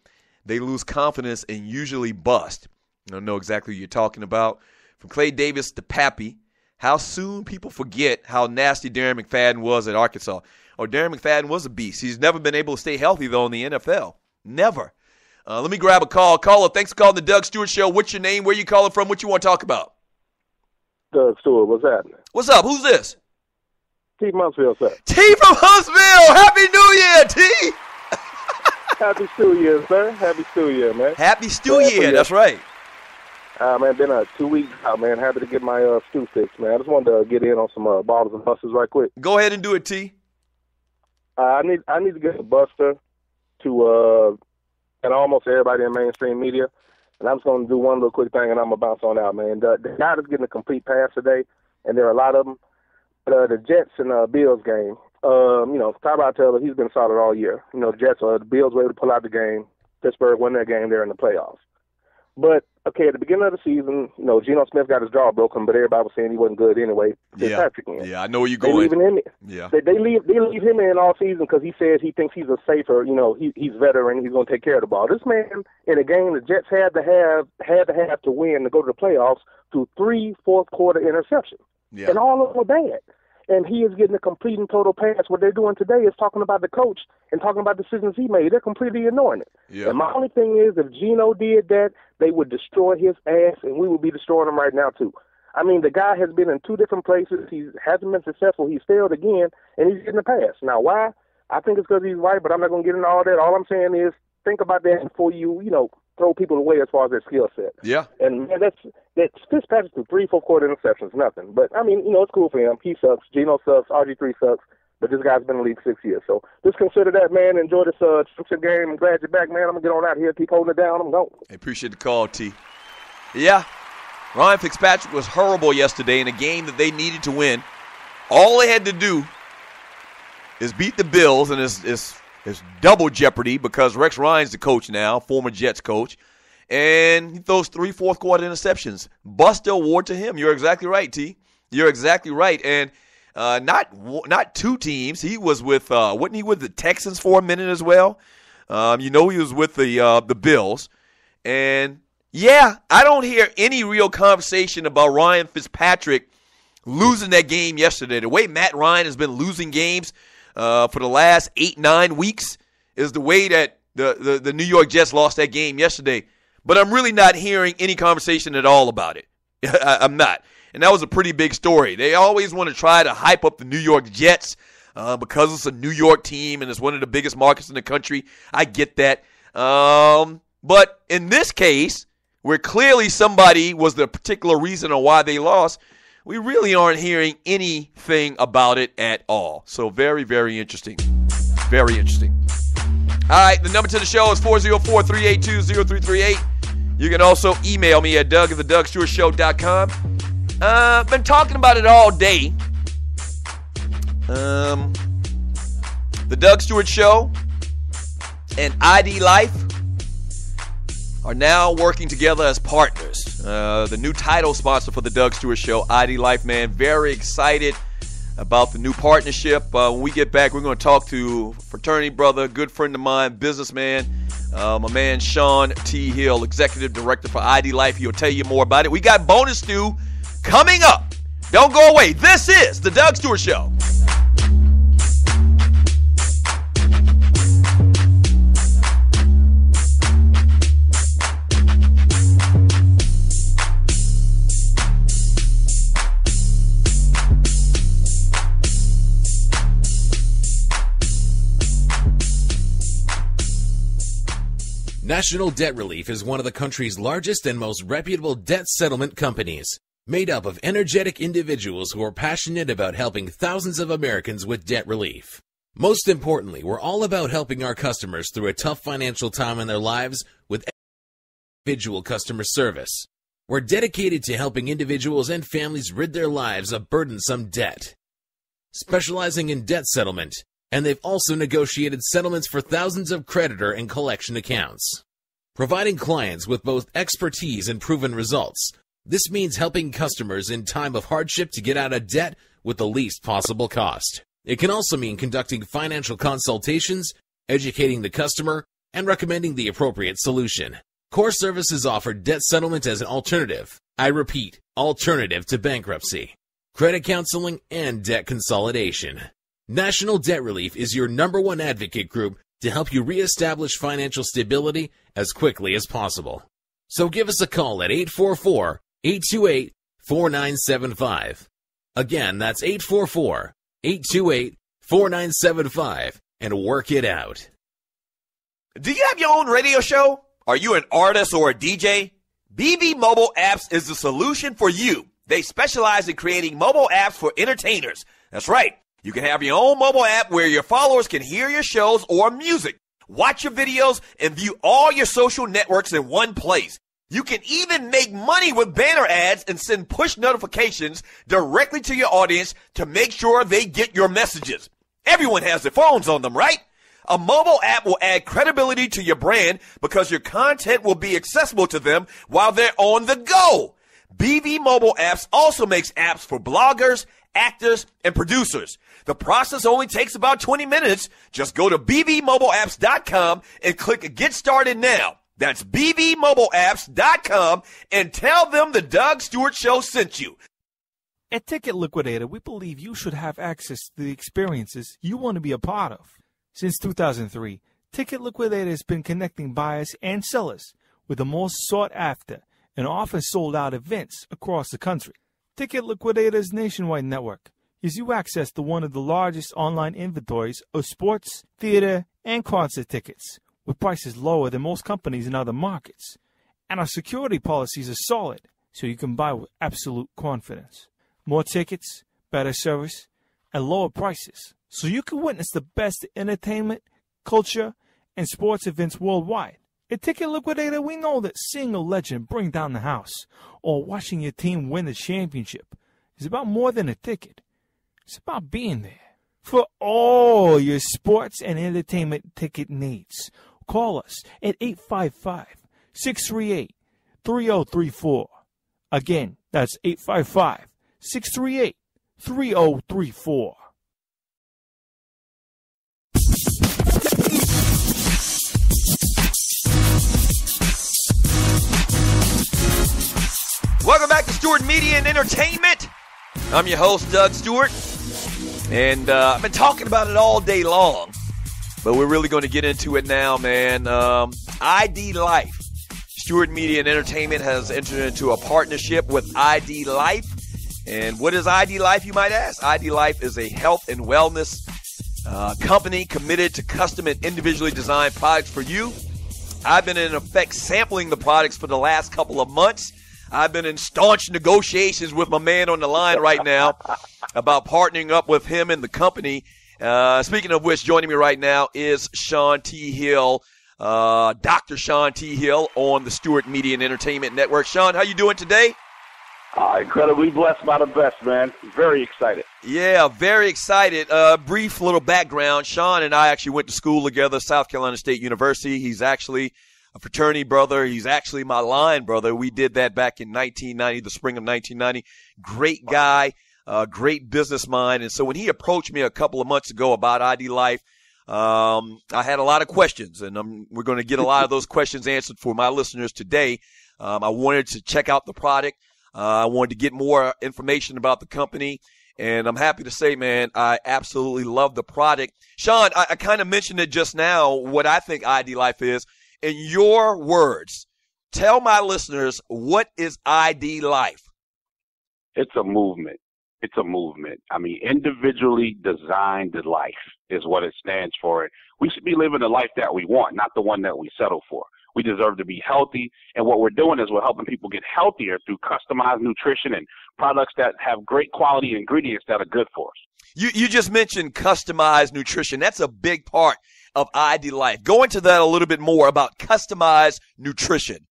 they lose confidence and usually bust. I don't know exactly what you're talking about. From Clay Davis to Pappy, how soon people forget how nasty Darren McFadden was at Arkansas. Oh, Darren McFadden was a beast. He's never been able to stay healthy, though, in the NFL. Never. Let me grab a call. Caller, thanks for calling the Doug Stewart Show. What's your name? Where you calling from? What you want to talk about? Doug Stewart, what's happening? What's up? Who's this? T. Huntsville, sir. T from Huntsville. Happy New Year, T. Happy Stew Year, sir. Happy Stew Year, man. Happy Stew Year. That's right. Man, been 2 weeks out, man. Happy to get my stew fixed, man. I just wanted to get in on some bottles and busters right quick. Go ahead and do it, T. I need to get a buster to and almost everybody in mainstream media. And I'm just going to do one little quick thing, and I'm going to bounce on out, man. The guy that's getting a complete pass today, and there are a lot of them, but the Jets and Bills game, Tyrod Taylor, he's been solid all year. You know, the Jets, the Bills were able to pull out the game. Pittsburgh won their game there in the playoffs. But, okay, at the beginning of the season, Geno Smith got his jaw broken, but everybody was saying he wasn't good anyway. Fitzpatrick in. Yeah, I know where you're going. They leave him in all season because he says he thinks he's a safer, he's veteran, he's going to take care of the ball. This man, in a game the Jets had to have to win to go to the playoffs, through 3 fourth-quarter interceptions. Yeah. And all of them were bad. And he is getting a complete and total pass. What they're doing today is talking about the coach and talking about decisions he made. They're completely ignoring it. Yeah. And my only thing is, if Geno did that, they would destroy his ass, and we would be destroying him right now, too. I mean, the guy has been in 2 different places. He hasn't been successful. He's failed again, and he's getting a pass. Now, why? I think it's because he's white, but I'm not going to get into all that. All I'm saying is, think about that before you, throw people away as far as their skill set. Yeah. And man, that's Fitzpatrick through 3 fourth-quarter interceptions, nothing. But, I mean, it's cool for him. He sucks. Geno sucks. RG3 sucks. But this guy's been in the league 6 years. So just consider that, man. Enjoy this championship game. I'm glad you're back, man. I'm going to get on out here, keep holding it down. I'm going. I appreciate the call, T. Yeah. Ryan Fitzpatrick was horrible yesterday in a game that they needed to win. All they had to do is beat the Bills, and it's double jeopardy because Rex Ryan's the coach now, former Jets coach, and he throws 3 fourth-quarter interceptions. Bust the award to him. You're exactly right, T. You're exactly right. And not 2 teams. He was with wasn't he with the Texans for a minute as well? He was with the Bills. And, yeah, I don't hear any real conversation about Ryan Fitzpatrick losing that game yesterday. The way Matt Ryan has been losing games for the last 8-9 weeks is the way that the New York Jets lost that game yesterday. But I'm really not hearing any conversation at all about it. I'm not. And that was a pretty big story. They always want to try to hype up the New York Jets because it's a New York team and it's one of the biggest markets in the country. I get that. But in this case, where clearly somebody was the particular reason on why they lost, we really aren't hearing anything about it at all. So very, very interesting. Very interesting. All right, the number to the show is 404-382-0338. You can also email me at doug@thedougstewartshow.com. Been talking about it all day. The Doug Stewart Show and ID Life are now working together as partners. The new title sponsor for the Doug Stewart Show, ID Life, man. Very excited about the new partnership. When we get back, we're going to talk to fraternity brother, good friend of mine, businessman, my man Sean T. Hill, executive director for ID Life. He'll tell you more about it. We got bonus stew coming up. Don't go away. This is the Doug Stewart Show. National Debt Relief is one of the country's largest and most reputable debt settlement companies, made up of energetic individuals who are passionate about helping thousands of Americans with debt relief. Most importantly, we're all about helping our customers through a tough financial time in their lives with individual customer service. We're dedicated to helping individuals and families rid their lives of burdensome debt. Specializing in debt settlement, And they've also negotiated settlements for thousands of creditor and collection accounts. Providing clients with both expertise and proven results, this means helping customers in time of hardship to get out of debt with the least possible cost. It can also mean conducting financial consultations, educating the customer, and recommending the appropriate solution. Core Services offer debt settlement as an alternative. I repeat, alternative to bankruptcy, credit counseling, and debt consolidation. National Debt Relief is your #1 advocate group to help you reestablish financial stability as quickly as possible. So give us a call at 844-828-4975. Again, that's 844-828-4975, and work it out. Do you have your own radio show? Are you an artist or a DJ? BB Mobile Apps is the solution for you. They specialize in creating mobile apps for entertainers. That's right. You can have your own mobile app where your followers can hear your shows or music, watch your videos, and view all your social networks in one place. You can even make money with banner ads and send push notifications directly to your audience to make sure they get your messages. Everyone has their phones on them, right? A mobile app will add credibility to your brand because your content will be accessible to them while they're on the go. BB Mobile Apps also makes apps for bloggers, actors, and producers. The process only takes about 20 minutes. Just go to bbmobileapps.com and click Get Started Now. That's bbmobileapps.com and tell them the Doug Stewart Show sent you. At Ticket Liquidator, we believe you should have access to the experiences you want to be a part of. Since 2003, Ticket Liquidator has been connecting buyers and sellers with the most sought-after and often sold-out events across the country. Ticket Liquidator's nationwide network gives you access to one of the largest online inventories of sports, theater, and concert tickets, with prices lower than most companies in other markets. And our security policies are solid, so you can buy with absolute confidence. More tickets, better service, and lower prices, so you can witness the best entertainment, culture, and sports events worldwide. At Ticket Liquidator, we know that seeing a legend bring down the house or watching your team win the championship is about more than a ticket. It's about being there. For all your sports and entertainment ticket needs, call us at 855-638-3034. Again, that's 855-638-3034. Welcome back to Stewart Media and Entertainment. I'm your host, Doug Stewart, and I've been talking about it all day long, but we're really going to get into it now, man. ID Life. Stewart Media and Entertainment has entered into a partnership with ID Life. And what is ID Life, you might ask? ID Life is a health and wellness company committed to custom and individually designed products for you. I've been, in effect, sampling the products for the last couple of months. I've been in staunch negotiations with my man on the line right now about partnering up with him and the company. Speaking of which, joining me right now is Sean T. Hill, Dr. Sean T. Hill on the Stewart Media and Entertainment Network. Sean, how you doing today? Incredibly blessed by the best, man. Very excited. Yeah, very excited. Brief little background. Sean and I actually went to school together, South Carolina State University. He's actually a fraternity brother. He's actually my line brother. We did that back in 1990, the spring of 1990. Great guy, great business mind. And so when he approached me a couple of months ago about ID Life, I had a lot of questions, and we're going to get a lot of those questions answered for my listeners today. I wanted to check out the product. I wanted to get more information about the company, and I'm happy to say, man, I absolutely love the product. Sean, I kind of mentioned it just now, what I think ID Life is. In your words, tell my listeners, what is ID Life? It's a movement. It's a movement. I mean, individually designed life is what it stands for. We should be living the life that we want, not the one that we settle for. We deserve to be healthy, and what we're doing is we're helping people get healthier through customized nutrition and products that have great quality ingredients that are good for us. You just mentioned customized nutrition. That's a big part of ID Life. Go into that a little bit more about customized nutrition.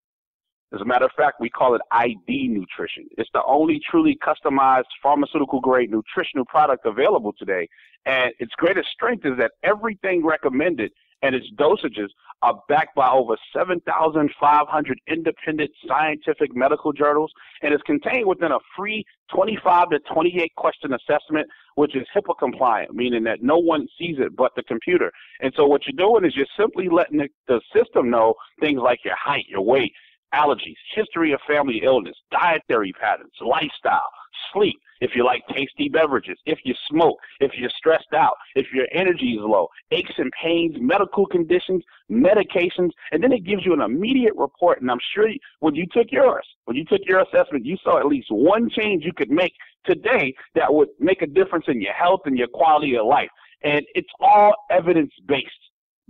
As a matter of fact, we call it ID nutrition. It's the only truly customized pharmaceutical-grade nutritional product available today. And its greatest strength is that everything recommended and its dosages are backed by over 7,500 independent scientific medical journals, and is contained within a free 25 to 28 question assessment, which is HIPAA compliant, meaning that no one sees it but the computer. And so what you're doing is you're simply letting the system know things like your height, your weight, allergies, history of family illness, dietary patterns, lifestyle, sleep, if you like tasty beverages, if you smoke, if you're stressed out, if your energy is low, aches and pains, medical conditions, medications, and then it gives you an immediate report. And I'm sure when you took your assessment, you saw at least one change you could make today that would make a difference in your health and your quality of life. And it's all evidence-based.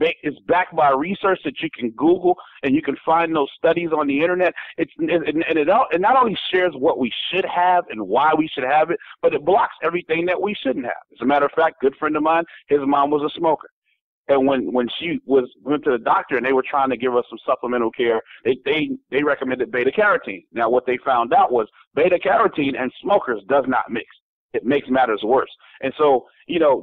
It's backed by research that you can Google, and you can find those studies on the internet. It not only shares what we should have and why we should have it, but it blocks everything that we shouldn't have. As a matter of fact, a good friend of mine, his mom was a smoker. And when she went to the doctor and they were trying to give her some supplemental care, they recommended beta-carotene. Now, what they found out was beta-carotene and smokers does not mix. It makes matters worse. And so,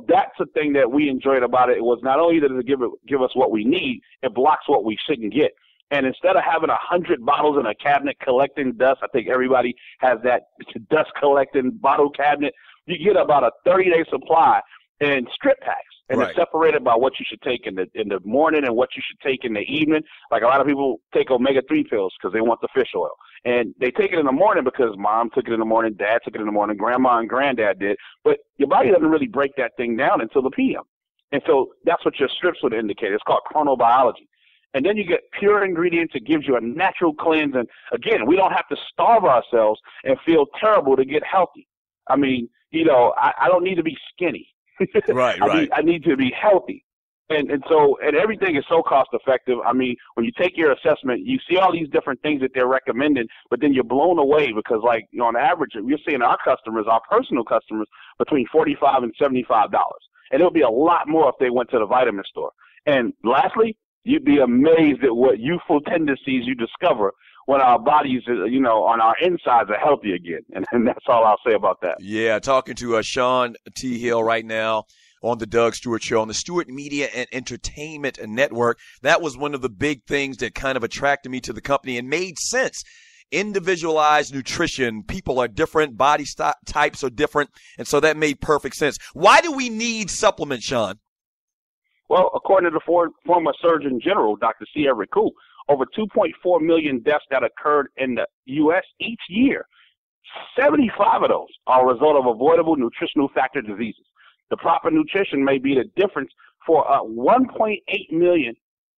that's the thing that we enjoyed about it. It was not only that it give us what we need, it blocks what we shouldn't get. And instead of having 100 bottles in a cabinet collecting dust, I think everybody has that dust collecting bottle cabinet, you get about a 30-day supply in strip packs. And It's separated by what you should take in the morning and what you should take in the evening. Like a lot of people take omega-3 pills because they want the fish oil. And they take it in the morning because mom took it in the morning, dad took it in the morning, grandma and granddad did. But your body doesn't really break that thing down until the PM. And so that's what your strips would indicate. It's called chronobiology. And then you get pure ingredients. It gives you a natural cleanse. And, again, we don't have to starve ourselves and feel terrible to get healthy. I mean, I don't need to be skinny. Right. I need to be healthy. And everything is so cost effective. I mean, when you take your assessment, you see all these different things that they're recommending, but then you're blown away because, on average, we're seeing our customers, our personal customers, between $45 and $75. And it would be a lot more if they went to the vitamin store. And lastly, you'd be amazed at what youthful tendencies you discover when our bodies, on our insides are healthy again. And that's all I'll say about that. Yeah, talking to Sean T. Hill right now on the Doug Stewart Show on the Stewart Media and Entertainment Network. That was one of the big things that kind of attracted me to the company and made sense. Individualized nutrition. People are different. Body types are different. And so that made perfect sense. Why do we need supplements, Sean? Well, according to the former Surgeon General, Dr. C. Everett Koop, over 2.4 million deaths that occurred in the U.S. each year, 75 of those are a result of avoidable nutritional factor diseases. The proper nutrition may be the difference for 1.8 million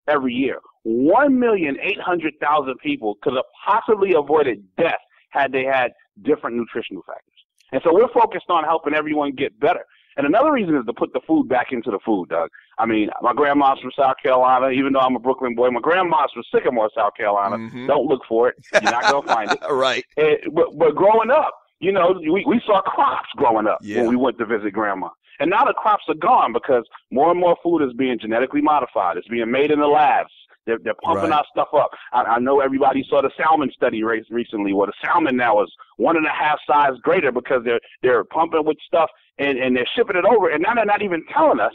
every year. 1,800,000 people could have possibly avoided death had they had different nutritional factors. And so we're focused on helping everyone get better. And another reason is to put the food back into the food, Doug. I mean, my grandma's from South Carolina. Even though I'm a Brooklyn boy, my grandma's from Sycamore, South Carolina. Mm-hmm. Don't look for it. You're not going to find it. Right. But growing up, we saw crops growing up when we went to visit grandma. And now the crops are gone because more and more food is being genetically modified. It's being made in the labs. They're pumping our stuff up. I know everybody saw the salmon study recently where the salmon now is 1.5 size greater because they're pumping with stuff and they're shipping it over. And now they're not even telling us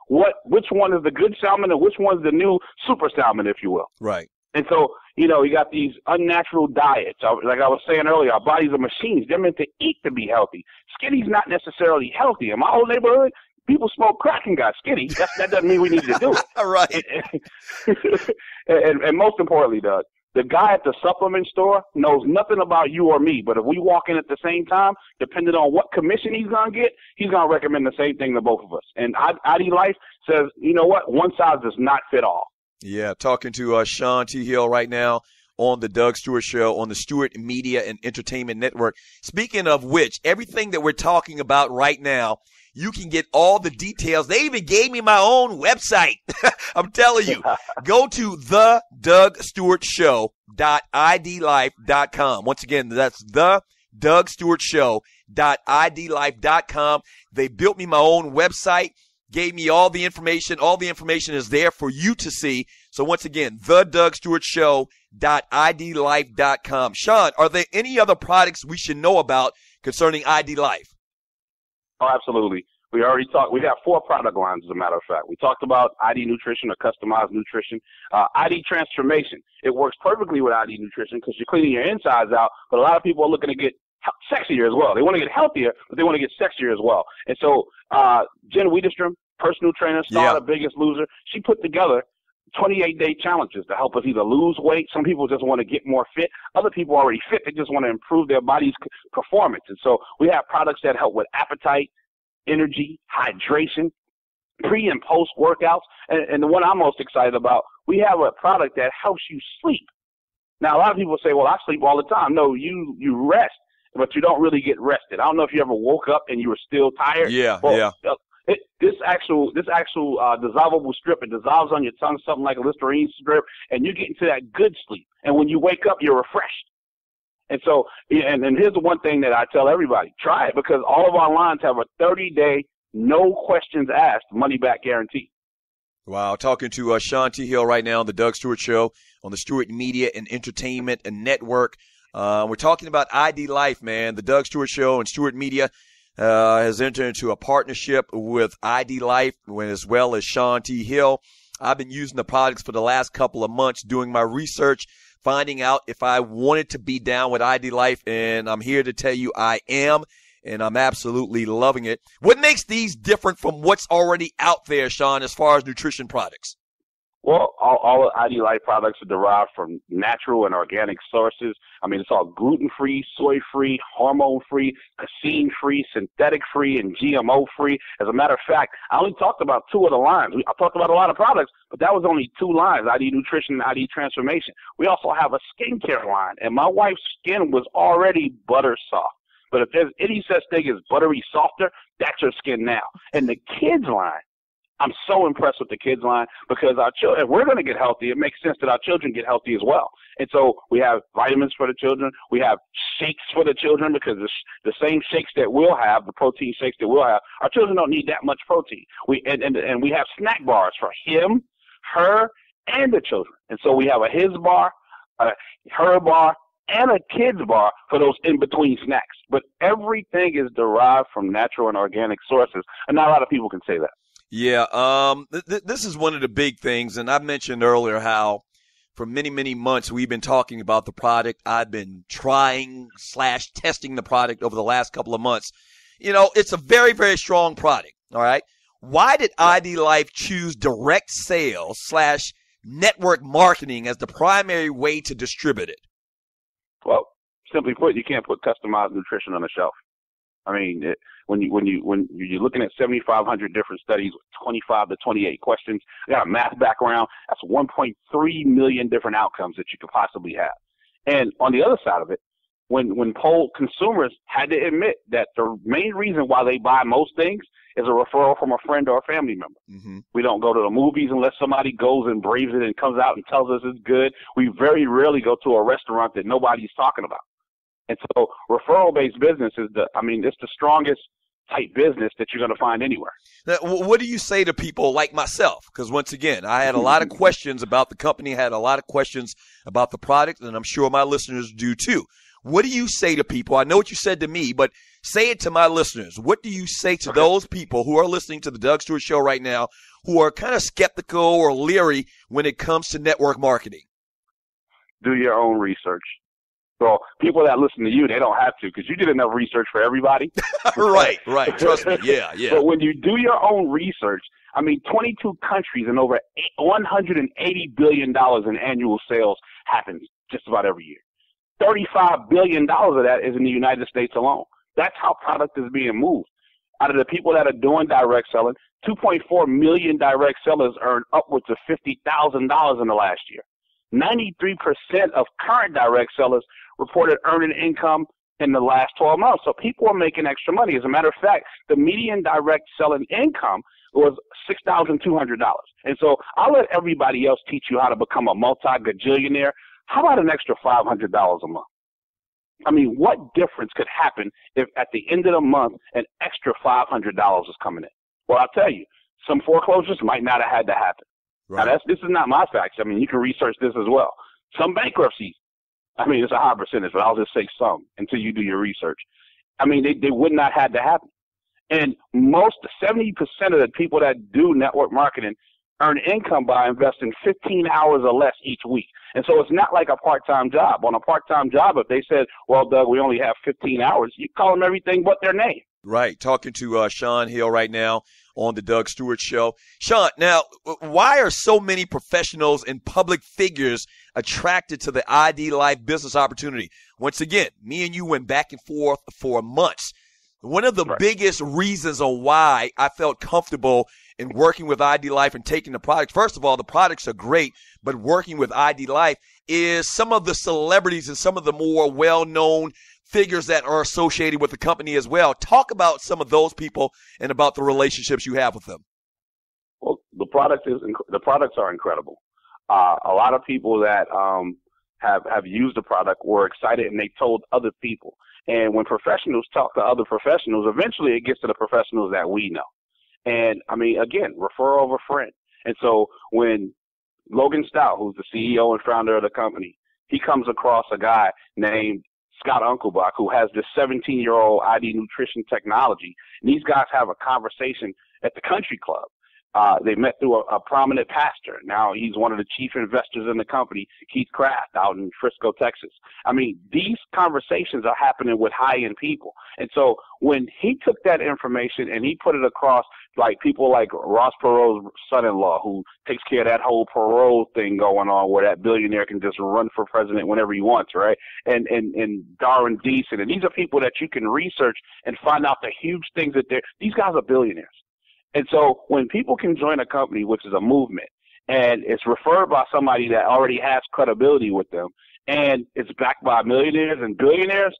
which one is the good salmon and which one's the new super salmon, if you will. Right. And so, you got these unnatural diets. Like I was saying earlier, our bodies are machines. They're meant to eat to be healthy. Skinny's not necessarily healthy. In my old neighborhood, people smoke crack and got skinny. That doesn't mean we need to do it. Right. And most importantly, Doug, the guy at the supplement store knows nothing about you or me. But if we walk in at the same time, depending on what commission he's going to get, he's going to recommend the same thing to both of us. And ID Life says, you know what? One size does not fit all. Yeah, talking to Sean T. Hill right now on the Doug Stewart Show on the Stewart Media and Entertainment Network. Speaking of which, everything that we're talking about right now, you can get all the details. They even gave me my own website. I'm telling you, go to thedougstewartshow.idlife.com. Once again, that's thedougstewartshow.idlife.com. They built me my own website, gave me all the information. All the information is there for you to see. So once again, thedugstewartshow.idlife.com. Sean, are there any other products we should know about concerning ID Life? Oh, absolutely. We already talked. We have 4 product lines, as a matter of fact. We talked about ID Nutrition or customized nutrition. ID Transformation. It works perfectly with ID Nutrition because you're cleaning your insides out, but a lot of people are looking to get sexier as well. They want to get healthier, but they want to get sexier as well. And so Jen Wiederstrom, personal trainer, star, The Biggest Loser, she put together 28-day challenges to help us either lose weight. Some people just want to get more fit. Other people are already fit. They just want to improve their body's performance. And so we have products that help with appetite, energy, hydration, pre and post workouts. And the one I'm most excited about, we have a product that helps you sleep. Now, a lot of people say, well, I sleep all the time. No, you rest, but you don't really get rested. I don't know if you ever woke up and you were still tired. This actual dissolvable strip, it dissolves on your tongue, something like a Listerine strip, and you get into that good sleep. And when you wake up, you're refreshed. And so, and here's the one thing that I tell everybody, try it, because all of our lines have a 30-day, no questions asked, money-back guarantee. Wow, talking to Sean T. Hill right now on the Doug Stewart Show on the Stewart Media and Entertainment and Network. We're talking about ID Life, man. The Doug Stewart Show and Stewart Media has entered into a partnership with ID Life as well as Sean T. Hill. I've been using the products for the last couple of months, doing my research, finding out if I wanted to be down with ID Life, and I'm here to tell you I am, and I'm absolutely loving it. What makes these different from what's already out there, Sean, as far as nutrition products? Well, all ID Life products are derived from natural and organic sources. I mean, it's all gluten-free, soy-free, hormone-free, casein-free, synthetic-free, and GMO-free. As a matter of fact, I only talked about 2 of the lines. I talked about a lot of products, but that was only 2 lines, ID Nutrition and ID Transformation. We also have a skincare line, and my wife's skin was already butter soft. But if there's any such thing as buttery softer, that's her skin now. And the kids line, I'm so impressed with the kids line because our children, if we're going to get healthy, it makes sense that our children get healthy as well. And so we have vitamins for the children. We have shakes for the children because the same shakes that we'll have, the protein shakes that we'll have, our children don't need that much protein. And we have snack bars for him, her, and the children. And so we have a his bar, a her bar, and a kids bar for those in-between snacks. But everything is derived from natural and organic sources, and not a lot of people can say that. Yeah, this is one of the big things, and I mentioned earlier how for many, many months we've been talking about the product. I've been trying/testing the product over the last couple of months. You know, it's a very, very strong product, all right? Why did ID Life choose direct sales/network marketing as the primary way to distribute it? Well, simply put, you can't put customized nutrition on the shelf. I mean, when you're looking at 7,500 different studies with 25 to 28 questions, I got a math background. That's 1.3 million different outcomes that you could possibly have. And on the other side of it, when polled consumers had to admit that the main reason why they buy most things is a referral from a friend or a family member. Mm-hmm. We don't go to the movies unless somebody goes and braves it and comes out and tells us it's good. We very rarely go to a restaurant that nobody's talking about. And so referral-based business it's the strongest type business that you're going to find anywhere. Now, what do you say to people like myself? Because once again, I had a lot of questions about the company, had a lot of questions about the product, and I'm sure my listeners do too. What do you say to people? I know what you said to me, but say it to my listeners. What do you say to those people who are listening to the Doug Stewart Show right now who are kind of skeptical or leery when it comes to network marketing? Do your own research. So people that listen to you, they don't have to because you did enough research for everybody. Right. Trust me. Yeah. But when you do your own research, 22 countries and over $180 billion in annual sales happens just about every year. $35 billion of that is in the United States alone. That's how product is being moved. Out of the people that are doing direct selling, 2.4 million direct sellers earned upwards of $50,000 in the last year. 93% of current direct sellers reported earning income in the last 12 months. So people are making extra money. As a matter of fact, the median direct selling income was $6,200. And so I'll let everybody else teach you how to become a multi-gajillionaire. How about an extra $500 a month? I mean, what difference could happen if at the end of the month an extra $500 is coming in? Well, I'll tell you, some foreclosures might not have had to happen. Right. Now, this is not my facts. I mean, you can research this as well. Some bankruptcies, I mean, it's a high percentage, but I'll just say some until you do your research. I mean, they would not have to happen. And 70% of the people that do network marketing earn income by investing 15 hours or less each week. And so it's not like a part-time job. On a part-time job, if they said, well, Doug, we only have 15 hours, you call them everything but their name. Right. Talking to Sean Hill right now on the Doug Stewart Show. Sean, now, why are so many professionals and public figures attracted to the ID Life business opportunity? Once again, me and you went back and forth for months. One of the biggest reasons on why I felt comfortable in working with ID Life and taking the product, first of all, the products are great, but working with ID Life is some of the celebrities and some of the more well-known figures that are associated with the company as well. Talk about some of those people and about the relationships you have with them. Well, the products are incredible. A lot of people that have used the product were excited, and they told other people. And when professionals talk to other professionals, eventually it gets to the professionals that we know. And, I mean, again, referral of a friend. And so when Logan Stout, who's the CEO and founder of the company, he comes across a guy named Scott Unkelbach, who has this 17-year-old ID nutrition technology. And these guys have a conversation at the country club. They met through a prominent pastor. Now he's one of the chief investors in the company, Keith Kraft, out in Frisco, Texas. I mean, these conversations are happening with high-end people. And so when he took that information and he put it across, like people like Ross Perot's son-in-law, who takes care of that whole parole thing going on where that billionaire can just run for president whenever he wants, right? And Darren Deason. And these are people that you can research and find out the huge things that these guys are billionaires. And so when people can join a company, which is a movement, and it's referred by somebody that already has credibility with them, and it's backed by millionaires and billionaires,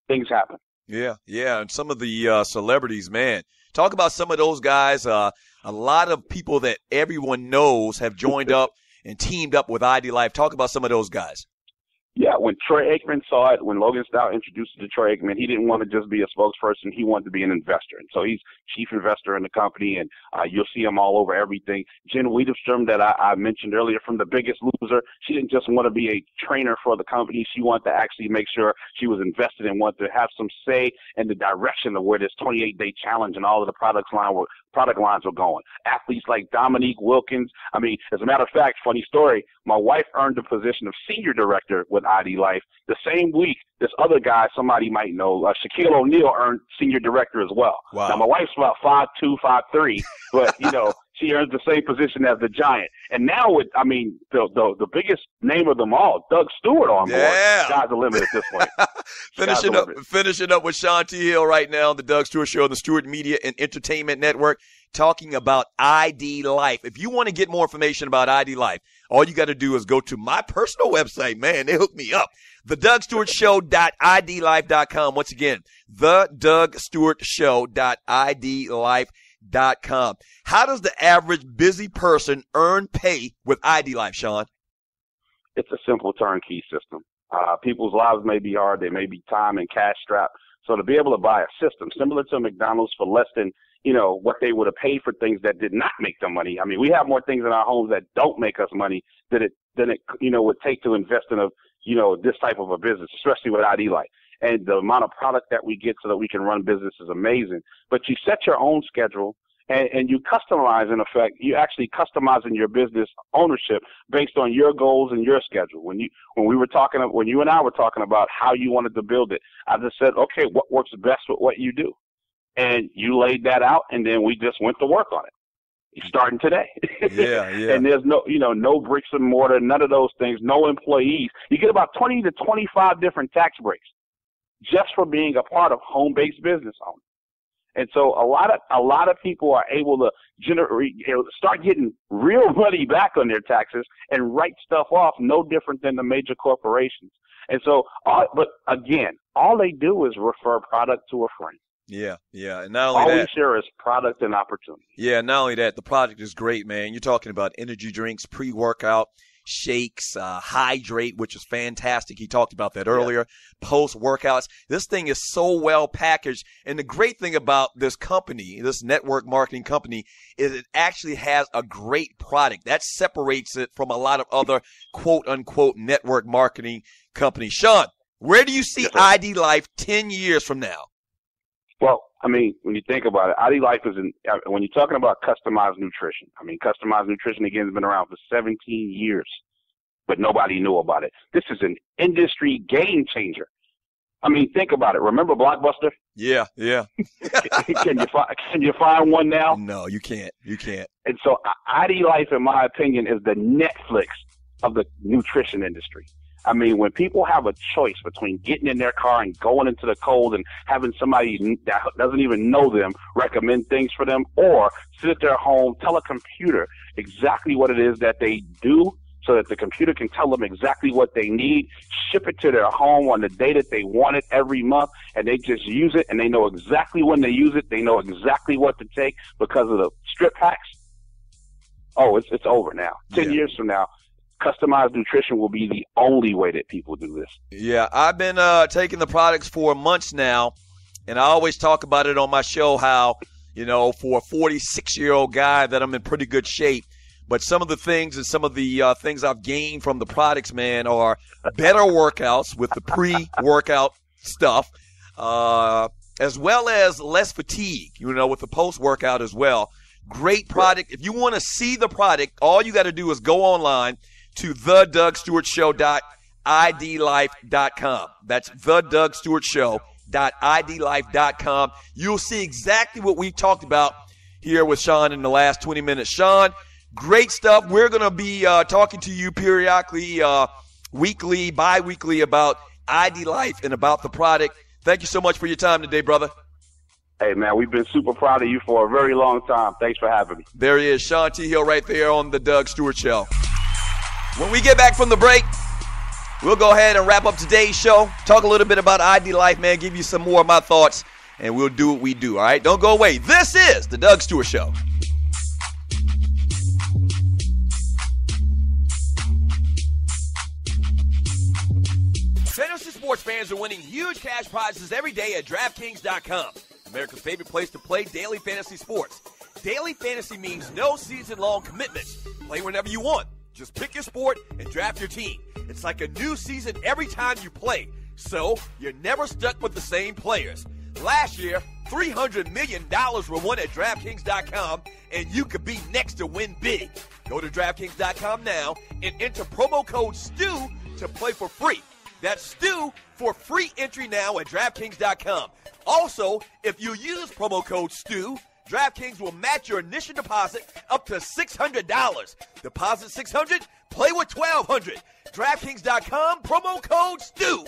things happen. Yeah. And some of the celebrities, man, talk about some of those guys. A lot of people that everyone knows have joined up and teamed up with ID Life. Talk about some of those guys. Yeah, when Troy Aikman saw it, when Logan Stout introduced it to Troy Aikman, he didn't want to just be a spokesperson. He wanted to be an investor. And so he's chief investor in the company, and you'll see him all over everything. Jen Wiedenstrom, that I mentioned earlier from The Biggest Loser, she didn't just want to be a trainer for the company. She wanted to actually make sure she was invested and wanted to have some say in the direction of where this 28-day challenge and all of the product lines were going. Athletes like Dominique Wilkins. I mean, as a matter of fact, funny story, my wife earned the position of senior director with ID Life. The same week, this other guy, somebody might know, Shaquille O'Neal, earned senior director as well. Wow. Now, my wife's about 5'2", 5'3", but, she earns the same position as the Giant. And now with, the biggest name of them all, Doug Stewart on board. Sky's the limit at this point. Finishing up with Sean T. Hill right now on the Doug Stewart Show on the Stewart Media and Entertainment Network, talking about ID Life. If you want to get more information about ID Life, all you got to do is go to my personal website. Man, they hooked me up. TheDougStewartShow.IDLife.com. Once again, TheDougStewartShow.IDLife.com. How does the average busy person earn pay with ID Life, Sean? It's a simple turnkey system. People's lives may be hard. They may be time and cash strapped. So to be able to buy a system similar to McDonald's for less than, what they would have paid for things that did not make them money. I mean, we have more things in our homes that don't make us money than it would take to invest in this type of a business, especially with ID Life. And the amount of product that we get so that we can run business is amazing. But you set your own schedule and you customize, in effect. You actually customizing your business ownership based on your goals and your schedule. When you and I were talking about how you wanted to build it, I just said, okay, what works best with what you do? And you laid that out, and then we just went to work on it. Starting today. Yeah. And there's no bricks and mortar, none of those things, no employees. You get about 20 to 25 different tax breaks just for being a part of home-based business owners. And so a lot of people are able to start getting real money back on their taxes and write stuff off no different than the major corporations. And so, but again, all they do is refer product to a friend. Yeah. And not only all we share is product and opportunity. Yeah, not only that, the product is great, man. You're talking about energy drinks, pre-workout, shakes, hydrate, which is fantastic. He talked about that earlier. Post-workouts. This thing is so well packaged. And the great thing about this company, this network marketing company, is it actually has a great product. That separates it from a lot of other quote-unquote network marketing companies. Sean, where do you see ID Life 10 years from now? Well, I mean, when you think about it, ID Life when you're talking about customized nutrition, I mean, customized nutrition, again, has been around for 17 years, but nobody knew about it. This is an industry game changer. I mean, think about it. Remember Blockbuster? Yeah. Can you find one now? No, you can't. And so ID Life, in my opinion, is the Netflix of the nutrition industry. I mean, when people have a choice between getting in their car and going into the cold and having somebody that doesn't even know them recommend things for them, or sit at their home, tell a computer exactly what it is that they do so that the computer can tell them exactly what they need, ship it to their home on the day that they want it every month, and they just use it, and they know exactly when they use it. They know exactly what to take because of the strip packs. Oh, it's over now. 10 years from now, customized nutrition will be the only way that people do this. Yeah, I've been taking the products for months now, and I always talk about it on my show how, for a 46-year-old guy that I'm in pretty good shape. But some of the things and some of the things I've gained from the products, man, are better workouts with the pre-workout stuff, as well as less fatigue, with the post-workout as well. Great product. If you want to see the product, all you got to do is go online to thedugstewartshow.idlife.com. That's thedugstewartshow.idlife.com. You'll see exactly what we talked about here with Sean in the last 20 minutes. Sean, great stuff. We're going to be talking to you periodically, weekly, bi-weekly about ID Life and about the product. Thank you so much for your time today, brother. Hey, man, we've been super proud of you for a very long time. Thanks for having me. There he is, Sean T. Hill right there on the Doug Stewart Show. When we get back from the break, we'll go ahead and wrap up today's show, talk a little bit about ID Life, man, give you some more of my thoughts, and we'll do what we do, all right? Don't go away. This is the Doug Stewart Show. Fantasy sports fans are winning huge cash prizes every day at DraftKings.com. America's favorite place to play daily fantasy sports. Daily fantasy means no season-long commitments. Play whenever you want. Just pick your sport and draft your team. It's like a new season every time you play, so you're never stuck with the same players. Last year, $300 million were won at DraftKings.com, and you could be next to win big. Go to DraftKings.com now and enter promo code STU to play for free. That's STU for free entry now at DraftKings.com. Also, if you use promo code STU, DraftKings will match your initial deposit up to $600. Deposit $600, play with $1,200. DraftKings.com, promo code STU.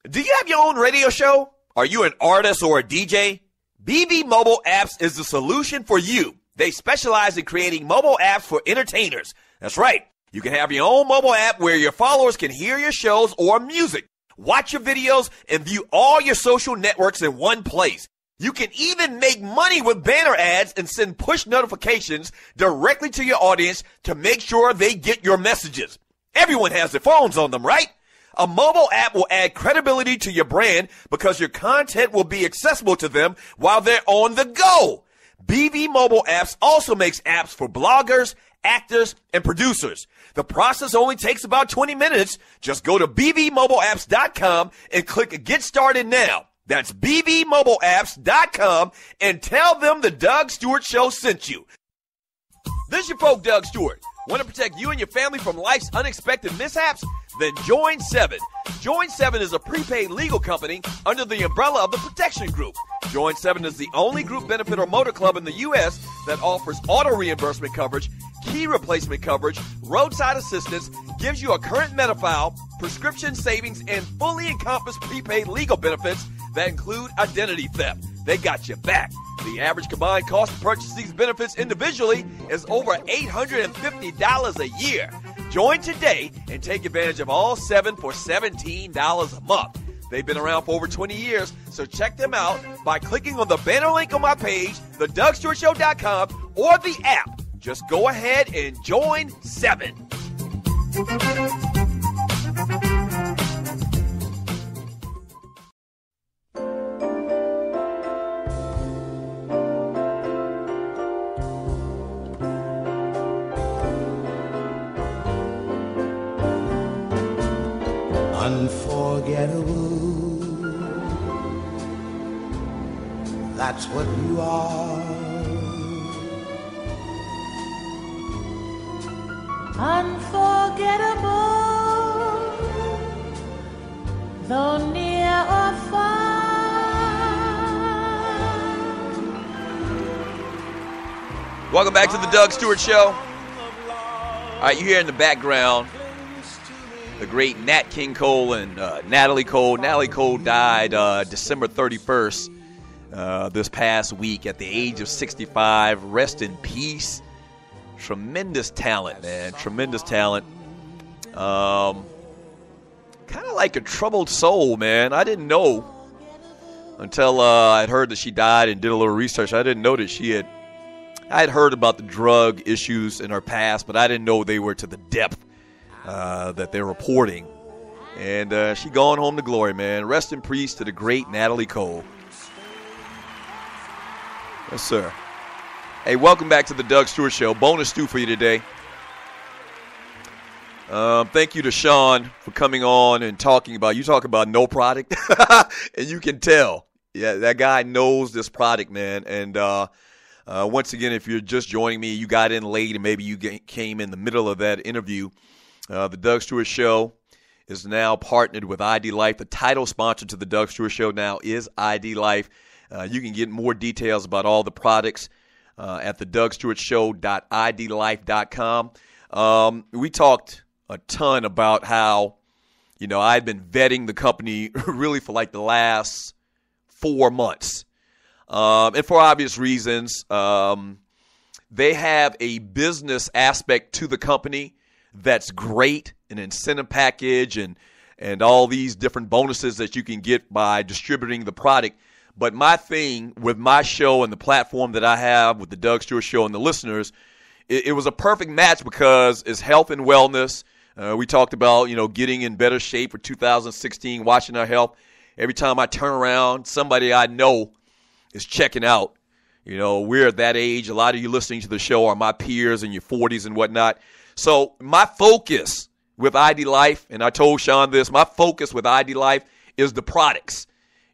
Do you have your own radio show? Are you an artist or a DJ? BB Mobile Apps is the solution for you. They specialize in creating mobile apps for entertainers. That's right. You can have your own mobile app where your followers can hear your shows or music, watch your videos, and view all your social networks in one place. You can even make money with banner ads and send push notifications directly to your audience to make sure they get your messages. Everyone has their phones on them, right? A mobile app will add credibility to your brand because your content will be accessible to them while they're on the go. BB Mobile Apps also makes apps for bloggers, actors, and producers. The process only takes about 20 minutes. Just go to bbmobileapps.com and click Get Started Now. That's bbmobileapps.com and tell them the Doug Stewart Show sent you. This is your folk, Doug Stewart. Want to protect you and your family from life's unexpected mishaps? Then join 7. Join 7 is a prepaid legal company under the umbrella of the Protection Group. Join 7 is the only group benefit or motor club in the U.S. that offers auto reimbursement coverage, key replacement coverage, roadside assistance, gives you a current Medi-File, prescription savings, and fully encompassed prepaid legal benefits that include identity theft. They got your back. The average combined cost to purchase these benefits individually is over $850 a year. Join today and take advantage of all 7 for $17 a month. They've been around for over 20 years, so check them out by clicking on the banner link on my page, thedougstewartshow.com, or the app. Just go ahead and join 7. Unforgettable, that's what you are. Unforgettable, though near or far. Welcome back to the Doug Stewart Show. All right, you hear in the background the great Nat King Cole and Natalie Cole. Natalie Cole died December 31st this past week at the age of 65. Rest in peace. Tremendous talent, man. Tremendous talent. Kind of like a troubled soul, man. I didn't know until I'd heard that she died and did a little research. I didn't know that I had heard about the drug issues in her past, but I didn't know they were to the depth that they're reporting. And she gone home to glory, man. Rest in peace to the great Natalie Cole. Yes, sir. Hey, welcome back to the Doug Stewart Show. Bonus stew for you today. Thank you to Sean for coming on and talking about, you talk about no product, and you can tell. Yeah, that guy knows this product, man. And once again, if you're just joining me, you got in late and maybe you came in the middle of that interview, the Doug Stewart Show is now partnered with ID Life. The title sponsor to the Doug Stewart Show now is ID Life. You can get more details about all the products at the DougStewartShow.idlife.com. We talked a ton about how, I'd been vetting the company really for like the last 4 months. And for obvious reasons, they have a business aspect to the company that's great, an incentive package and all these different bonuses that you can get by distributing the product. But my thing with my show and the platform that I have with the Doug Stewart Show and the listeners, it was a perfect match because it's health and wellness. We talked about, getting in better shape for 2016, watching our health. Every time I turn around, somebody I know is checking out. We're at that age. A lot of you listening to the show are my peers in your 40s and whatnot. So my focus with ID Life, and I told Sean this, my focus with ID Life is the products.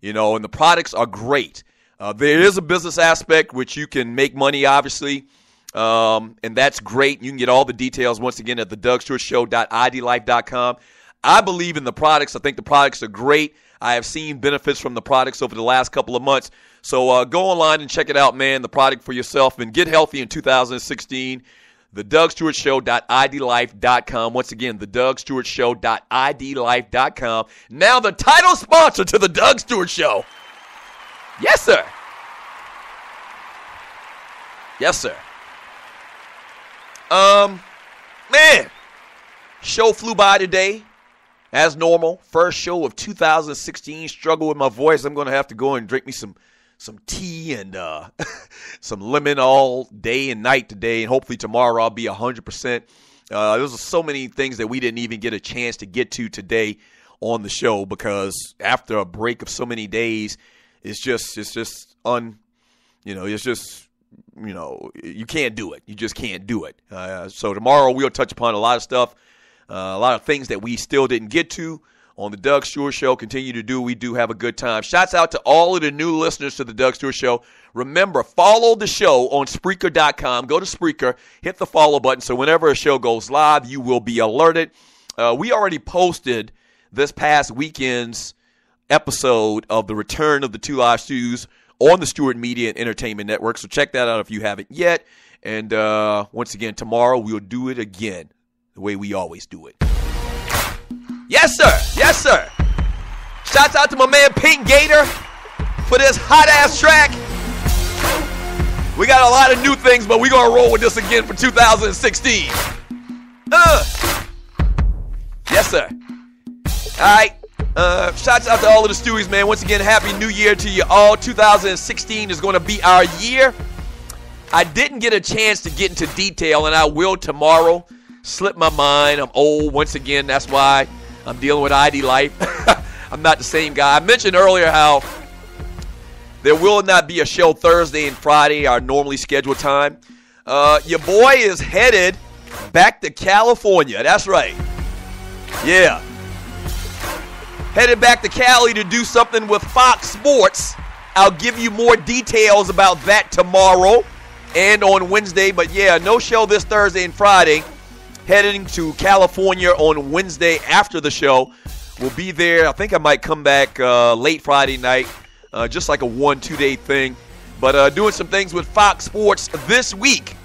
And the products are great. There is a business aspect which you can make money, obviously, and that's great. You can get all the details, once again, at the DougStewartShow.idlife.com. I believe in the products. I think the products are great. I have seen benefits from the products over the last couple of months. So go online and check it out, man, the product for yourself, and get healthy in 2016. The DougStewartShow.idlife.com. Once again, the DougStewartShow.idlife.com. Now the title sponsor to the Doug Stewart Show. Yes, sir. Yes, sir. Man, show flew by today as normal. First show of 2016. Struggle with my voice. I'm going to have to go and drink me some tea and some lemon all day and night today, and hopefully tomorrow I'll be 100%. There's so many things that we didn't even get a chance to get to today on the show because after a break of so many days, you can't do it. You just can't do it. So tomorrow we'll touch upon a lot of stuff, a lot of things that we still didn't get to on the Doug Stewart Show. Continue to do. We do have a good time. Shouts out to all of the new listeners to the Doug Stewart Show. Remember, follow the show on Spreaker.com. Go to Spreaker, hit the follow button, so whenever a show goes live, you will be alerted. We already posted this past weekend's episode of the Return of the Two Live Stews on the Stewart Media and Entertainment Network, so check that out if you haven't yet. And once again, tomorrow we'll do it again the way we always do it. Yes, sir. Yes, sir. Shouts out to my man Pink Gator for this hot-ass track. We got a lot of new things, but we're going to roll with this again for 2016. Yes, sir. All right. Shouts out to all of the Stewies, man. Once again, Happy New Year to you all. 2016 is going to be our year. I didn't get a chance to get into detail, and I will tomorrow. Slipped my mind. I'm old once again. That's why I'm dealing with ID life. I'm not the same guy. I mentioned earlier how there will not be a show Thursday and Friday, our normally scheduled time. Your boy is headed back to California. That's right. Yeah. Headed back to Cali to do something with Fox Sports. I'll give you more details about that tomorrow and on Wednesday. But yeah, no show this Thursday and Friday. Heading to California on Wednesday after the show. We'll be there. I think I might come back late Friday night. Just like a 1-2 day thing. But doing some things with Fox Sports this week.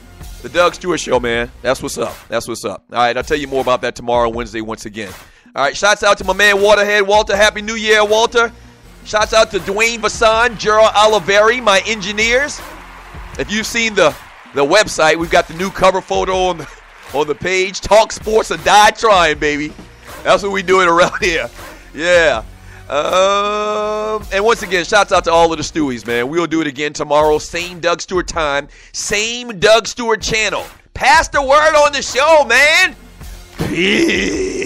The Doug Stewart Show, man. That's what's up. That's what's up. All right, I'll tell you more about that tomorrow, Wednesday, once again. All right, shouts out to my man Waterhead Walter. Happy New Year, Walter. Shouts out to Dwayne Vassan, Gerald Oliveri, my engineers. If you've seen the website, we've got the new cover photo on the page. Talk Sports or Die Trying, baby. That's what we doing around here. Yeah. And once again, shouts out to all of the Stewies, man. We'll do it again tomorrow. Same Doug Stewart time. Same Doug Stewart channel. Pass the word on the show, man. Peace.